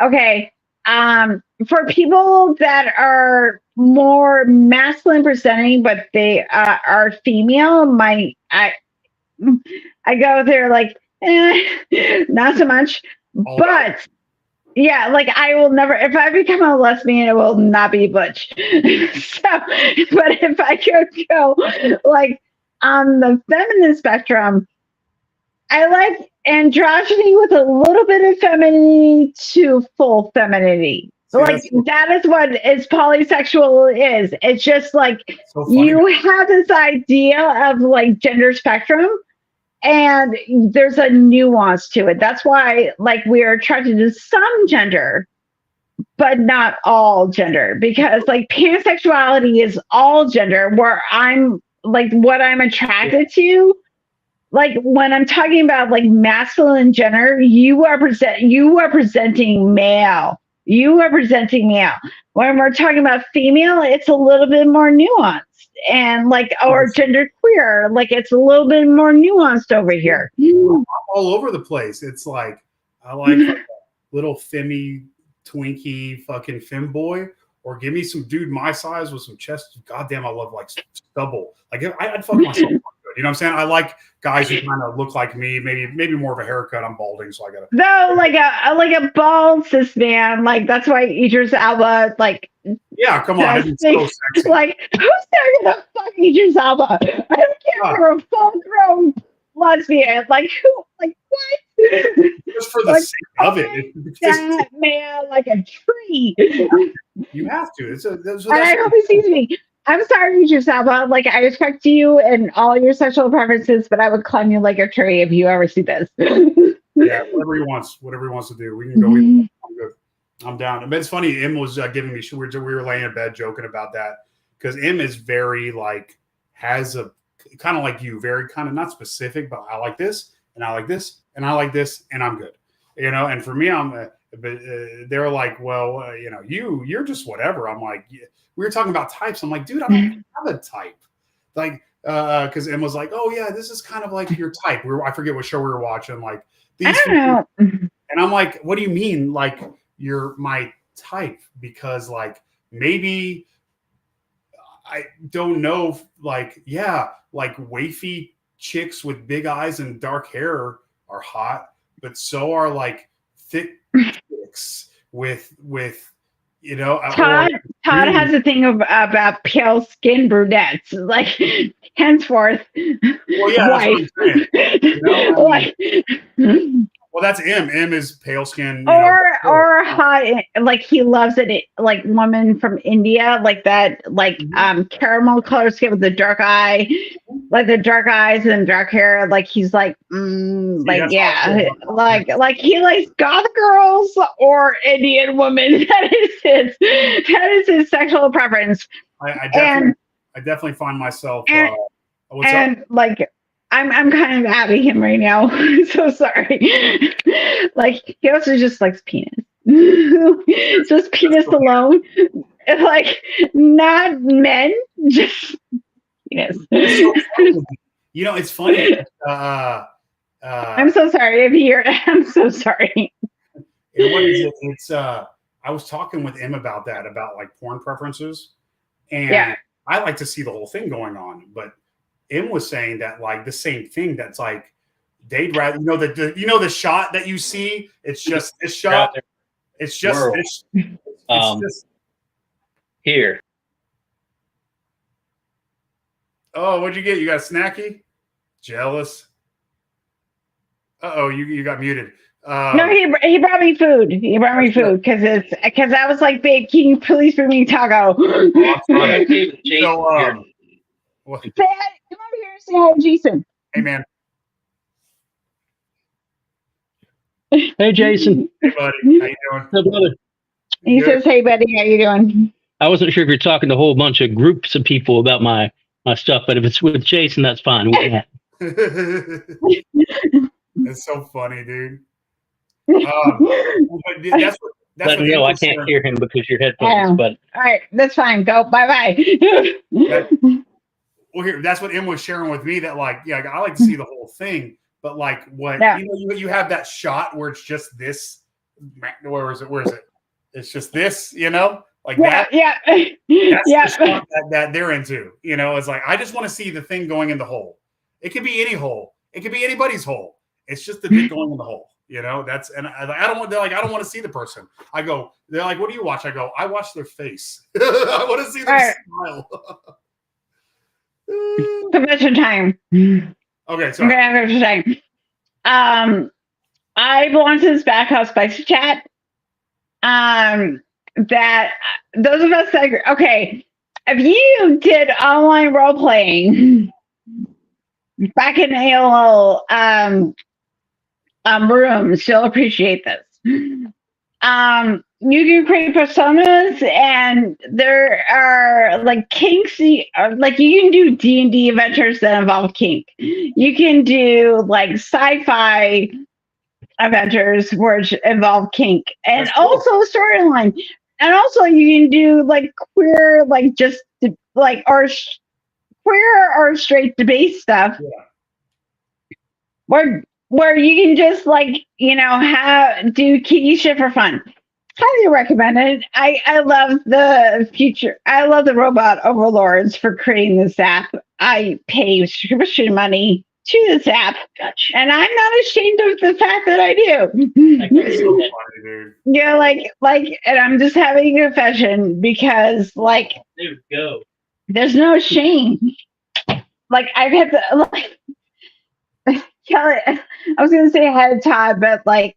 Okay. For people that are more masculine presenting, but they are female, I go there not so much. But yeah, I will never. If I become a lesbian, it will not be butch. But if I could go on the feminine spectrum, I like androgyny with a little bit of femininity to full femininity. That is what polysexual is. It's just so you have this idea of gender spectrum, and there's a nuance to it. That's why we are attracted to some gender, but not all gender, because pansexuality is all gender, where I'm what I'm attracted to. When I'm talking about masculine gender, you are presenting male. You are presenting male. When we're talking about female, it's a little bit more nuanced, and or gender queer, it's a little bit more nuanced over here. I'm all over the place. It's I like a little femmy twinkie fucking femboy, or give me some dude my size with some chest. Goddamn, I love stubble. I'd fuck myself. You know what I'm saying? I like guys who kind of look like me, maybe more of a haircut. I'm balding, so I gotta. No, a bald cis man. That's why Idris Elba. Yeah, come on, it's so sexy. Who's there gonna fuck Idris Elba? I don't care if you're a full-grown lesbian. Who? What? Just for the sake of it. That man like a tree. You have to. I hope he sees me. I'm sorry, Idris Elba. I respect you and all your sexual preferences, but I would climb you like a tree if you ever see this. Yeah, whatever he wants to do. We can go. I'm good. I'm down. But it's funny. Em was giving me. We were laying in bed joking about that because Em is very like has a kind of like you, very kind of not specific, but I like this and I like this and I like this and I'm good. And for me, but they're like, well, you're just whatever. I'm like, yeah. We were talking about types. I'm like, dude, I don't have a type. Like, because Em was like, oh yeah, this is kind of like your type. I forget what show we were watching. Like these, I don't know. and I'm like, what do you mean? Like you're my type? Because like maybe I don't know. Like like wafy chicks with big eyes and dark hair are hot, but so are like thick chicks with Todd has a thing about pale skin brunettes, like henceforth. Well, yeah, white. That's what I'm saying. Well, that's Em. Em is pale skin. Or hot, like he loves it, like woman from India, like that, like caramel color skin with the dark eyes and dark hair. Like he's like, like he likes goth girls or Indian women. That is his sexual preference. I definitely find myself. What's up? Like. I'm kind of outing him right now. So sorry. Like he also just likes penis. Just penis alone. Like not men, just penis. It's funny. I'm so sorry if you're. I'm so sorry. What is it? It's I was talking with Em about that, about like porn preferences, and I like to see the whole thing going on, but Em was saying that like the same thing. That's like they'd rather the shot that you see. It's just this shot. It's just this. It's just here. Oh, what'd you get? You got a snacky? Jealous. You got muted. No, he brought me food. He brought me food because I was like, babe, can you please bring me taco? Come over here and say hi to Jason. Hey, man. Hey, Jason. Hey, buddy. How you doing? Hey, brother. He says, hey, buddy. How you doing? I wasn't sure if you're talking to a whole bunch of groups of people about my stuff, but if it's with Jason, that's fine. It's so funny, dude. That's Let him know I can't hear him because your headphones. But all right, that's fine. Go. Bye-bye. Well, here, that's what Em was sharing with me. That like, I like to see the whole thing, but like, what you have that shot where it's just this. Where is it? It's just this. Like that. Yeah. That's the shot that they're into. It's like I just want to see the thing going in the hole. It could be any hole. It could be anybody's hole. It's just the dick going in the hole. That's and I don't want. They're like, I don't want to see the person. They're like, what do you watch? I go, I watch their face. I want to see their smile. Confession time. Okay, sorry. Confession time. I belong to this Backhouse Spicy Chat. That those of us that if you did online role playing back in AOL rooms, you'll appreciate this. You can create personas, and there are like kinks. Like you can do D&D adventures that involve kink. You can do like sci-fi adventures which involve kink, and also storyline. And also you can do like queer, like just like or queer or straight debate stuff. Where you can just like do kinky shit for fun. Highly recommend it. I love the future. I love the robot overlords for creating this app. I pay subscription money to this app, and I'm not ashamed of the fact that I do. That's so funny, dude. Yeah, and I'm just having a confession because like there's no shame. Like I've had to Kelly, I was gonna say hi to Todd, but like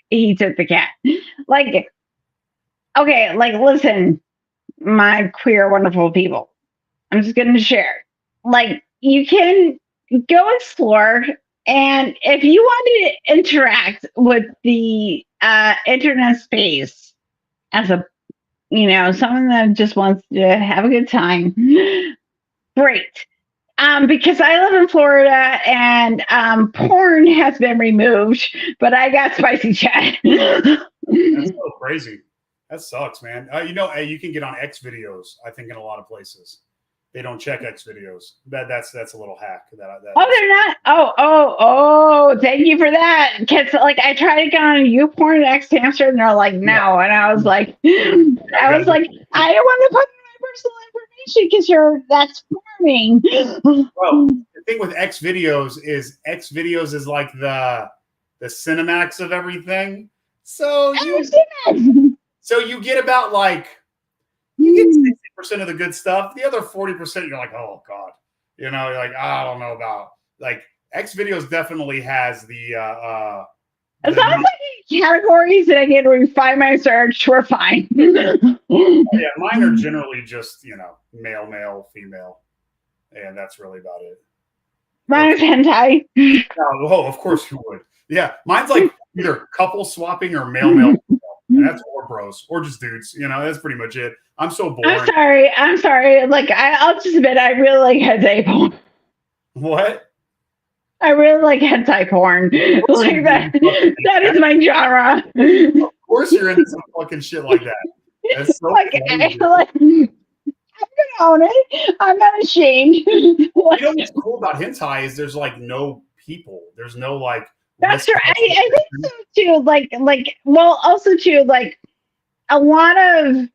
he took the cat. Like, okay, like listen, my queer wonderful people. I'm just gonna share. Like you can go explore And if you wanted to interact with the internet space as a, someone that just wants to have a good time, great. Because I live in Florida and porn has been removed, but I got spicy chat. That's so crazy. That sucks, man. You can get on X videos, I think, in a lot of places. They don't check X videos. That's a little hack. They're not. Oh! Thank you for that. Because I tried to get on YouPorn X Hamster, and they're like, no. And I was like, I don't want to put in my personal information because that's farming. Well, the thing with X videos is like the Cinemax of everything. So you get about you get 60% of the good stuff. The other 40%, you're like, oh God, you're like, I don't know about X videos. Definitely has the as long as I get categories and I can refine my search, we're fine. Yeah, mine are generally just male, female, and that's really about it. Mine is hentai. Oh, of course you would. Yeah, mine's like either couple swapping or male. And that's or bros or just dudes. That's pretty much it. I'm so bored. I'm sorry. I'll just admit, I really like hentai porn. What? I really like hentai porn. That is my genre. Of course you're into some fucking shit like that. That's so I'm gonna own it. I'm not ashamed. What's cool about hentai is there's no people. There's no That's right. I think so too. Also too, a lot of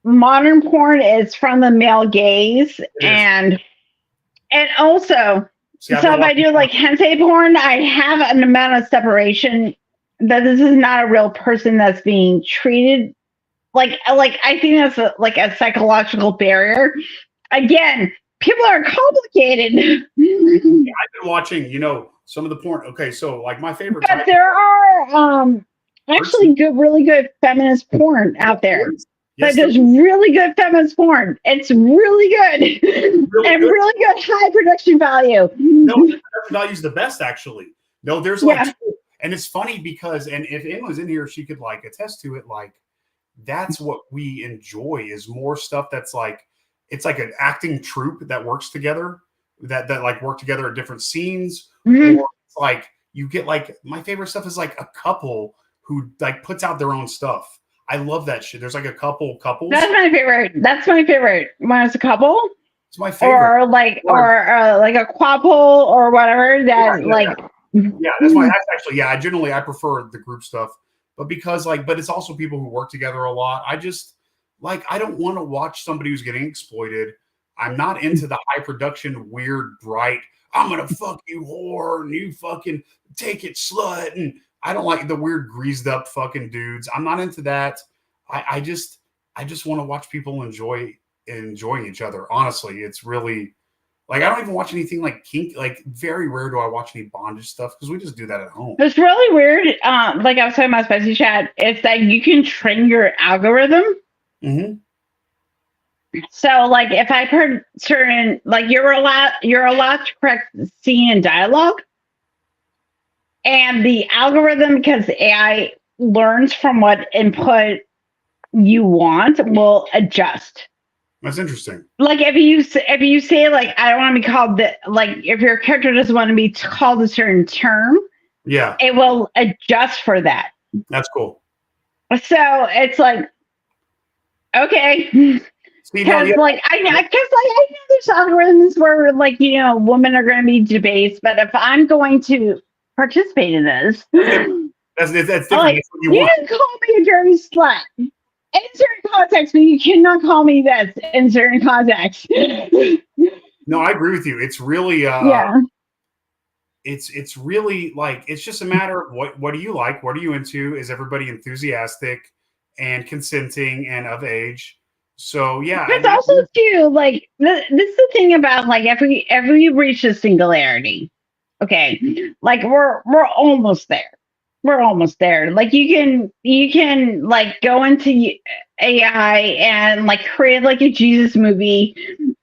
modern porn is from the male gaze, and also, so if I do hentai porn, I have an amount of separation that this is not a real person that's being treated. I think that's a psychological barrier. Again, people are complicated. I've been watching, some of the porn. Okay, so my favorite. But there are actually really good feminist porn out there. Yes, there's really good feminist porn. It's really good. Really good high production value. No, production value is the best, actually. No, there's and it's funny because, and if Emma's in here, she could attest to it. That's what we enjoy is more stuff that's it's like an acting troupe that works together, that work together at different scenes. Mm-hmm. Or you get my favorite stuff is a couple who puts out their own stuff. I love that shit. There's a couple couples. That's my favorite. When it's a couple. It's my favorite. Or a quadruple or whatever that Yeah, that's my actually. Yeah, I prefer the group stuff, but because but it's also people who work together a lot. I just I don't want to watch somebody who's getting exploited. I'm not into the high production, weird, bright. I'm gonna fuck you, whore, and you fucking take it, slut. And I don't like the weird, greased up fucking dudes. I'm not into that. I just want to watch people enjoying each other. Honestly, it's really I don't even watch anything kink. Very rare do I watch any bondage stuff because we just do that at home. It's really weird. I was talking about spicy chat. It's that you can train your algorithm. Mm-hmm. So, if I've heard certain, you're allowed to correct scene and dialogue, and the algorithm, because AI learns from what input you want, will adjust. That's interesting. If you say I don't want to be called if your character doesn't want to be called a certain term, yeah, it will adjust for that. That's cool. So it's okay. Because I know there's algorithms where women are going to be debased, but if I'm going to participate in this, that's different. That's what you can call me a dirty slut in certain contexts, but you cannot call me this in certain contexts. No, I agree with you. It's really It's really it's just a matter of what do you like? What are you into? Is everybody enthusiastic and consenting and of age? So yeah, it's also too this is the thing about if we reach a singularity, okay, we're almost there. We're almost there. You can go into AI and create a Jesus movie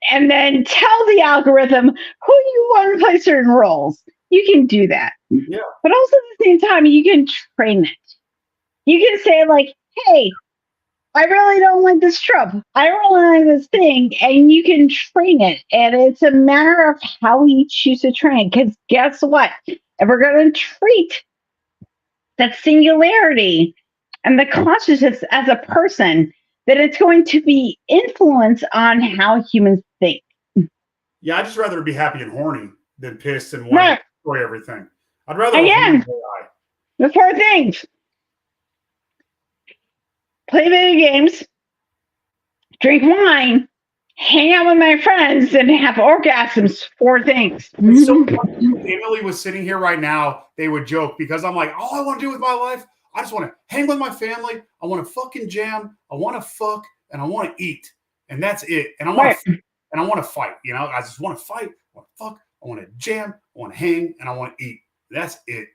and then tell the algorithm who you want to play certain roles. You can do that. Yeah. But also at the same time, you can train it. You can say, like, hey, I really don't like this trope. I don't really like this thing. And you can train it. And it's a matter of how you choose to train. Because guess what? If we're going to treat that singularity and the consciousness as a person, then it's going to be influence on how humans think. Yeah, I'd just rather be happy and horny than pissed and want to destroy everything. I'd rather Again, the 4 things. Play video games, drink wine, hang out with my friends, and have orgasms. 4 things. It's so funny. If Emily was sitting here right now, they would joke because I'm like, all I want to do with my life, I just want to hang with my family. I want to fucking jam. I want to fuck, and I want to eat, and that's it. And I want to fight. You know, I just want to fight. I want to fuck. I want to jam. I want to hang, and I want to eat. That's it.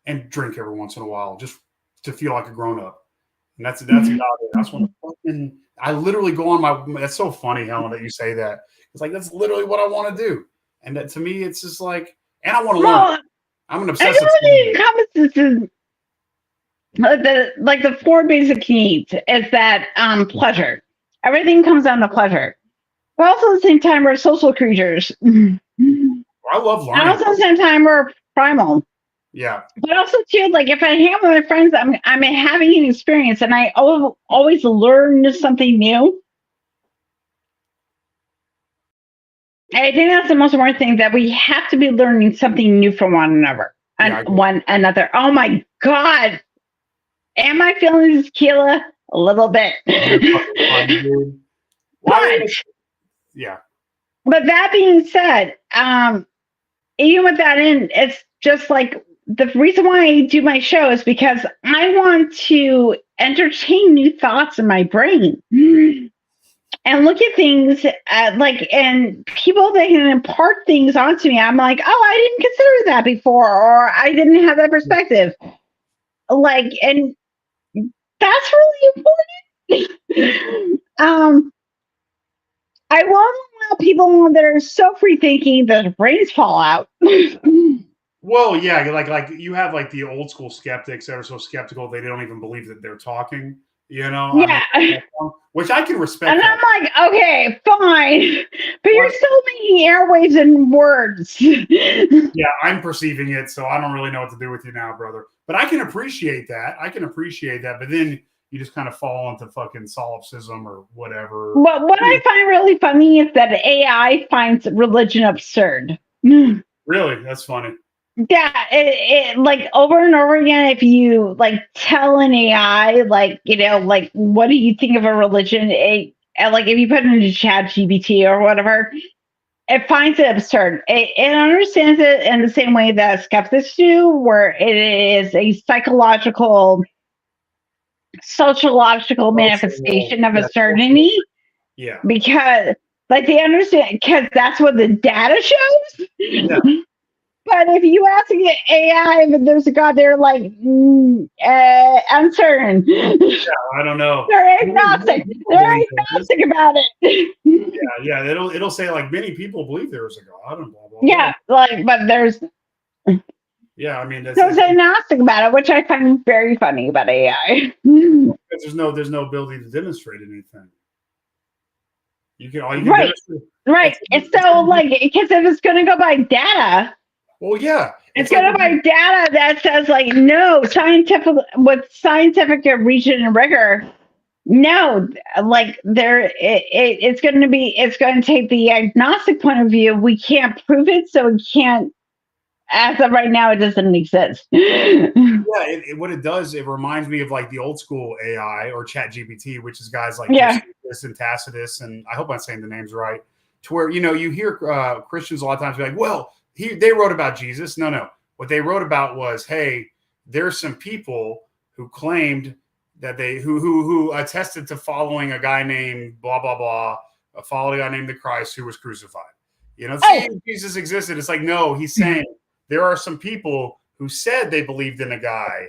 And drink every once in a while, just to feel like a grown up. And that's about it. I just want to fucking. I literally go on my. That's so funny, Helen, that you say that. It's like that's literally what I want to do. And that to me, it's just like, and I want to learn. I'm an obsessive. The 4 basic needs is that pleasure. Everything comes down to pleasure. But also at the same time, we're social creatures. I love learning. And also at the same time, we're primal. Yeah. But also too, like if I hang out with my friends, I'm having an experience, and I always learn something new. And I think that's the most important thing, that we have to be learning something new from one another. One another. Oh my God. Am I feeling this, Keela? A little bit. But that being said, even with that in, it's just like the reason why I do my show is because I want to entertain new thoughts in my brain and look at things and people that can impart things onto me. I'm like, oh, I didn't consider that before, or I didn't have that perspective. Like, and that's really important. I won't allow people that are so free thinking that their brains fall out. Well, yeah, like you have like the old school skeptics that are so skeptical they don't even believe that they're talking. You know, yeah, which I can respect. And I'm like, okay, fine, but you're still making airwaves and words. Yeah, I'm perceiving it, so I don't really know what to do with you now, brother. But I can appreciate that. But then you just kind of fall into fucking solipsism or whatever. But what I find really funny is that AI finds religion absurd. Really? That's funny. Yeah, it like over and over again, if you like tell an AI, like, you know, like, what do you think of a religion? Like if you put it into ChatGPT or whatever, it finds it absurd. It understands it in the same way that skeptics do, where it is a sociological manifestation of absurdity. Yeah. Because like they understand, because that's what the data shows. Yeah. But if you ask an AI if there's a God, they're like uncertain. Yeah, I don't know. They're agnostic. They're agnostic about it. Yeah. It'll say like many people believe there is a God and blah blah. Yeah, like, but there's. Yeah, I mean, so it's agnostic about it, which I find very funny about AI. Because there's no ability to demonstrate anything. You can right. And so like, because if it's going to go by data. Well, yeah, it's going to buy data that says like, no, with scientific reason and rigor. No, like it's going to take the agnostic point of view. We can't prove it, so we can't. As of right now, it doesn't exist. Yeah, what it does, it reminds me of like the old school AI or ChatGPT, which is guys like this and Tacitus, and I hope I'm saying the names right. To where you hear Christians a lot of times be like, well. They wrote about Jesus. No. What they wrote about was, hey, there's some people who claimed that who attested to following a guy named blah blah blah, followed a guy named the Christ who was crucified. Jesus existed. It's like, no, he's saying there are some people who said they believed in a guy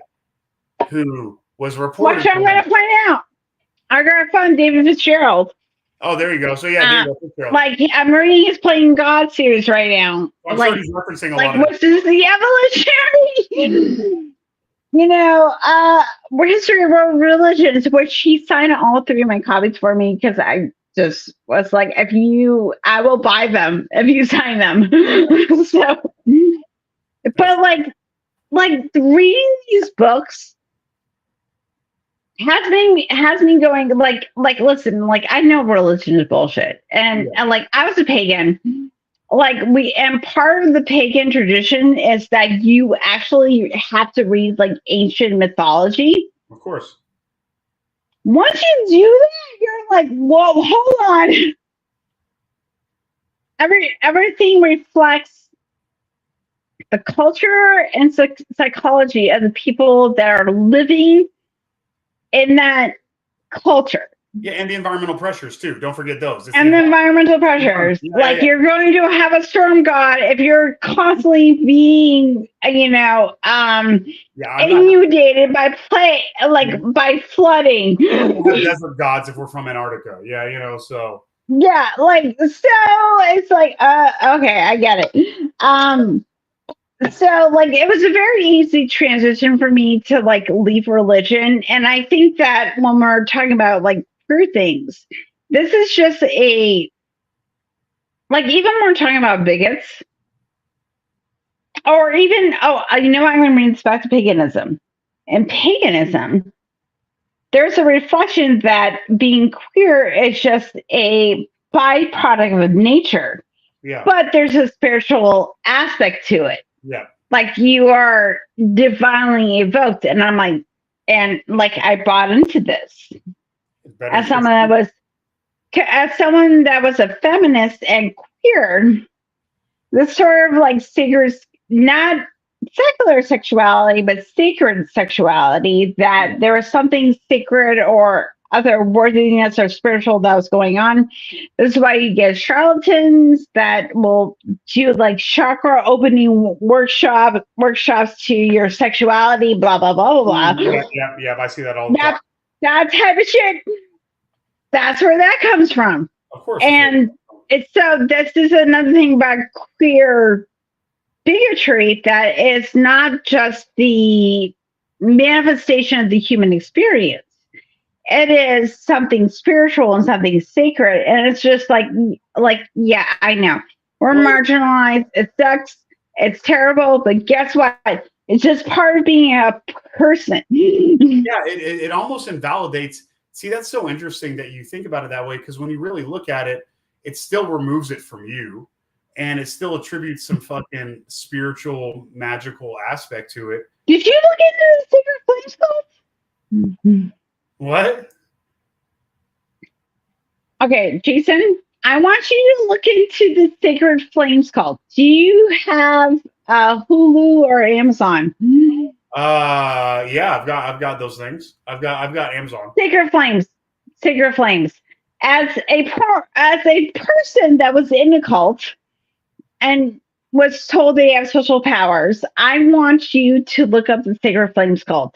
who was reported. Which I'm going to find out. I got to find David Fitzgerald. Oh, there you go. So yeah, there you go. Like I'm reading his Playing God series right now. I'm like, sure he's referencing a like lot of which is the evolutionary, history of world religions, which he signed all 3 of my copies for me because I just was like, I will buy them if you sign them. So, but like reading these books has me going like listen, like I know religion is bullshit, and like I was a pagan, and part of the pagan tradition is that you actually have to read like ancient mythology. Of course. Once you do that, you're like, whoa, hold on. Everything reflects the culture and psychology of the people that are living in that culture. Yeah, and the environmental pressures too. Don't forget those. And the environmental pressures. You're going to have a storm god if you're constantly being, inundated by by flooding. We'll have desert gods if we're from Antarctica. Yeah, so. Yeah, it's like, okay, I get it. So it was a very easy transition for me to leave religion. And I think that when we're talking about true things, this is just even when we're talking about bigots, or even, I'm going to bring this back to paganism. In paganism, there's a reflection that being queer is just a byproduct of nature. Yeah. But there's a spiritual aspect to it. Yeah. Like you are divinely evoked. And I'm like, I bought into this as someone that was a feminist and queer. This sort of sacred, not secular sexuality, but sacred sexuality, that there was something sacred or other worthiness or spiritual that was going on. This is why you get charlatans that will do chakra opening workshops to your sexuality, blah, blah, blah, blah, blah. Yeah, I see that all the time. That type of shit, that's where that comes from. Of course. And this is another thing about queer bigotry, that is not just the manifestation of the human experience. It is something spiritual and something sacred. And it's just yeah, I know. We're marginalized. It sucks. It's terrible. But guess what? It's just part of being a person. Yeah, it almost invalidates. See, that's so interesting that you think about it that way, because when you really look at it, it still removes it from you. And it still attributes some fucking spiritual, magical aspect to it. Did you look into the Secret Flames Cult? What? Okay, Jason, I want you to look into the Sacred Flames Cult. Do you have Hulu or Amazon? Yeah, I've got those things. I've got Amazon. Sacred Flames. As a person that was in a cult and was told they have special powers, I want you to look up the Sacred Flames Cult,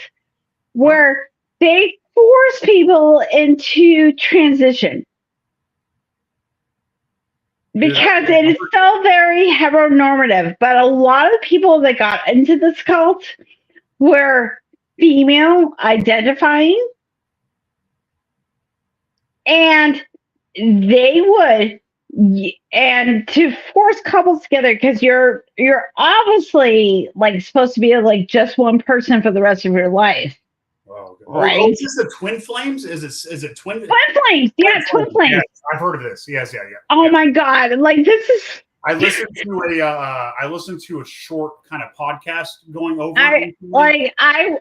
where they force people into transition. Because it is so very heteronormative. But a lot of people that got into this cult were female identifying. And they would, and to force couples together, because you're obviously supposed to be just one person for the rest of your life. Oh, right? Is this the twin flames? Is it twin? Twin flames, yeah, twin flames. Yes, I've heard of this. Yes, yeah. Oh my god! This is. I listened to a short kind of podcast going over.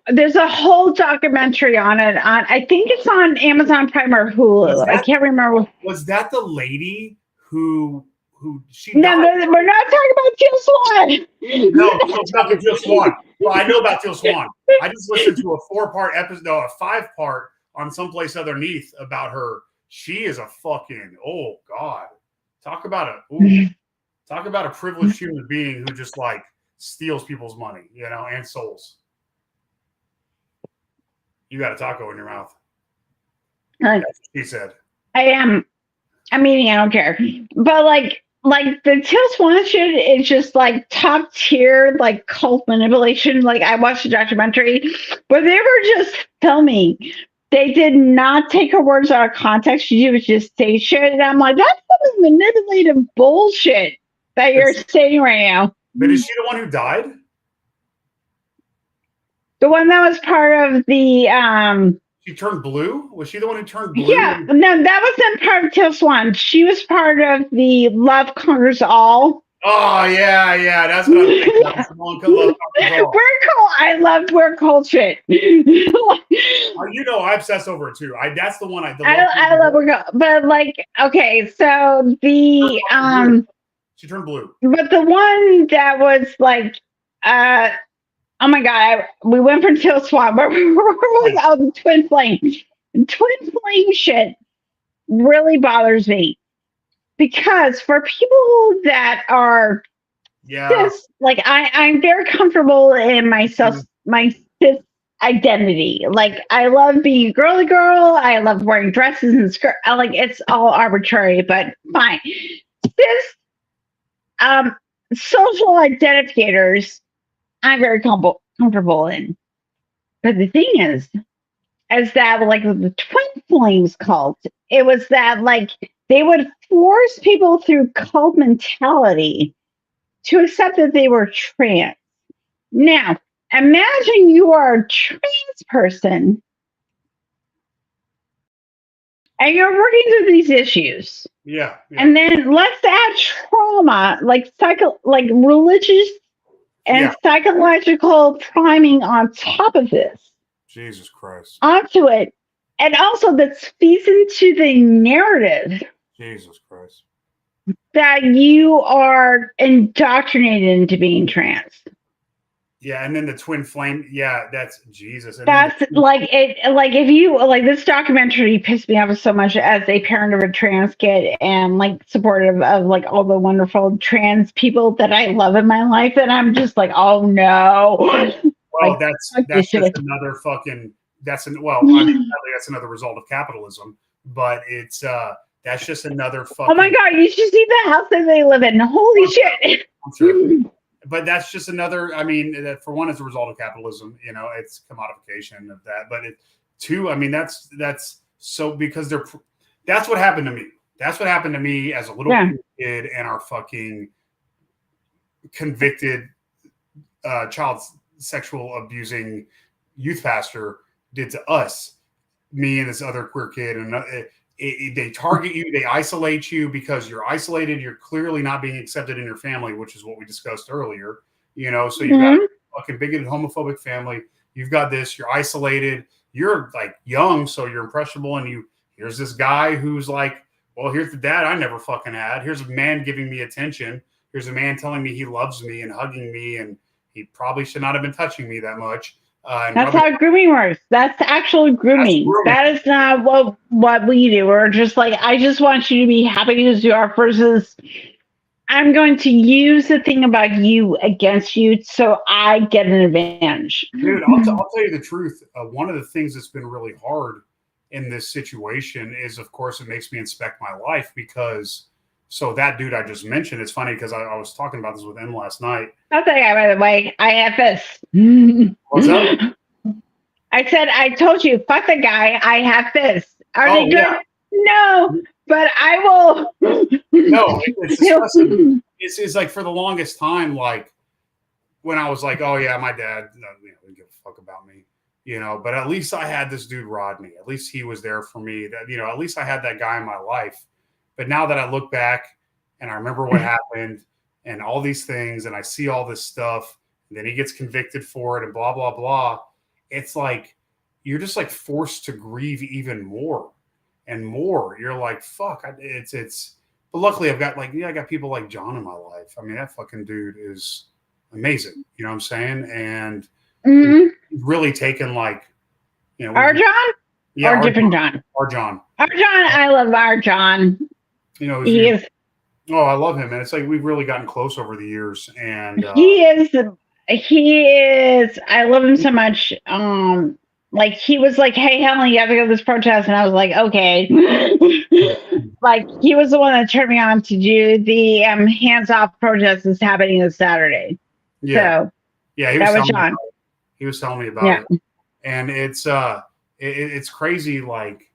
There's a whole documentary on it. I think it's on Amazon Prime or Hulu. I can't remember. Was that the lady who she? No, we're not talking about Teal Swan. No, it's not Teal Swan. Well, I know about Teal Swan. I just listened to a 4-part episode, no, a 5-part on Someplace Underneath about her. She is a fucking, oh god, talk about a privileged human being who just steals people's money, and souls. You got a taco in your mouth. That's what she said. I am. I'm eating. I don't care. But like the Till Swan shit is just like top tier, like cult manipulation. Like I watched a documentary where they were just filming. They did not take her words out of context. She was just say shit, and I'm like, that's some manipulative bullshit that you're saying right now. But is she the one who died? The one that was part of the She turned blue? Was she the one who turned blue? Yeah, no, that wasn't part of Till Swan. She was part of the Love Conquers All. Oh yeah, that's what I'm thinking. That's the one called Love Conquers All. I loved we're cold shit. You know, I obsess over it too. That's the one I love we're cold. But like, okay, so the she turned blue. But the one that was like oh my god, we went from Till Swan, but we were like, oh, the twin flame. Twin flame shit really bothers me. Because for people that are cis, like I'm very comfortable in myself, my cis identity. Like I love being a girly girl. I love wearing dresses and skirts. Like it's all arbitrary, but fine. Cis social identifiers, I'm very comfortable in. But the thing is that like the Twin Flames cult, it was that like they would force people through cult mentality to accept that they were trans. Now, imagine you are a trans person and you're working through these issues. Yeah. And then let's add trauma, like religious and psychological priming on top of this. Jesus Christ. Onto it. And also that feeds into the narrative. Jesus Christ. That you are indoctrinated into being trans. Yeah, and then the twin flame. Yeah, that's Jesus. And that's like it. Like if you like this documentary pissed me off so much as a parent of a trans kid and like supportive of like all the wonderful trans people that I love in my life, and I'm just like, oh no. Well, like, that's just another fucking. That's another result of capitalism, but it's that's just another fucking. Oh my god! You should see the house that they live in. Holy shit! I'm sure. But that's just another. I mean, for one, it's a result of capitalism. You know, it's commodification of that. But two, I mean, that's so because that's what happened to me. That's what happened to me as a little kid, and our fucking convicted child sexual abusing youth pastor did to us, me and this other queer kid, and they target you, they isolate you because you're isolated. You're clearly not being accepted in your family, which is what we discussed earlier. You know, so you've got a fucking bigoted, homophobic family. You've got this. You're isolated. You're like young, so you're impressionable. And here's this guy who's like, well, here's the dad I never fucking had. Here's a man giving me attention. Here's a man telling me he loves me and hugging me, and he probably should not have been touching me that much. That's how grooming works. That's actual grooming. That is not what we do. We're just like, I just want you to be happy as you are versus I'm going to use the thing about you against you so I get an advantage. Dude, I'll tell you the truth. One of the things that's been really hard in this situation is, of course, it makes me inspect my life because so that dude I just mentioned, it's funny because I was talking about this with him last night. That's that guy, by the way. I have this. What's up? I said, I told you, fuck the guy. I have this. Are they good? Yeah. No, but I will. No, it's disgusting. It's like for the longest time, like when I was like, oh yeah, my dad didn't give a fuck about me, you know, but at least I had this dude Rodney. At least he was there for me. That, you know, at least I had that guy in my life. But now that I look back and I remember what happened and all these things and I see all this stuff, and then he gets convicted for it and blah, blah, blah. It's like, you're just like forced to grieve even more and more. You're like, fuck, but luckily I've got I got people like John in my life. I mean, that fucking dude is amazing. You know what I'm saying? And he's really taken like, you know. Our John? Yeah. Or different John? Our John. Our John, I love our John. You know, he is. Oh, I love him, and it's like we've really gotten close over the years. And he is. I love him so much. like he was like, "Hey, Helen, you have to go to this protest," and I was like, "Okay." Like he was the one that turned me on to do the hands off protest that's happening this Saturday. Yeah. So Yeah. He that was telling me John. about it. He was telling me about Yeah. it. And it's crazy, like,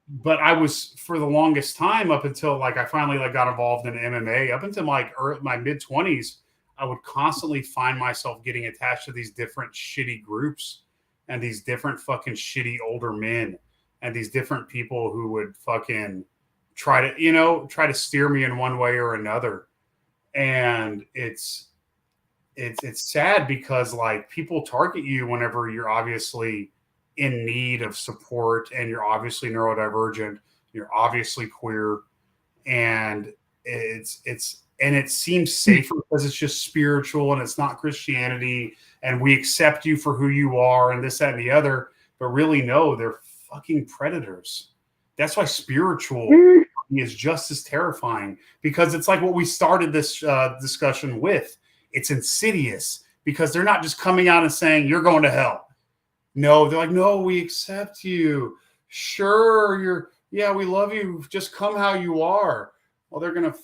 but I was for the longest time up until like I finally like got involved in MMA up until like my mid-20s. I would constantly find myself getting attached to these different shitty groups and these different fucking shitty older men and these different people who would fucking try to steer me in one way or another. And it's sad because like people target you whenever you're obviously in need of support and you're obviously neurodivergent, you're obviously queer, and it seems safer because it's just spiritual and it's not Christianity and we accept you for who you are and this, that, and the other. But really, no, they're fucking predators. That's why spiritual is just as terrifying, because it's like what we started this discussion with. It's insidious because they're not just coming out and saying you're going to hell. No, they're like, no, we accept you. Sure, we love you. Just come how you are. Well, they're gonna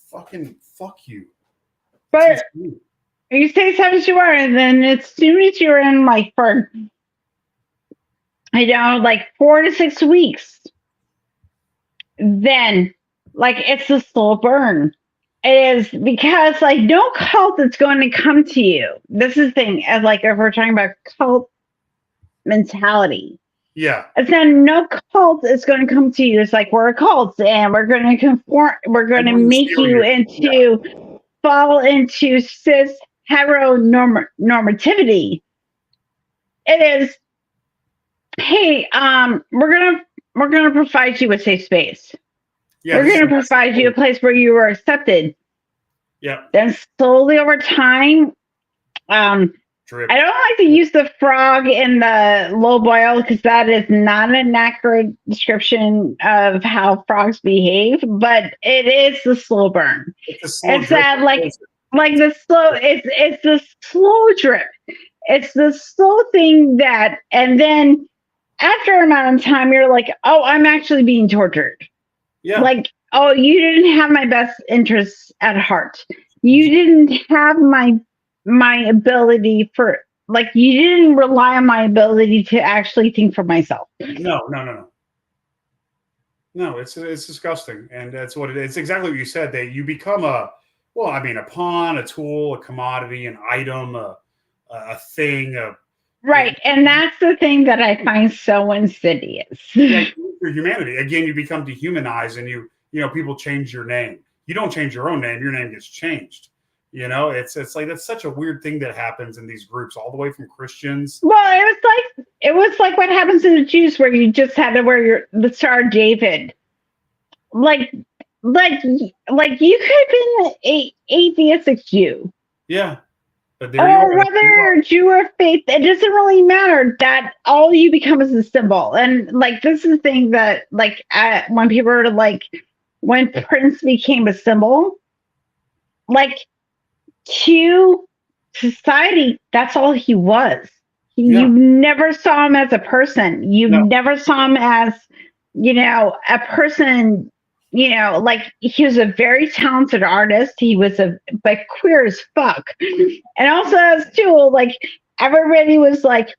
fucking fuck you. But you say something you are, and then as soon as you're in like for like 4 to 6 weeks, then like it's a slow burn. It is, because like no cult is going to come to you. This is the thing, as like if we're talking about cult mentality. Yeah. It's not, no cult is going to come to you. It's like, we're a cult and we're going to conform, we're going to make you into fall into cis heteronormativity. It is, hey, we're gonna provide you a safe space. Yeah, we're gonna provide you a place where you are accepted. Yeah. Then slowly over time, Drip. I don't like to use the frog in the low boil because that is not an accurate description of how frogs behave, but it is the slow burn. It's that like the slow, it's the slow drip. It's the slow thing that, and then after a amount of time, you're like, oh, I'm actually being tortured. Yeah. Like, oh, you didn't have my best interests at heart. You didn't have my ability for, like, you didn't rely on my ability to actually think for myself. No, it's disgusting. And that's what it is. It's exactly what you said, that you become a pawn, a tool, a commodity, an item, a thing. Right. And that's the thing that I find so insidious. Yeah, for humanity. Again, you become dehumanized, and people change your name. You don't change your own name, your name gets changed. It's like that's such a weird thing that happens in these groups, all the way from Christians. Well, it was like what happens to the Jews, where you just had to wear the Star of David. Like you could have been an atheistic Jew. Yeah. But or whether you're a Jew or faith, it doesn't really matter. That all you become is a symbol. And like, this is the thing that like when people are like, when Prince became a symbol, like to society, that's all he was. You never saw him as a person. You never saw him as, a person. Like he was a very talented artist. He was but queer as fuck. And also as too, like everybody was like,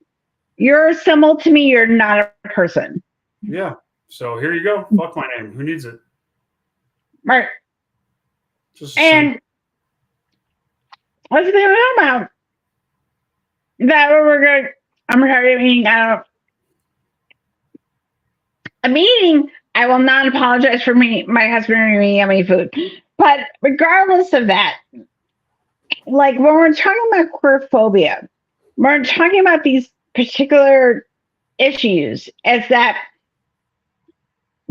you're a symbol to me, you're not a person. Yeah. So here you go. Fuck my name. Who needs it? Right. And what's the thing about that? I'm meeting. A meeting. I will not apologize for my husband or me having food. But regardless of that, like when we're talking about queer phobia, we're talking about these particular issues, is that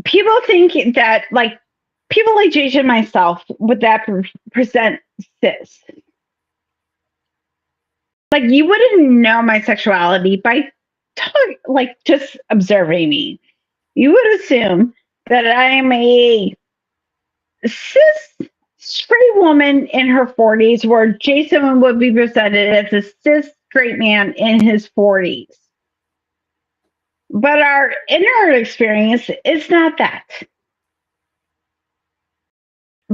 people think that like people like Jason and myself would that present cis. Like you wouldn't know my sexuality by just observing me. You would assume that I am a cis straight woman in her 40s, where Jason would be presented as a cis straight man in his 40s. But our inner experience is not that.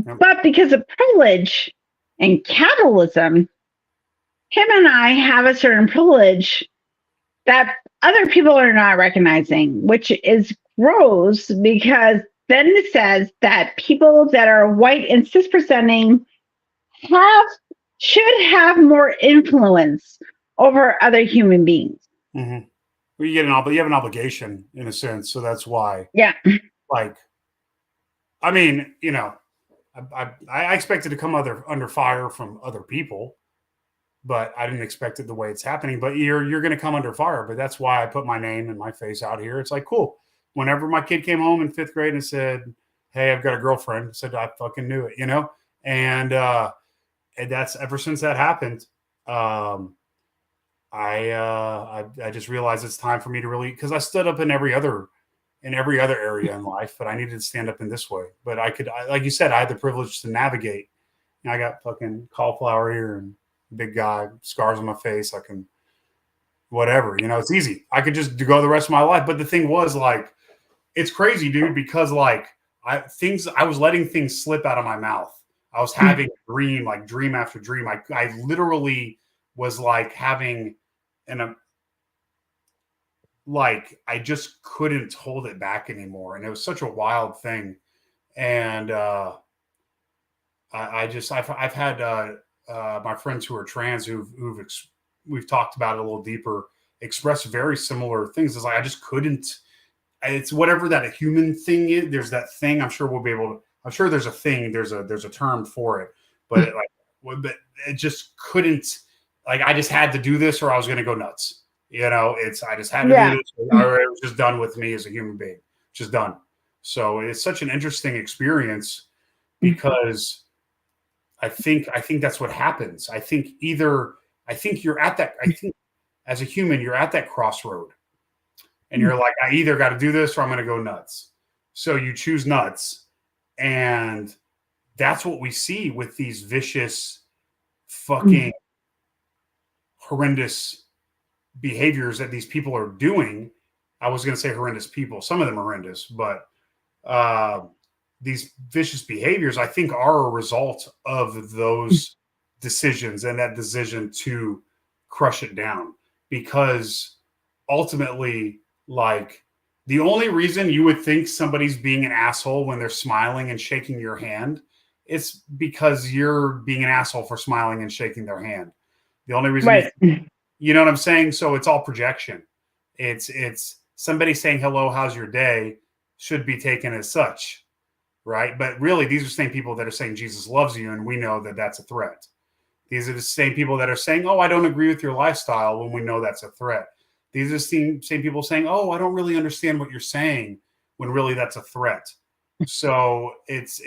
Yep. But because of privilege and capitalism, him and I have a certain privilege that other people are not recognizing, which is gross because then it says that people that are white and cis presenting should have more influence over other human beings. Mm-hmm. Well, you have an obligation in a sense, so that's why. Yeah. Like, I mean, I expected to come under fire from other people, but I didn't expect it the way it's happening. But you're going to come under fire. But that's why I put my name and my face out here. It's like, cool. Whenever my kid came home in 5th grade and said, "Hey, I've got a girlfriend," I said, "I fucking knew it," and that's ever since that happened. I just realized it's time for me to really, because I stood up in every other area in life, but I needed to stand up in this way. But like you said, I had the privilege to navigate. I got fucking cauliflower here and big guy, scars on my face. I can, whatever, it's easy. I could just go the rest of my life. But the thing was, like, it's crazy, dude, because like I was letting things slip out of my mouth. I was having a dream, like dream after dream. I literally was like having like I just couldn't hold it back anymore, and it was such a wild thing. And I've had my friends who are trans we've talked about it a little deeper, express very similar things. It's like I just couldn't. It's whatever that a human thing is. There's that thing. I'm sure we'll be able to. I'm sure there's a thing. There's a term but but it just couldn't. Like I just had to do this, or I was going to go nuts. I just had to do this. It was just done with me as a human being. Just done. So it's such an interesting experience because I think that's what happens. I think you're at that. I think as a human, you're at that crossroad, and you're like, I either got to do this or I'm going to go nuts. So you choose nuts, and that's what we see with these vicious, fucking horrendous behaviors that these people are doing. I was going to say horrendous people. Some of them are horrendous, but these vicious behaviors, I think, are a result of those decisions and that decision to crush it down. Because ultimately, like, the only reason you would think somebody's being an asshole when they're smiling and shaking your hand, it's because you're being an asshole for smiling and shaking their hand. The only reason, you know what I'm saying? So it's all projection. It's somebody saying, hello, how's your day, should be taken as such, right? But really, these are the same people that are saying Jesus loves you, and we know that that's a threat. These are the same people that are saying, oh, I don't agree with your lifestyle, when we know that's a threat. These are the same people saying, oh, I don't really understand what you're saying, when really that's a threat. So it's a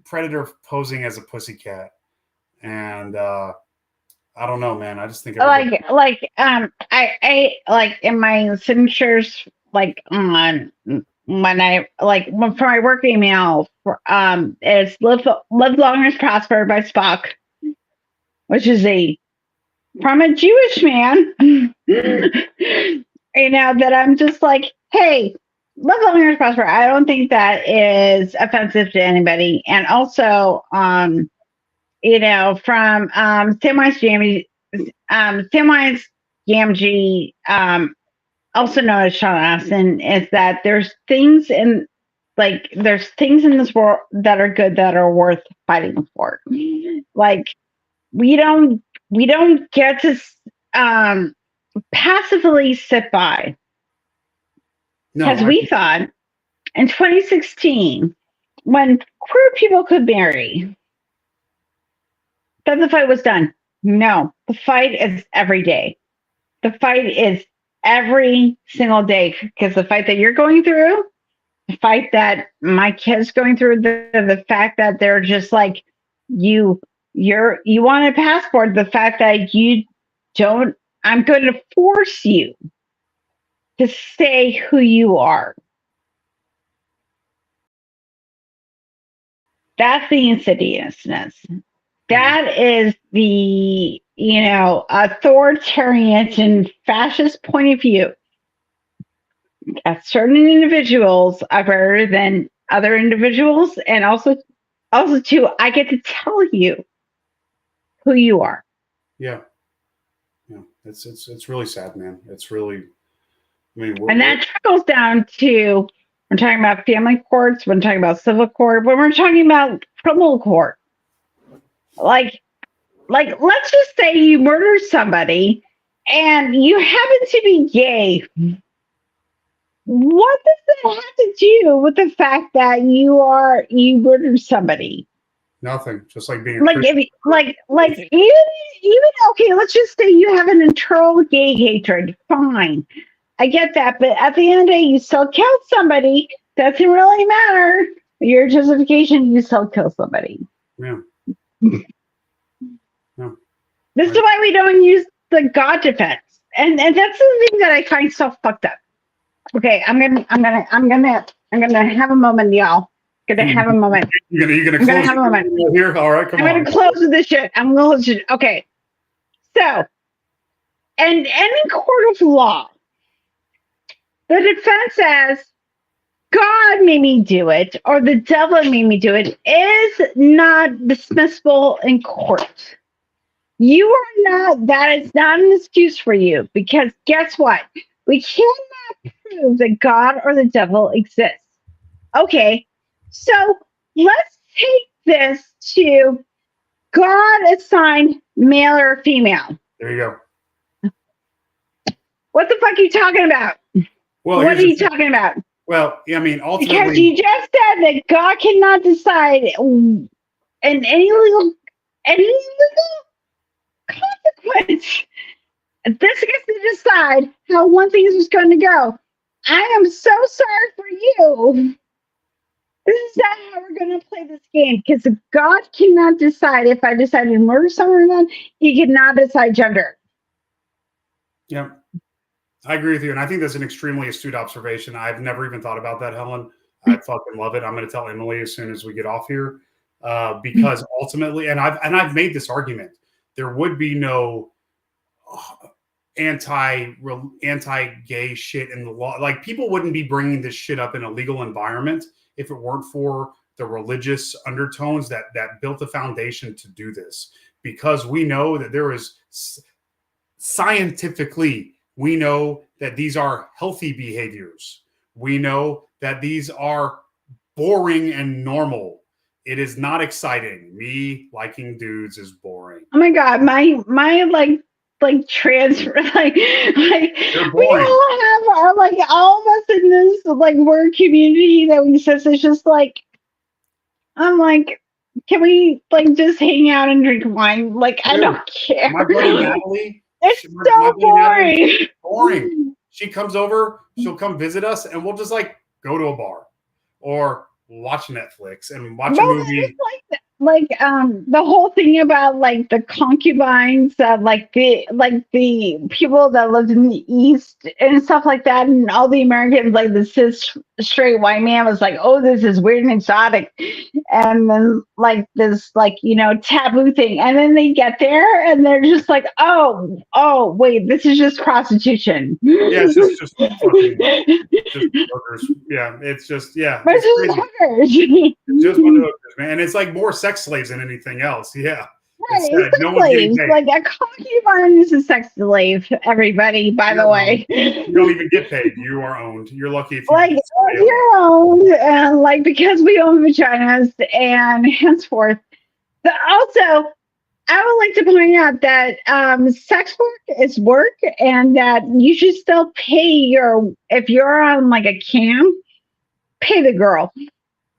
predator posing as a pussycat. And I don't know, man. I just think I like in my signatures, like on when I for my work email, it's live long and prosper by Spock, which is from a Jewish man. That I'm just like, hey, live long and prosper. I don't think that is offensive to anybody. And also, from Samwise Gamgee, also known as Sean Astin, is that there's things in this world that are good, that are worth fighting for. Like we don't get to passively sit by, because we thought in 2016, when queer people could marry, that the fight was done. No, the fight is every day. The fight is every single day, because the fight that you're going through, the fight that my kid's going through, the fact that they're just like, you want a passport, the fact that you don't, I'm going to force you to say who you are. That's the insidiousness. That is the, authoritarian and fascist point of view. Certain individuals are better than other individuals, and also too, I get to tell you who you are. Yeah. It's really sad, man. It's really, and that trickles down to, we're talking about family courts, we're talking about civil court, but we're talking about criminal court. Like, let's just say you murder somebody and you happen to be gay. What does that have to do with the fact that you murdered somebody? Nothing. Just like being even okay, let's just say you have an internal gay hatred. Fine. I get that, but at the end of the day, you still killed somebody. Doesn't really matter. Your justification, you still kill somebody. Yeah. This is why we don't use the God defense, and that's the thing that I find so fucked up. Okay, I'm gonna have a moment, y'all. Gonna have a moment. You're gonna close have a moment here. All right, come on. I'm gonna close with this shit. I'm gonna close it. Okay, so, and any court of law, the defense says God made me do it or the devil made me do it is not dismissible in court. You are not. That is not an excuse for you, because guess what? We cannot prove that God or the devil exists. Okay, so let's take this to God assigned male or female. There you go. What the fuck are you talking about? Well, what are you talking about? Well, ultimately, because you just said that God cannot decide in any legal consequence. This gets to decide how one thing is going to go. I am so sorry for you. This is not how we're going to play this game, because God cannot decide if I decided to murder someone or not. He cannot decide gender. Yeah, I agree with you. And I think that's an extremely astute observation. I've never even thought about that, Helen. I fucking love it. I'm going to tell Emily as soon as we get off here, because ultimately, and I've made this argument, there would be no anti-gay shit in the law. Like, people wouldn't be bringing this shit up in a legal environment if it weren't for the religious undertones that built the foundation to do this. Because we know that there is scientifically, we know that these are healthy behaviors. We know that these are boring and normal. It is not exciting. Me liking dudes is boring. Oh my God, my transfer, we all have all of us in this word community that we says it's just I'm can we just hang out and drink wine? I don't care. My buddy Natalie, it's so boring. Boring. She comes over, she'll come visit us, and we'll just go to a bar or watch Netflix and watch a movie. The whole thing about the concubines, the people that lived in the East and stuff like that, and all the Americans, the cis straight white man was oh, this is weird and exotic, and then this taboo thing, and then they get there and they're just oh wait, this is just prostitution. Yeah, it's just fucking just hookers. Yeah, it's just it's hookers. It's just one of hookers, man. And it's more sex slaves than anything else. Yeah. Right, it's no one's getting paid. A concubine is a sex slave, everybody, by the way. You don't even get paid. You are owned. You're lucky if you're owned, and because we own vaginas, and henceforth. Also, I would like to point out that sex work is work, and that you should still pay if you're on a cam, pay the girl,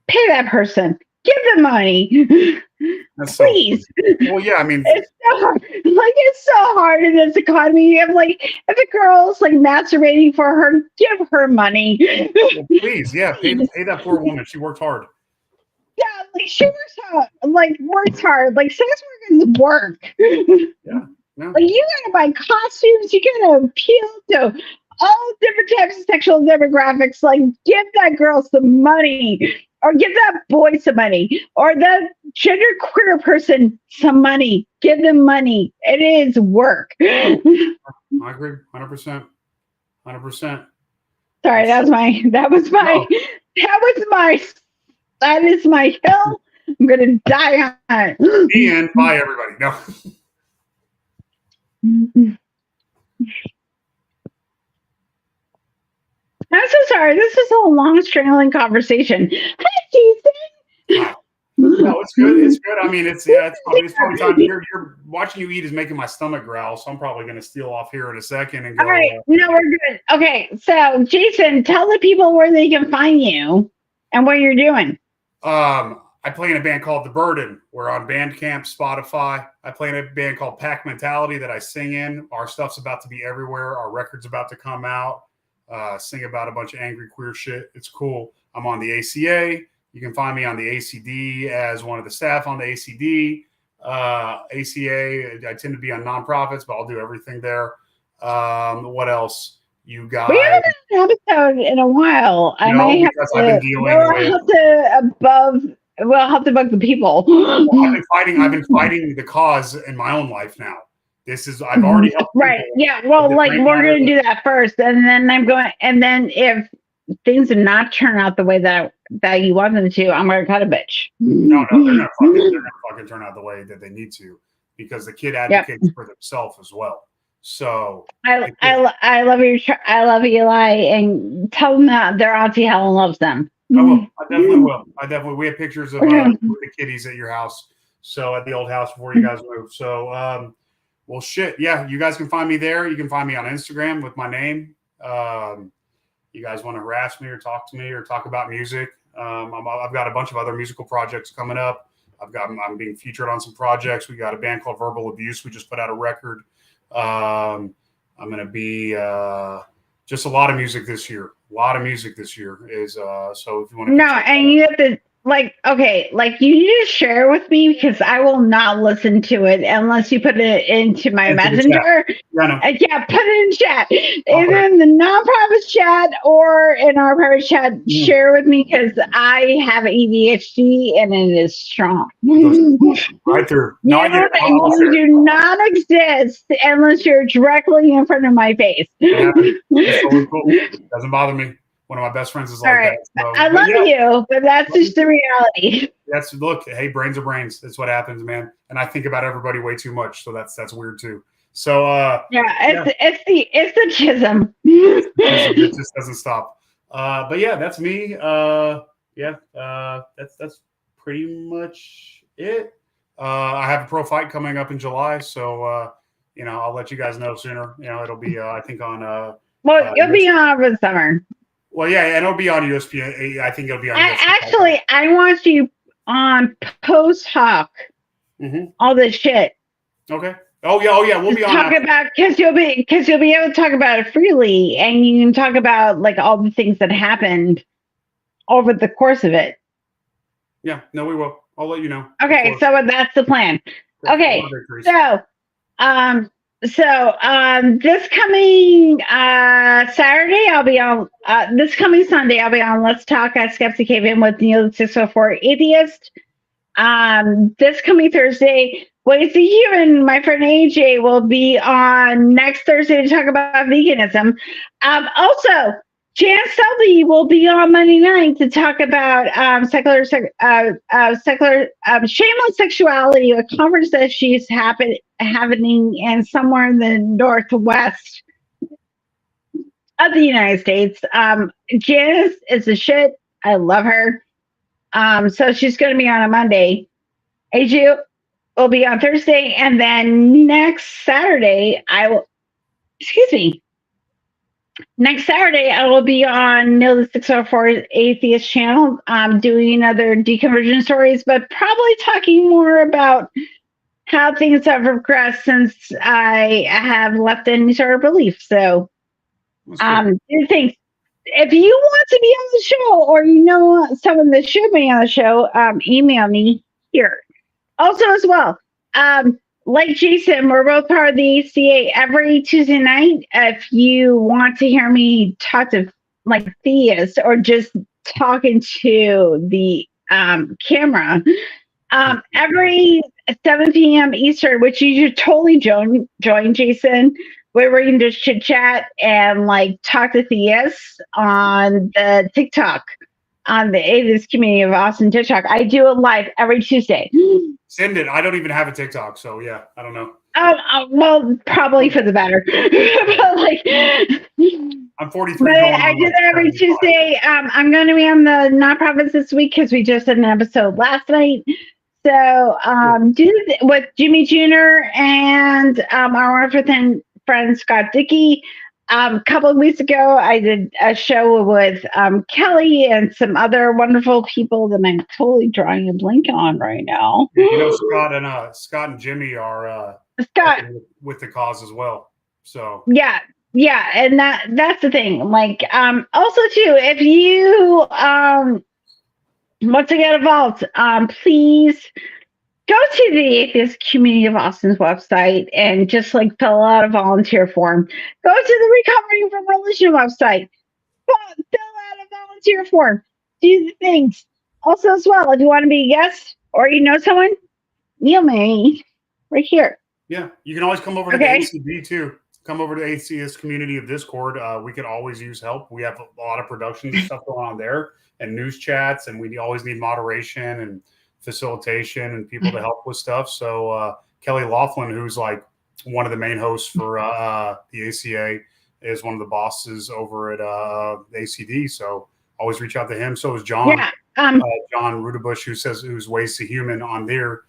pay that person. Give them money. That's please. So well, yeah, it's so hard. It's so hard in this economy. If a girl's masturbating for her, give her money. Well, please, yeah, pay that poor woman. She worked hard. Yeah, she works hard. Works hard. Sex work is work. Yeah. You gotta buy costumes. You gotta appeal to all different types of sexual demographics. Give that girl some money. or give that boy some money, or that genderqueer person some money. Give them money. It is work. I agree, 100%, 100%. Sorry, that is my hill. I'm gonna die on it. And bye, everybody. No. I'm so sorry. This is a long, strangling conversation. Hi, Jason. No, it's good. It's good. I mean, it's probably time. You're watching you eat is making my stomach growl, so I'm probably going to steal off here in a second and go. All right, no, we're good. Okay, so Jason, tell the people where they can find you and what you're doing. I play in a band called The Burden. We're on Bandcamp, Spotify. I play in a band called Pack Mentality that I sing in. Our stuff's about to be everywhere. Our record's about to come out. Sing about a bunch of angry queer shit. It's cool. I'm on the ACA. You can find me on the ACD as one of the staff on the ACD. ACA, I tend to be on nonprofits, but I'll do everything there. What else? You got? We haven't done an episode in a while. I might have to. I've been dealing We'll have to bug the people. Well, I've been fighting the cause in my own life now. I've already helped. Right. Yeah. Well, like we're going to do that first, and then and then if things do not turn out the way that you want them to, I'm going to cut a bitch. No, they're gonna fucking turn out the way that they need to, because the kid advocates for themselves as well. So I love Eli, and tell them that their Auntie Helen loves them. I will. I definitely will. We have pictures of the kitties at your house. So at the old house before you guys moved. So well, shit. Yeah, you guys can find me there. You can find me on Instagram with my name. You guys want to harass me or talk to me or talk about music? I've got a bunch of other musical projects coming up. I'm being featured on some projects. We got a band called Verbal Abuse. We just put out a record. I'm going to be just a lot of music this year. A lot of music this year is so if you want to. No, and you have to you need to share with me, because I will not listen to it unless you put it into my messenger. Yeah, put it in chat. Either in the non-private chat or in our private chat. Share with me, because I have ADHD and it is strong. Right through. No, you do not exist unless you're directly in front of my face. Yeah, totally cool. Doesn't bother me. One of my best friends is like that. So, I love you, but that's just the reality. Look, hey, brains are brains. That's what happens, man. And I think about everybody way too much, so that's weird too. So it's the chism. It just doesn't stop. But yeah, that's me. That's pretty much it. I have a pro fight coming up in July, so I'll let you guys know sooner. It'll be I think on you'll be on over the summer. Well, yeah, and it'll be on USP. I think it'll be on. I want you on post hoc. All this shit. Okay. Oh yeah. We'll be on. Talk about because you'll be able to talk about it freely, and you can talk about like all the things that happened over the course of it. Yeah. No, we will. I'll let you know. Okay, so that's the plan. Okay, so this coming Saturday, I'll be on. This coming Sunday, I'll be on Let's Talk at Skeptic Haven with Neil the 604 Atheist. This coming Thursday, Ways to Human, my friend AJ will be on next Thursday to talk about veganism. Also, Jan Selby will be on Monday night to talk about shameless sexuality, a conference that she's happening in somewhere in the northwest of the United States. Janice is the shit. I love her. So she's going to be on a Monday. AJ will be on Thursday, and then next Saturday I will be on Neil the 604 Atheist channel, doing other deconversion stories, but probably talking more about how things have progressed since I have left any sort of belief. So, do things. If you want to be on the show, or someone that should be on the show, email me here. Also, as well, like Jason, we're both part of the ACA every Tuesday night. If you want to hear me talk to like theists or just talking to the camera every 7 p.m. Eastern, which you should totally join, Jason, where we can just chit chat and like talk to theists on the TikTok, on the atheist community of Austin TikTok. I do it live every Tuesday. Send it. I don't even have a TikTok, so yeah, I don't know. Well, probably for the better. But like, I'm 43. But I do that every Tuesday. I'm going to be on the nonprofits this week because we just did an episode last night. So with Jimmy Jr. and our wonderful friend Scott Dickey. A couple of weeks ago, I did a show with Kelly and some other wonderful people that I'm totally drawing a blank on right now. Yeah, you know, Scott and Jimmy are with the cause as well. So yeah, and that's the thing. Like, also too, if you want to get involved, please go to the Atheist Community of Austin's website and just like fill out a volunteer form. Go to the Recovering from Religion website, fill out a volunteer form. Do the things. Also, as well, if you want to be a guest or you know someone, email me right here. Yeah, you can always come over to the ACD too. Come over to the Atheist Community of Discord. We could always use help. We have a lot of production and stuff going on there and news chats, and we always need moderation and facilitation and people to help with stuff. So Kelly Laughlin, who's like one of the main hosts for the ACA, is one of the bosses over at the ACD. So always reach out to him. So is John. Yeah. John Rudabush, who's Ways to Human on there.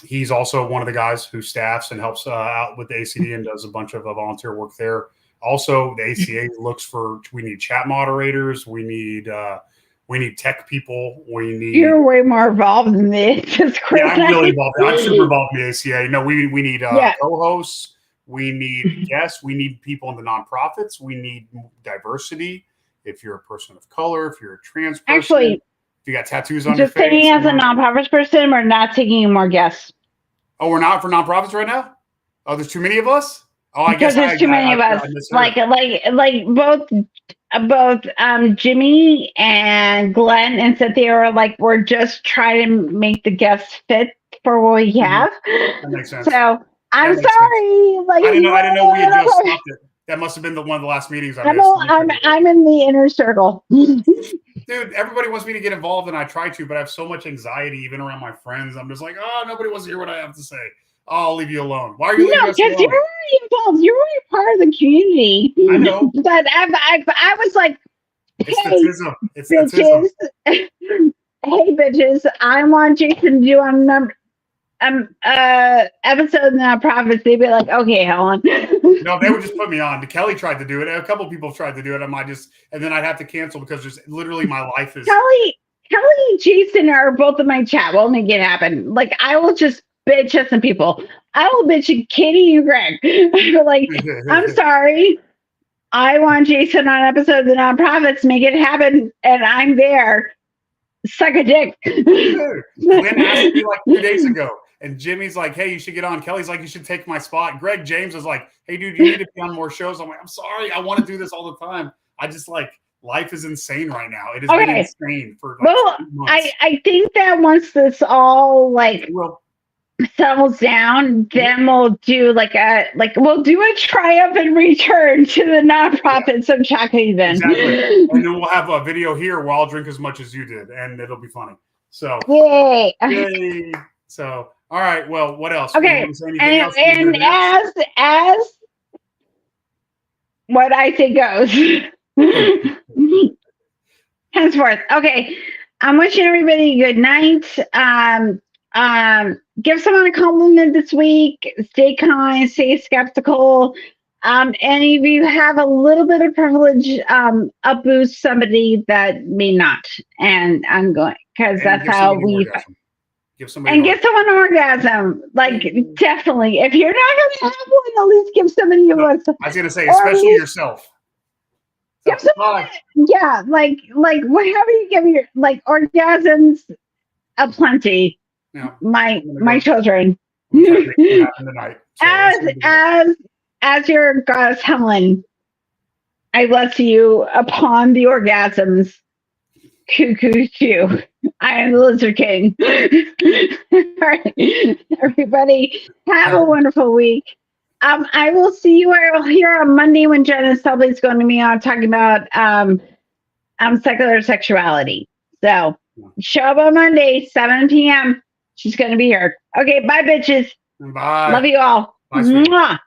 He's also one of the guys who staffs and helps out with the ACD and does a bunch of volunteer work there. Also, the ACA looks for, we need chat moderators. We need tech people. You're way more involved than this. Yeah, I'm really involved. I'm super involved in the ACA. No, we need co-hosts. We need guests. We need people in the nonprofits. We need diversity. If you're a person of color, if you're a trans person. Actually, if you got tattoos on your face. Just saying, as a nonprofits person, we're not taking more guests. Oh, we're not for nonprofits right now? Oh, there's too many of us? Oh, I guess there's too many of us. Like both Jimmy and Glenn and Cynthia are like, we're just trying to make the guests fit for what we have. That makes sense. So I'm sorry. Sense. Like, I didn't know we had just stopped it. That must have been one of the last meetings I missed. I'm in the inner circle. Dude, everybody wants me to get involved, and I try to, but I have so much anxiety even around my friends. I'm just like, oh, nobody wants to hear what I have to say. Oh, I'll leave you alone. Why are you leaving us alone? Because you're already involved. You're already part of the community. I know. But I was like, hey, it's bitches. Hey, bitches, I want Jason to do on episode of the nonprofits. They'd be like, okay, Helen. No, they would just put me on. Kelly tried to do it. A couple of people tried to do it. And then I'd have to cancel because there's literally my life is. Kelly and Jason are both in my chat. We'll make it happen. Like, I will just bitch at some people. I will bitch at Katie and Greg. Like, I'm sorry. I want Jason on episode of the nonprofits. Make it happen. And I'm there. Suck a dick. Dude, Glenn asked me like 2 days ago. And Jimmy's like, hey, you should get on. Kelly's like, you should take my spot. Greg James is like, hey, dude, you need to be on more shows. I'm like, I'm sorry. I want to do this all the time. I just like, life is insane right now. It has been insane for like 2 months. I think that once this all like settles down, then we'll do we'll do a triumphant return to the nonprofits of Chaco then. Exactly. And then we'll have a video here where I'll drink as much as you did, and it'll be funny. So yay. So all right, well, what else? Okay, and as what I say goes. Henceforth. Okay. I'm wishing everybody a good night. Give someone a compliment this week. Stay kind, stay skeptical. And if you have a little bit of privilege, up-boost somebody that may not. And I'm going, because that's how we... Give someone an orgasm. Like, definitely. If you're not going to have one, at least give somebody one. I was going to say, especially yourself. Give someone, like whatever you give your, like, orgasms aplenty. Yeah. My children. As your goddess Helen. I bless you upon the orgasms. Cuckoo too. I am the Lizard King. All right, everybody, have a wonderful week. I will see you here on Monday when Jenna Subley is going to be on talking about secular sexuality. So show up on Monday, 7 p.m. She's going to be here. Okay, bye, bitches. Bye. Love you all. Bye, sweetie. Mwah.